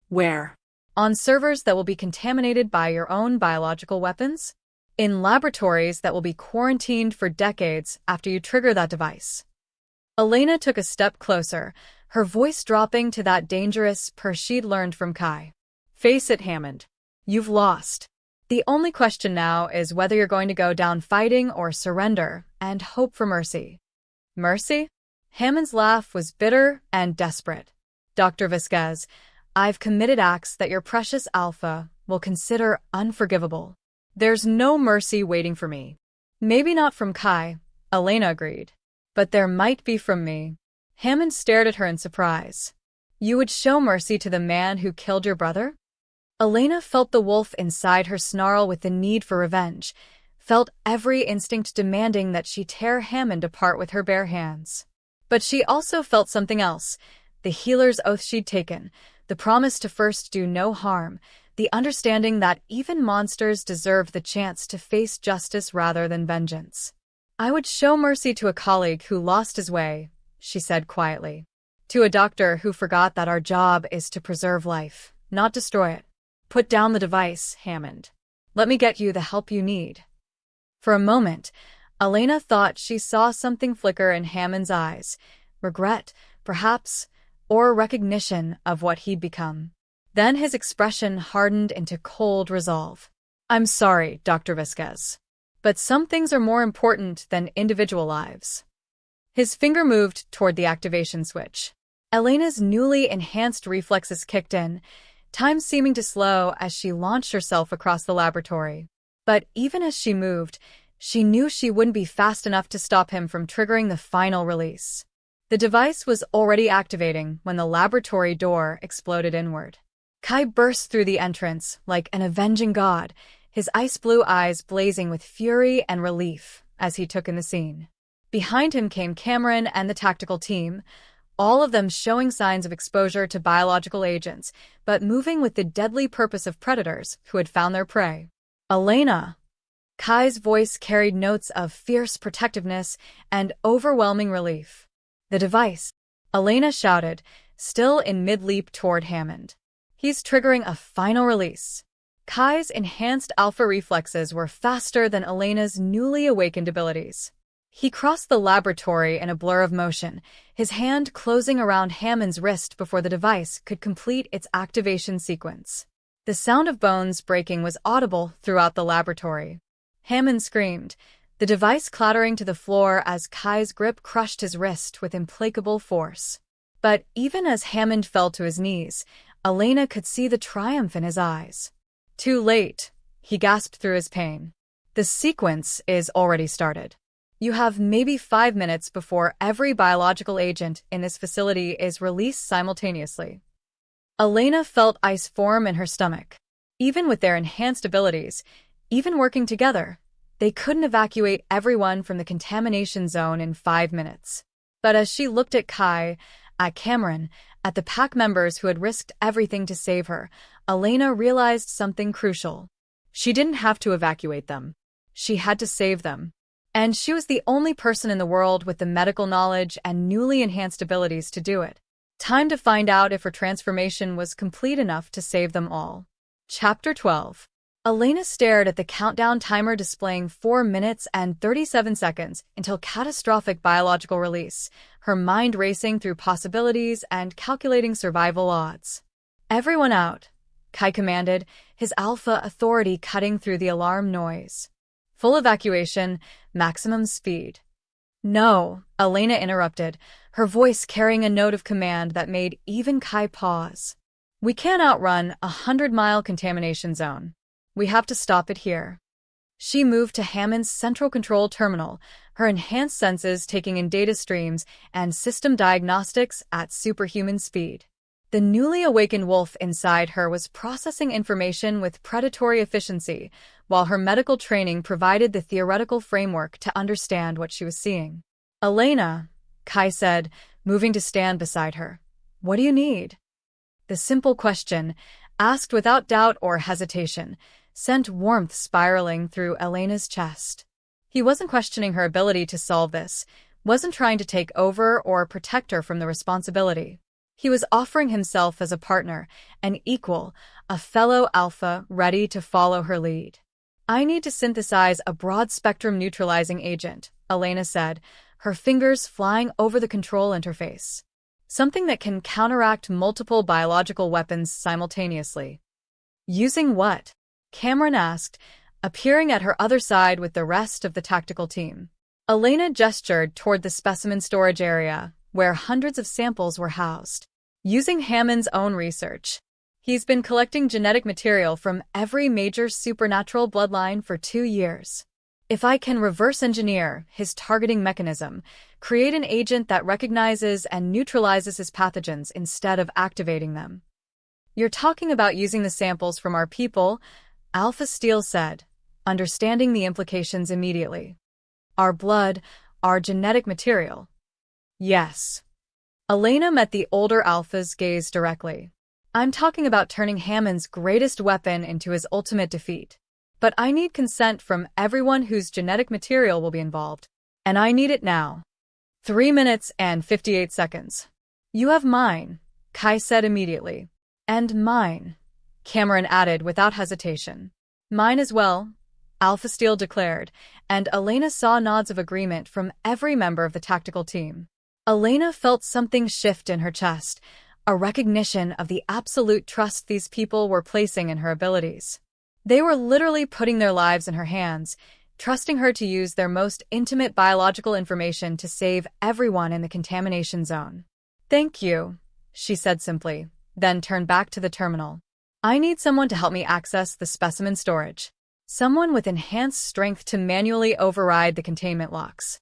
Where? "On servers that will be contaminated by your own biological weapons? In laboratories that will be quarantined for decades after you trigger that device." Elena took a step closer, her voice dropping to that dangerous purr she'd learned from Kai. "Face it, Hammond. You've lost. The only question now is whether you're going to go down fighting or surrender and hope for mercy." "Mercy?" Hammond's laugh was bitter and desperate. "Dr. Vasquez, I've committed acts that your precious Alpha will consider unforgivable. There's no mercy waiting for me." "Maybe not from Kai," Elena agreed. "But there might be from me." Hammond stared at her in surprise. "You would show mercy to the man who killed your brother?" Elena felt the wolf inside her snarl with the need for revenge, felt every instinct demanding that she tear Hammond apart with her bare hands. But she also felt something else: the healer's oath she'd taken, the promise to first do no harm, the understanding that even monsters deserve the chance to face justice rather than vengeance. "I would show mercy to a colleague who lost his way," she said quietly. "To a doctor who forgot that our job is to preserve life, not destroy it. Put down the device, Hammond. Let me get you the help you need." For a moment, Elena thought she saw something flicker in Hammond's eyes: regret, perhaps, or recognition of what he'd become. Then his expression hardened into cold resolve. "I'm sorry, Dr. Vasquez. But some things are more important than individual lives." His finger moved toward the activation switch. Elena's newly enhanced reflexes kicked in, time seeming to slow as she launched herself across the laboratory. But even as she moved, she knew she wouldn't be fast enough to stop him from triggering the final release. The device was already activating when the laboratory door exploded inward. Kai burst through the entrance like an avenging god, his ice-blue eyes blazing with fury and relief as he took in the scene. Behind him came Cameron and the tactical team, all of them showing signs of exposure to biological agents, but moving with the deadly purpose of predators who had found their prey. "Elena!" Kai's voice carried notes of fierce protectiveness and overwhelming relief. "The device," Elena shouted, still in mid-leap toward Hammond. "He's triggering a final release." Kai's enhanced alpha reflexes were faster than Elena's newly awakened abilities. He crossed the laboratory in a blur of motion, his hand closing around Hammond's wrist before the device could complete its activation sequence. The sound of bones breaking was audible throughout the laboratory. Hammond screamed, the device clattering to the floor as Kai's grip crushed his wrist with implacable force. But even as Hammond fell to his knees, Elena could see the triumph in his eyes. "Too late," he gasped through his pain. "The sequence is already started." You have maybe 5 minutes before every biological agent in this facility is released simultaneously. Elena felt ice form in her stomach. Even with their enhanced abilities, even working together, they couldn't evacuate everyone from the contamination zone in 5 minutes. But as she looked at Kai, at Cameron, at the pack members who had risked everything to save her, Elena realized something crucial. She didn't have to evacuate them. She had to save them. And she was the only person in the world with the medical knowledge and newly enhanced abilities to do it. Time to find out if her transformation was complete enough to save them all. Chapter 12. Elena stared at the countdown timer displaying 4 minutes and 37 seconds until catastrophic biological release, her mind racing through possibilities and calculating survival odds. Everyone out, Kai commanded, his alpha authority cutting through the alarm noise. Full evacuation, maximum speed. No, Elena interrupted, her voice carrying a note of command that made even Kai pause. We can't outrun a 100-mile contamination zone. We have to stop it here. She moved to Hammond's central control terminal, her enhanced senses taking in data streams and system diagnostics at superhuman speed. The newly awakened wolf inside her was processing information with predatory efficiency, while her medical training provided the theoretical framework to understand what she was seeing. Elena, Kai said, moving to stand beside her. What do you need? The simple question, asked without doubt or hesitation, sent warmth spiraling through Elena's chest. He wasn't questioning her ability to solve this, wasn't trying to take over or protect her from the responsibility. He was offering himself as a partner, an equal, a fellow alpha ready to follow her lead. I need to synthesize a broad-spectrum neutralizing agent, Elena said, her fingers flying over the control interface. Something that can counteract multiple biological weapons simultaneously. Using what? Cameron asked, appearing at her other side with the rest of the tactical team. Elena gestured toward the specimen storage area, where hundreds of samples were housed. Using Hammond's own research. He's been collecting genetic material from every major supernatural bloodline for 2 years. If I can reverse engineer his targeting mechanism, create an agent that recognizes and neutralizes his pathogens instead of activating them. You're talking about using the samples from our people, Alpha Steel said, understanding the implications immediately. Our blood, our genetic material. Yes. Elena met the older Alpha's gaze directly. I'm talking about turning Hammond's greatest weapon into his ultimate defeat. But I need consent from everyone whose genetic material will be involved. And I need it now. 3 minutes and 58 seconds. You have mine, Kai said immediately. And mine, Cameron added without hesitation. Mine as well, Alpha Steel declared, and Elena saw nods of agreement from every member of the tactical team. Elena felt something shift in her chest, a recognition of the absolute trust these people were placing in her abilities. They were literally putting their lives in her hands, trusting her to use their most intimate biological information to save everyone in the contamination zone. Thank you, she said simply, then turned back to the terminal. I need someone to help me access the specimen storage. Someone with enhanced strength to manually override the containment locks.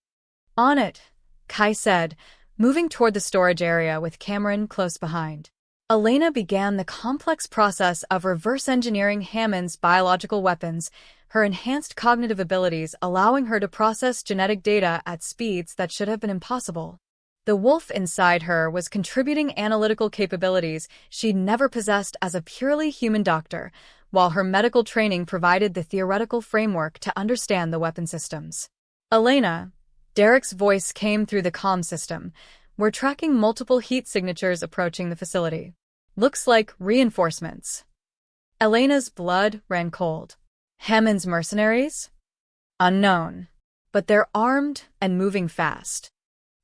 On it, Kai said, moving toward the storage area with Cameron close behind. Elena began the complex process of reverse engineering Hammond's biological weapons, her enhanced cognitive abilities allowing her to process genetic data at speeds that should have been impossible. The wolf inside her was contributing analytical capabilities she'd never possessed as a purely human doctor, while her medical training provided the theoretical framework to understand the weapon systems. Elena, Derek's voice came through the comm system. We're tracking multiple heat signatures approaching the facility. Looks like reinforcements. Elena's blood ran cold. Hammond's mercenaries? Unknown. But they're armed and moving fast.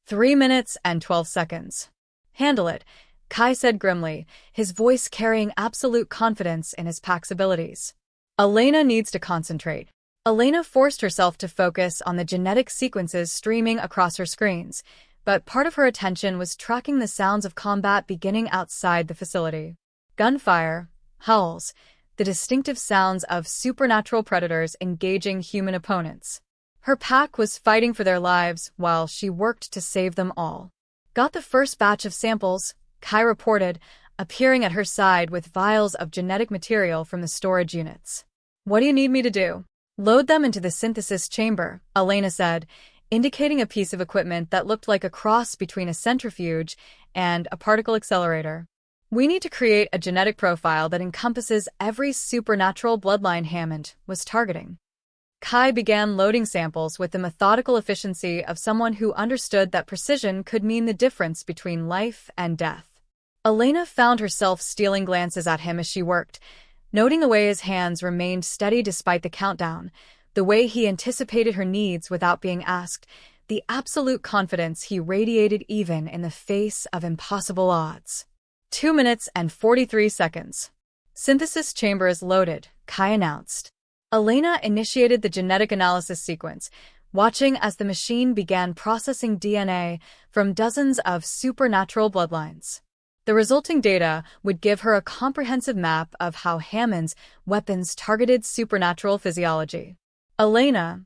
3 minutes and 12 seconds. Handle it, Kai said grimly, his voice carrying absolute confidence in his pack's abilities. Elena needs to concentrate. Elena forced herself to focus on the genetic sequences streaming across her screens, but part of her attention was tracking the sounds of combat beginning outside the facility. Gunfire, howls, the distinctive sounds of supernatural predators engaging human opponents. Her pack was fighting for their lives while she worked to save them all. Got the first batch of samples, Kai reported, appearing at her side with vials of genetic material from the storage units. What do you need me to do? Load them into the synthesis chamber, Elena said, indicating a piece of equipment that looked like a cross between a centrifuge and a particle accelerator. We need to create a genetic profile that encompasses every supernatural bloodline Hammond was targeting. Kai began loading samples with the methodical efficiency of someone who understood that precision could mean the difference between life and death. Elena found herself stealing glances at him as she worked, noting the way his hands remained steady despite the countdown, the way he anticipated her needs without being asked, the absolute confidence he radiated even in the face of impossible odds. 2 minutes and 43 seconds. Synthesis chamber is loaded, Kai announced. Elena initiated the genetic analysis sequence, watching as the machine began processing DNA from dozens of supernatural bloodlines. The resulting data would give her a comprehensive map of how Hammond's weapons targeted supernatural physiology. Elena,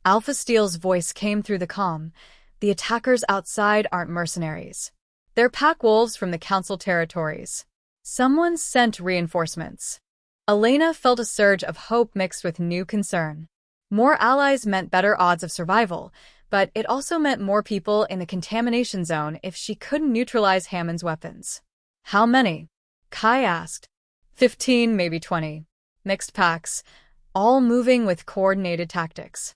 Alpha Steel's voice came through the comm. The attackers outside aren't mercenaries. They're pack wolves from the Council territories. Someone sent reinforcements. Elena felt a surge of hope mixed with new concern. More allies meant better odds of survival, but it also meant more people in the contamination zone if she couldn't neutralize Hammond's weapons. How many? Kai asked. 15, maybe 20. Mixed packs, all moving with coordinated tactics.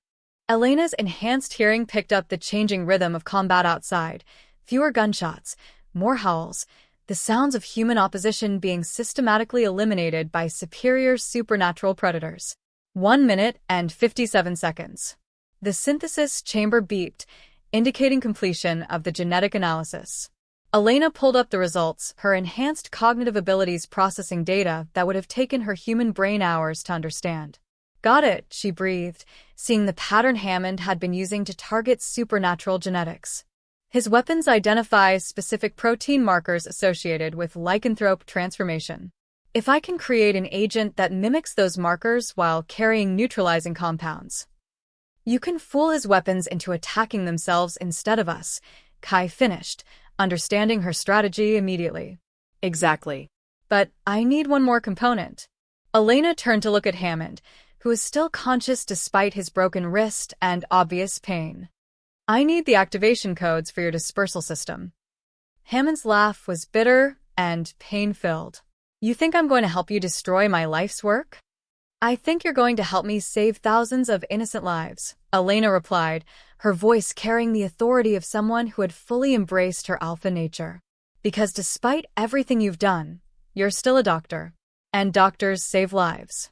Elena's enhanced hearing picked up the changing rhythm of combat outside. Fewer gunshots, more howls, the sounds of human opposition being systematically eliminated by superior supernatural predators. 1 minute and 57 seconds. The synthesis chamber beeped, indicating completion of the genetic analysis. Elena pulled up the results, her enhanced cognitive abilities processing data that would have taken her human brain hours to understand. Got it, she breathed, seeing the pattern Hammond had been using to target supernatural genetics. His weapons identify specific protein markers associated with lycanthrope transformation. If I can create an agent that mimics those markers while carrying neutralizing compounds. You can fool his weapons into attacking themselves instead of us, Kai finished, understanding her strategy immediately. Exactly. But I need one more component. Elena turned to look at Hammond, who is still conscious despite his broken wrist and obvious pain. I need the activation codes for your dispersal system. Hammond's laugh was bitter and pain-filled. You think I'm going to help you destroy my life's work? I think you're going to help me save thousands of innocent lives, Elena replied, her voice carrying the authority of someone who had fully embraced her alpha nature. Because despite everything you've done, you're still a doctor. And doctors save lives.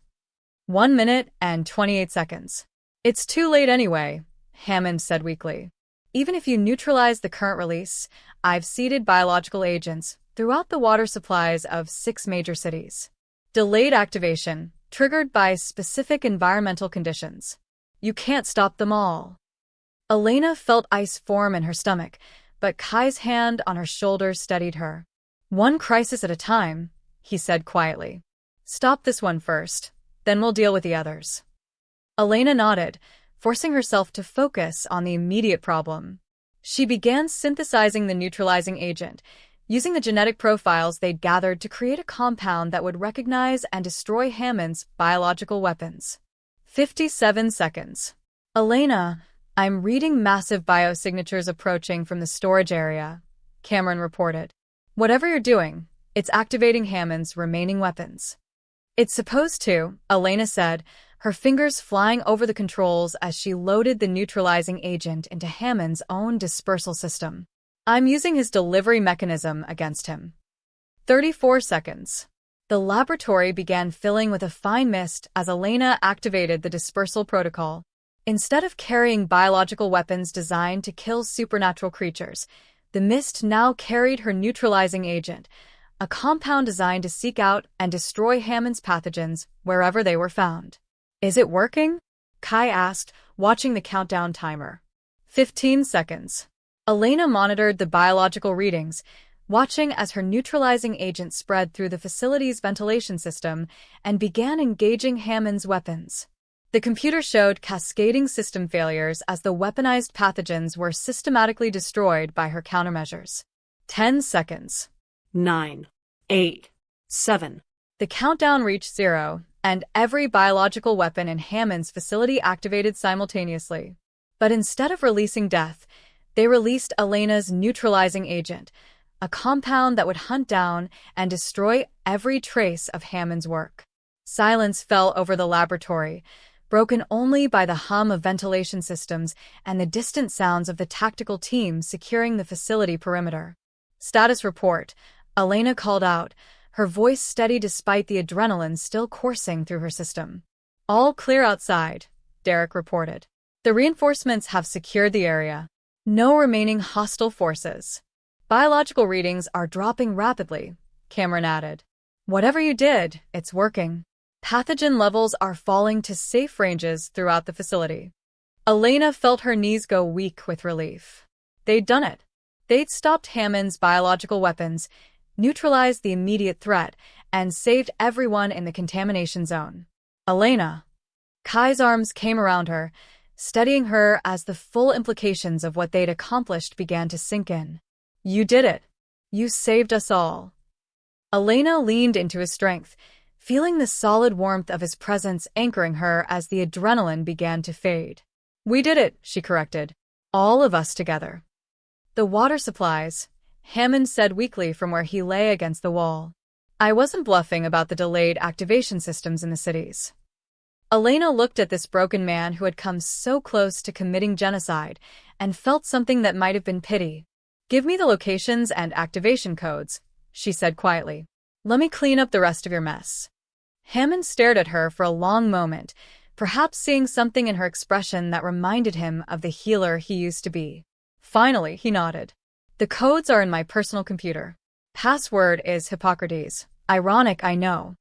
1 minute and 28 seconds. It's too late anyway, Hammond said weakly. Even if you neutralize the current release, I've seeded biological agents throughout the water supplies of 6 major cities. Delayed activation, triggered by specific environmental conditions. You can't stop them all. Elena felt ice form in her stomach, but Kai's hand on her shoulder steadied her. One crisis at a time, he said quietly. Stop this one first, then we'll deal with the others. Elena nodded, forcing herself to focus on the immediate problem. She began synthesizing the neutralizing agent, using the genetic profiles they'd gathered to create a compound that would recognize and destroy Hammond's biological weapons. 57 seconds. Elena, I'm reading massive biosignatures approaching from the storage area, Cameron reported. Whatever you're doing, it's activating Hammond's remaining weapons. It's supposed to, Elena said, her fingers flying over the controls as she loaded the neutralizing agent into Hammond's own dispersal system. I'm using his delivery mechanism against him. 34 seconds. The laboratory began filling with a fine mist as Elena activated the dispersal protocol. Instead of carrying biological weapons designed to kill supernatural creatures, the mist now carried her neutralizing agent, a compound designed to seek out and destroy Hammond's pathogens wherever they were found. Is it working? Kai asked, watching the countdown timer. 15 seconds. Elena monitored the biological readings, watching as her neutralizing agent spread through the facility's ventilation system and began engaging Hammond's weapons. The computer showed cascading system failures as the weaponized pathogens were systematically destroyed by her countermeasures. 10 seconds. 9, 8, 7. The countdown reached 0, and every biological weapon in Hammond's facility activated simultaneously. But instead of releasing death, they released Elena's neutralizing agent, a compound that would hunt down and destroy every trace of Hammond's work. Silence fell over the laboratory, broken only by the hum of ventilation systems and the distant sounds of the tactical team securing the facility perimeter. Status report, Elena called out, her voice steady despite the adrenaline still coursing through her system. All clear outside, Derek reported. The reinforcements have secured the area. No remaining hostile forces. Biological readings are dropping rapidly, Cameron added. Whatever you did, it's working. Pathogen levels are falling to safe ranges throughout the facility. Elena felt her knees go weak with relief. They'd done it. They'd stopped Hammond's biological weapons, neutralized the immediate threat, and saved everyone in the contamination zone. Elena. Kai's arms came around her, steadying her as the full implications of what they'd accomplished began to sink in. You did it. You saved us all. Elena leaned into his strength, feeling the solid warmth of his presence anchoring her as the adrenaline began to fade. We did it, she corrected. All of us together. The water supplies, Hammond said weakly from where he lay against the wall. I wasn't bluffing about the delayed activation systems in the cities. Elena looked at this broken man who had come so close to committing genocide and felt something that might have been pity. Give me the locations and activation codes, she said quietly. Let me clean up the rest of your mess. Hammond stared at her for a long moment, perhaps seeing something in her expression that reminded him of the healer he used to be. Finally, he nodded. The codes are in my personal computer. Password is Hippocrates. Ironic, I know.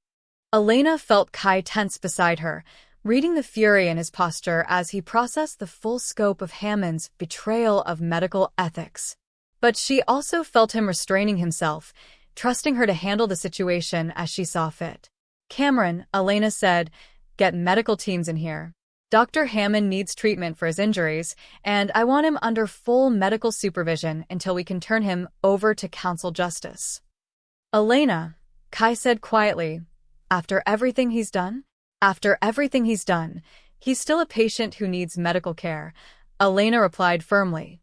Elena felt Kai tense beside her, reading the fury in his posture as he processed the full scope of Hammond's betrayal of medical ethics. But she also felt him restraining himself, trusting her to handle the situation as she saw fit. Cameron, Elena said, get medical teams in here. Dr. Hammond needs treatment for his injuries, and I want him under full medical supervision until we can turn him over to council justice. Elena, Kai said quietly, after everything he's done? After everything he's done, he's still a patient who needs medical care, Elena replied firmly.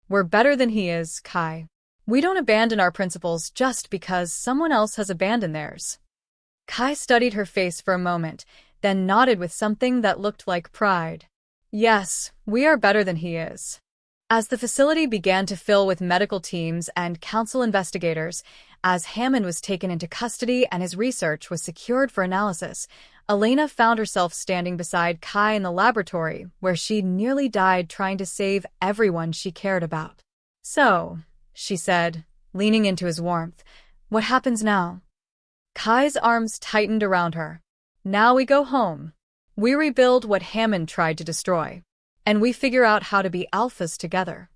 We're better than he is, Kai. We don't abandon our principles just because someone else has abandoned theirs. Kai studied her face for a moment, then nodded with something that looked like pride. Yes, we are better than he is. As the facility began to fill with medical teams and council investigators, as Hammond was taken into custody and his research was secured for analysis, Elena found herself standing beside Kai in the laboratory where she'd nearly died trying to save everyone she cared about. So, she said, leaning into his warmth, what happens now? Kai's arms tightened around her. Now we go home. We rebuild what Hammond tried to destroy. And we figure out how to be alphas together.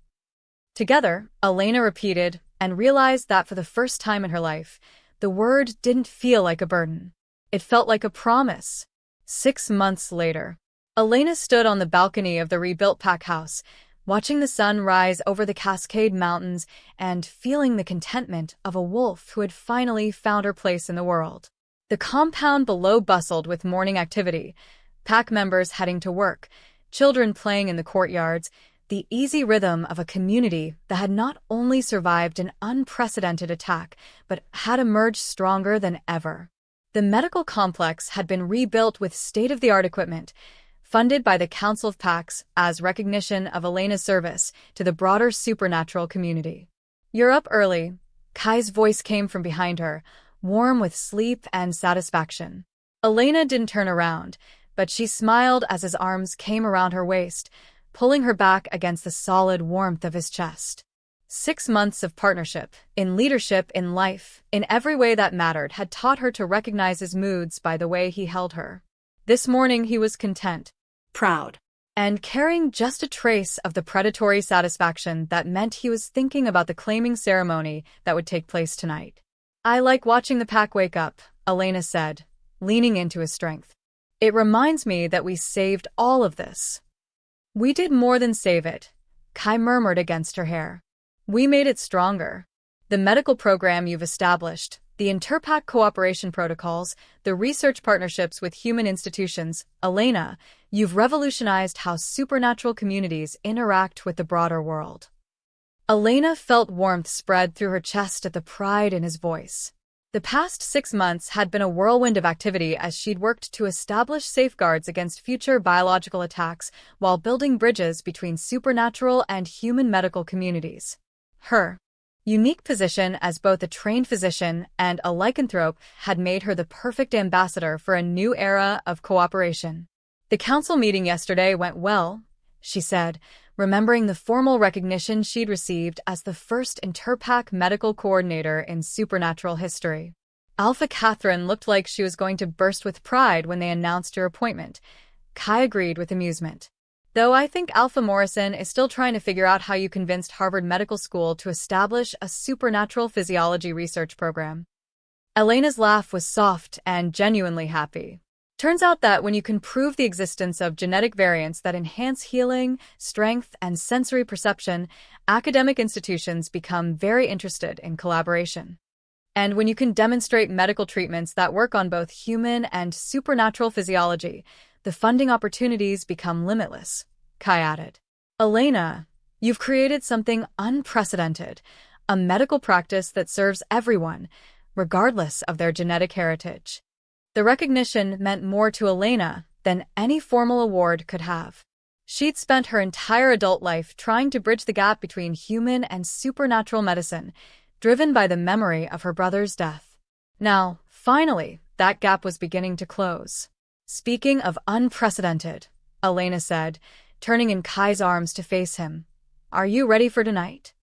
Together, Elena repeated, and realized that for the first time in her life, the word didn't feel like a burden. It felt like a promise. 6 months later, Elena stood on the balcony of the rebuilt pack house, watching the sun rise over the Cascade Mountains and feeling the contentment of a wolf who had finally found her place in the world. The compound below bustled with morning activity, pack members heading to work, children playing in the courtyards, the easy rhythm of a community that had not only survived an unprecedented attack, but had emerged stronger than ever. The medical complex had been rebuilt with state-of-the-art equipment, funded by the Council of Packs as recognition of Elena's service to the broader supernatural community. You're up early, Kai's voice came from behind her, warm with sleep and satisfaction. Elena didn't turn around, but she smiled as his arms came around her waist, pulling her back against the solid warmth of his chest. 6 months of partnership, in leadership, in life, in every way that mattered, had taught her to recognize his moods by the way he held her. This morning he was content, Proud. and carrying just a trace of the predatory satisfaction that meant he was thinking about the claiming ceremony that would take place tonight. I like watching the pack wake up, Elena said, leaning into his strength. It reminds me that we saved all of this. We did more than save it, Kai murmured against her hair. We made it stronger. The medical program you've established, the interpack cooperation protocols, the research partnerships with human institutions, Elena, you've revolutionized how supernatural communities interact with the broader world. Elena felt warmth spread through her chest at the pride in his voice. The past 6 months had been a whirlwind of activity as she'd worked to establish safeguards against future biological attacks while building bridges between supernatural and human medical communities. Her unique position as both a trained physician and a lycanthrope had made her the perfect ambassador for a new era of cooperation. The council meeting yesterday went well, she said, remembering the formal recognition she'd received as the first interpack medical coordinator in supernatural history. Alpha Catherine looked like she was going to burst with pride when they announced her appointment. Kai agreed with amusement. Though I think Alpha Morrison is still trying to figure out how you convinced Harvard Medical School to establish a supernatural physiology research program. Elena's laugh was soft and genuinely happy. Turns out that when you can prove the existence of genetic variants that enhance healing, strength, and sensory perception, academic institutions become very interested in collaboration. And when you can demonstrate medical treatments that work on both human and supernatural physiology, the funding opportunities become limitless, Kai added. Elena, you've created something unprecedented, a medical practice that serves everyone, regardless of their genetic heritage. The recognition meant more to Elena than any formal award could have. She'd spent her entire adult life trying to bridge the gap between human and supernatural medicine, driven by the memory of her brother's death. Now, finally, that gap was beginning to close. Speaking of unprecedented, Elena said, turning in Kai's arms to face him. Are you ready for tonight?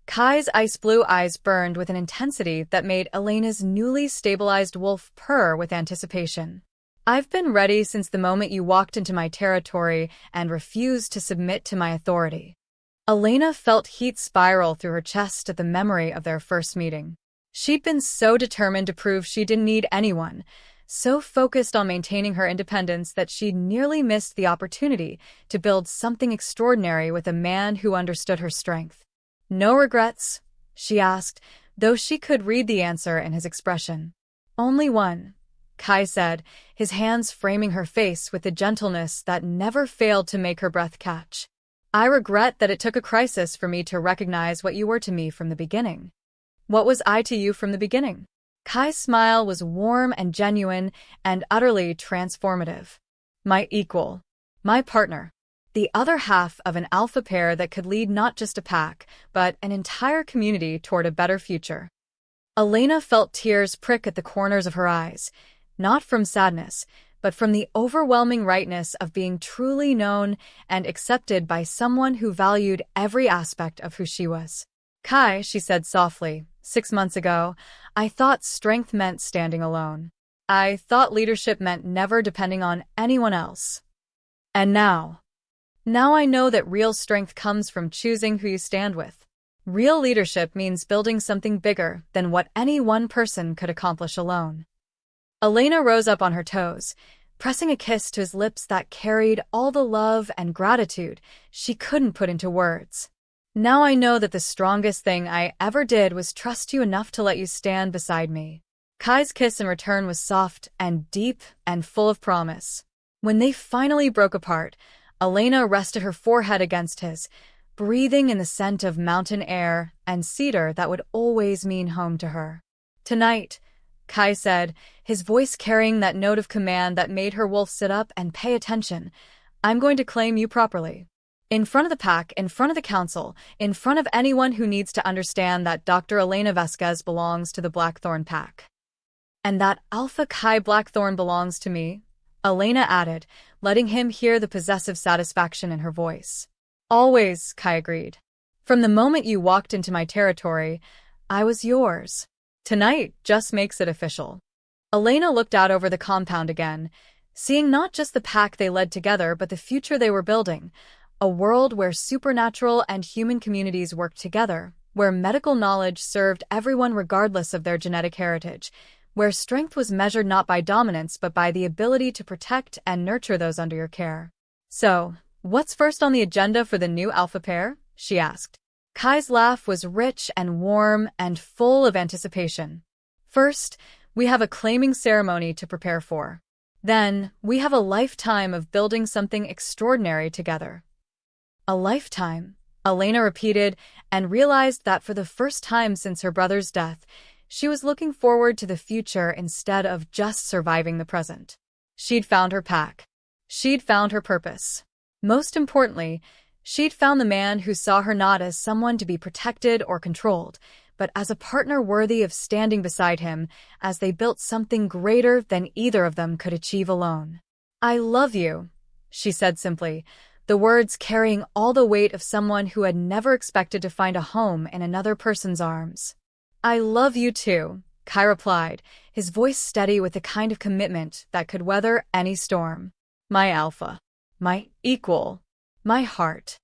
Kai's ice-blue eyes burned with an intensity that made Elena's newly stabilized wolf purr with anticipation. I've been ready since the moment you walked into my territory and refused to submit to my authority. Elena felt heat spiral through her chest at the memory of their first meeting. She'd been so determined to prove she didn't need anyone, so focused on maintaining her independence that she'd nearly missed the opportunity to build something extraordinary with a man who understood her strength. No regrets? She asked, though she could read the answer in his expression. Only one, Kai said, his hands framing her face with a gentleness that never failed to make her breath catch. I regret that it took a crisis for me to recognize what you were to me from the beginning. What was I to you from the beginning? Kai's smile was warm and genuine and utterly transformative. My equal. My partner. The other half of an alpha pair that could lead not just a pack, but an entire community toward a better future. Elena felt tears prick at the corners of her eyes, not from sadness, but from the overwhelming rightness of being truly known and accepted by someone who valued every aspect of who she was. Kai, she said softly, 6 months ago, I thought strength meant standing alone. I thought leadership meant never depending on anyone else. And now I know that real strength comes from choosing who you stand with. Real leadership means building something bigger than what any one person could accomplish alone. Elena rose up on her toes, pressing a kiss to his lips that carried all the love and gratitude she couldn't put into words. Now I know that the strongest thing I ever did was trust you enough to let you stand beside me. Kai's kiss in return was soft and deep and full of promise. When they finally broke apart, Elena rested her forehead against his, breathing in the scent of mountain air and cedar that would always mean home to her. Tonight, Kai said, his voice carrying that note of command that made her wolf sit up and pay attention, I'm going to claim you properly. In front of the pack, in front of the council, in front of anyone who needs to understand that Dr. Elena Vasquez belongs to the Blackthorn pack. And that Alpha Kai Blackthorn belongs to me, Elena added, letting him hear the possessive satisfaction in her voice. Always, Kai agreed. From the moment you walked into my territory, I was yours. Tonight just makes it official. Elena looked out over the compound again, seeing not just the pack they led together but the future they were building, a world where supernatural and human communities worked together, where medical knowledge served everyone regardless of their genetic heritage, where strength was measured not by dominance but by the ability to protect and nurture those under your care. "So, what's first on the agenda for the new alpha pair?" she asked. Kai's laugh was rich and warm and full of anticipation. "First, we have a claiming ceremony to prepare for. Then, we have a lifetime of building something extraordinary together." "A lifetime," Elena repeated, and realized that for the first time since her brother's death, she was looking forward to the future instead of just surviving the present. She'd found her pack. She'd found her purpose. Most importantly, she'd found the man who saw her not as someone to be protected or controlled, but as a partner worthy of standing beside him as they built something greater than either of them could achieve alone. "I love you," she said simply, the words carrying all the weight of someone who had never expected to find a home in another person's arms. "I love you too," Kai replied, his voice steady with the kind of commitment that could weather any storm. "My alpha. My equal. My heart."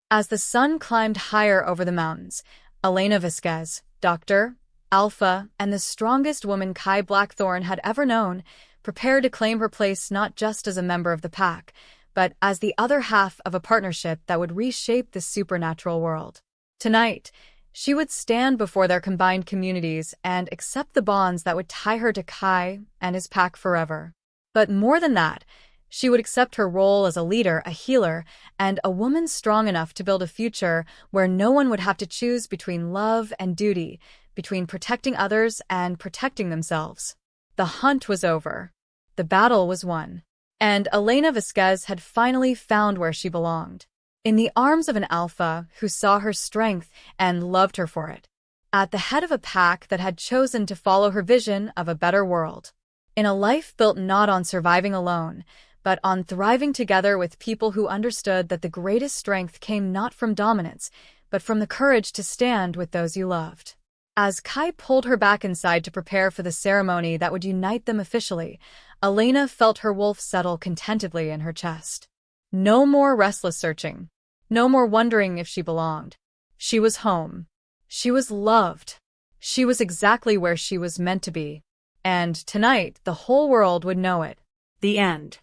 As the sun climbed higher over the mountains, Elena Vasquez, Dr. Alpha, and the strongest woman Kai Blackthorne had ever known, prepared to claim her place not just as a member of the pack, but as the other half of a partnership that would reshape the supernatural world. Tonight, she would stand before their combined communities and accept the bonds that would tie her to Kai and his pack forever. But more than that, she would accept her role as a leader, a healer, and a woman strong enough to build a future where no one would have to choose between love and duty, between protecting others and protecting themselves. The hunt was over. The battle was won. And Elena Vasquez had finally found where she belonged. In the arms of an alpha who saw her strength and loved her for it. At the head of a pack that had chosen to follow her vision of a better world. In a life built not on surviving alone, but on thriving together with people who understood that the greatest strength came not from dominance, but from the courage to stand with those you loved. As Kai pulled her back inside to prepare for the ceremony that would unite them officially, Elena felt her wolf settle contentedly in her chest. No more restless searching. No more wondering if she belonged. She was home. She was loved. She was exactly where she was meant to be. And tonight, the whole world would know it. The end.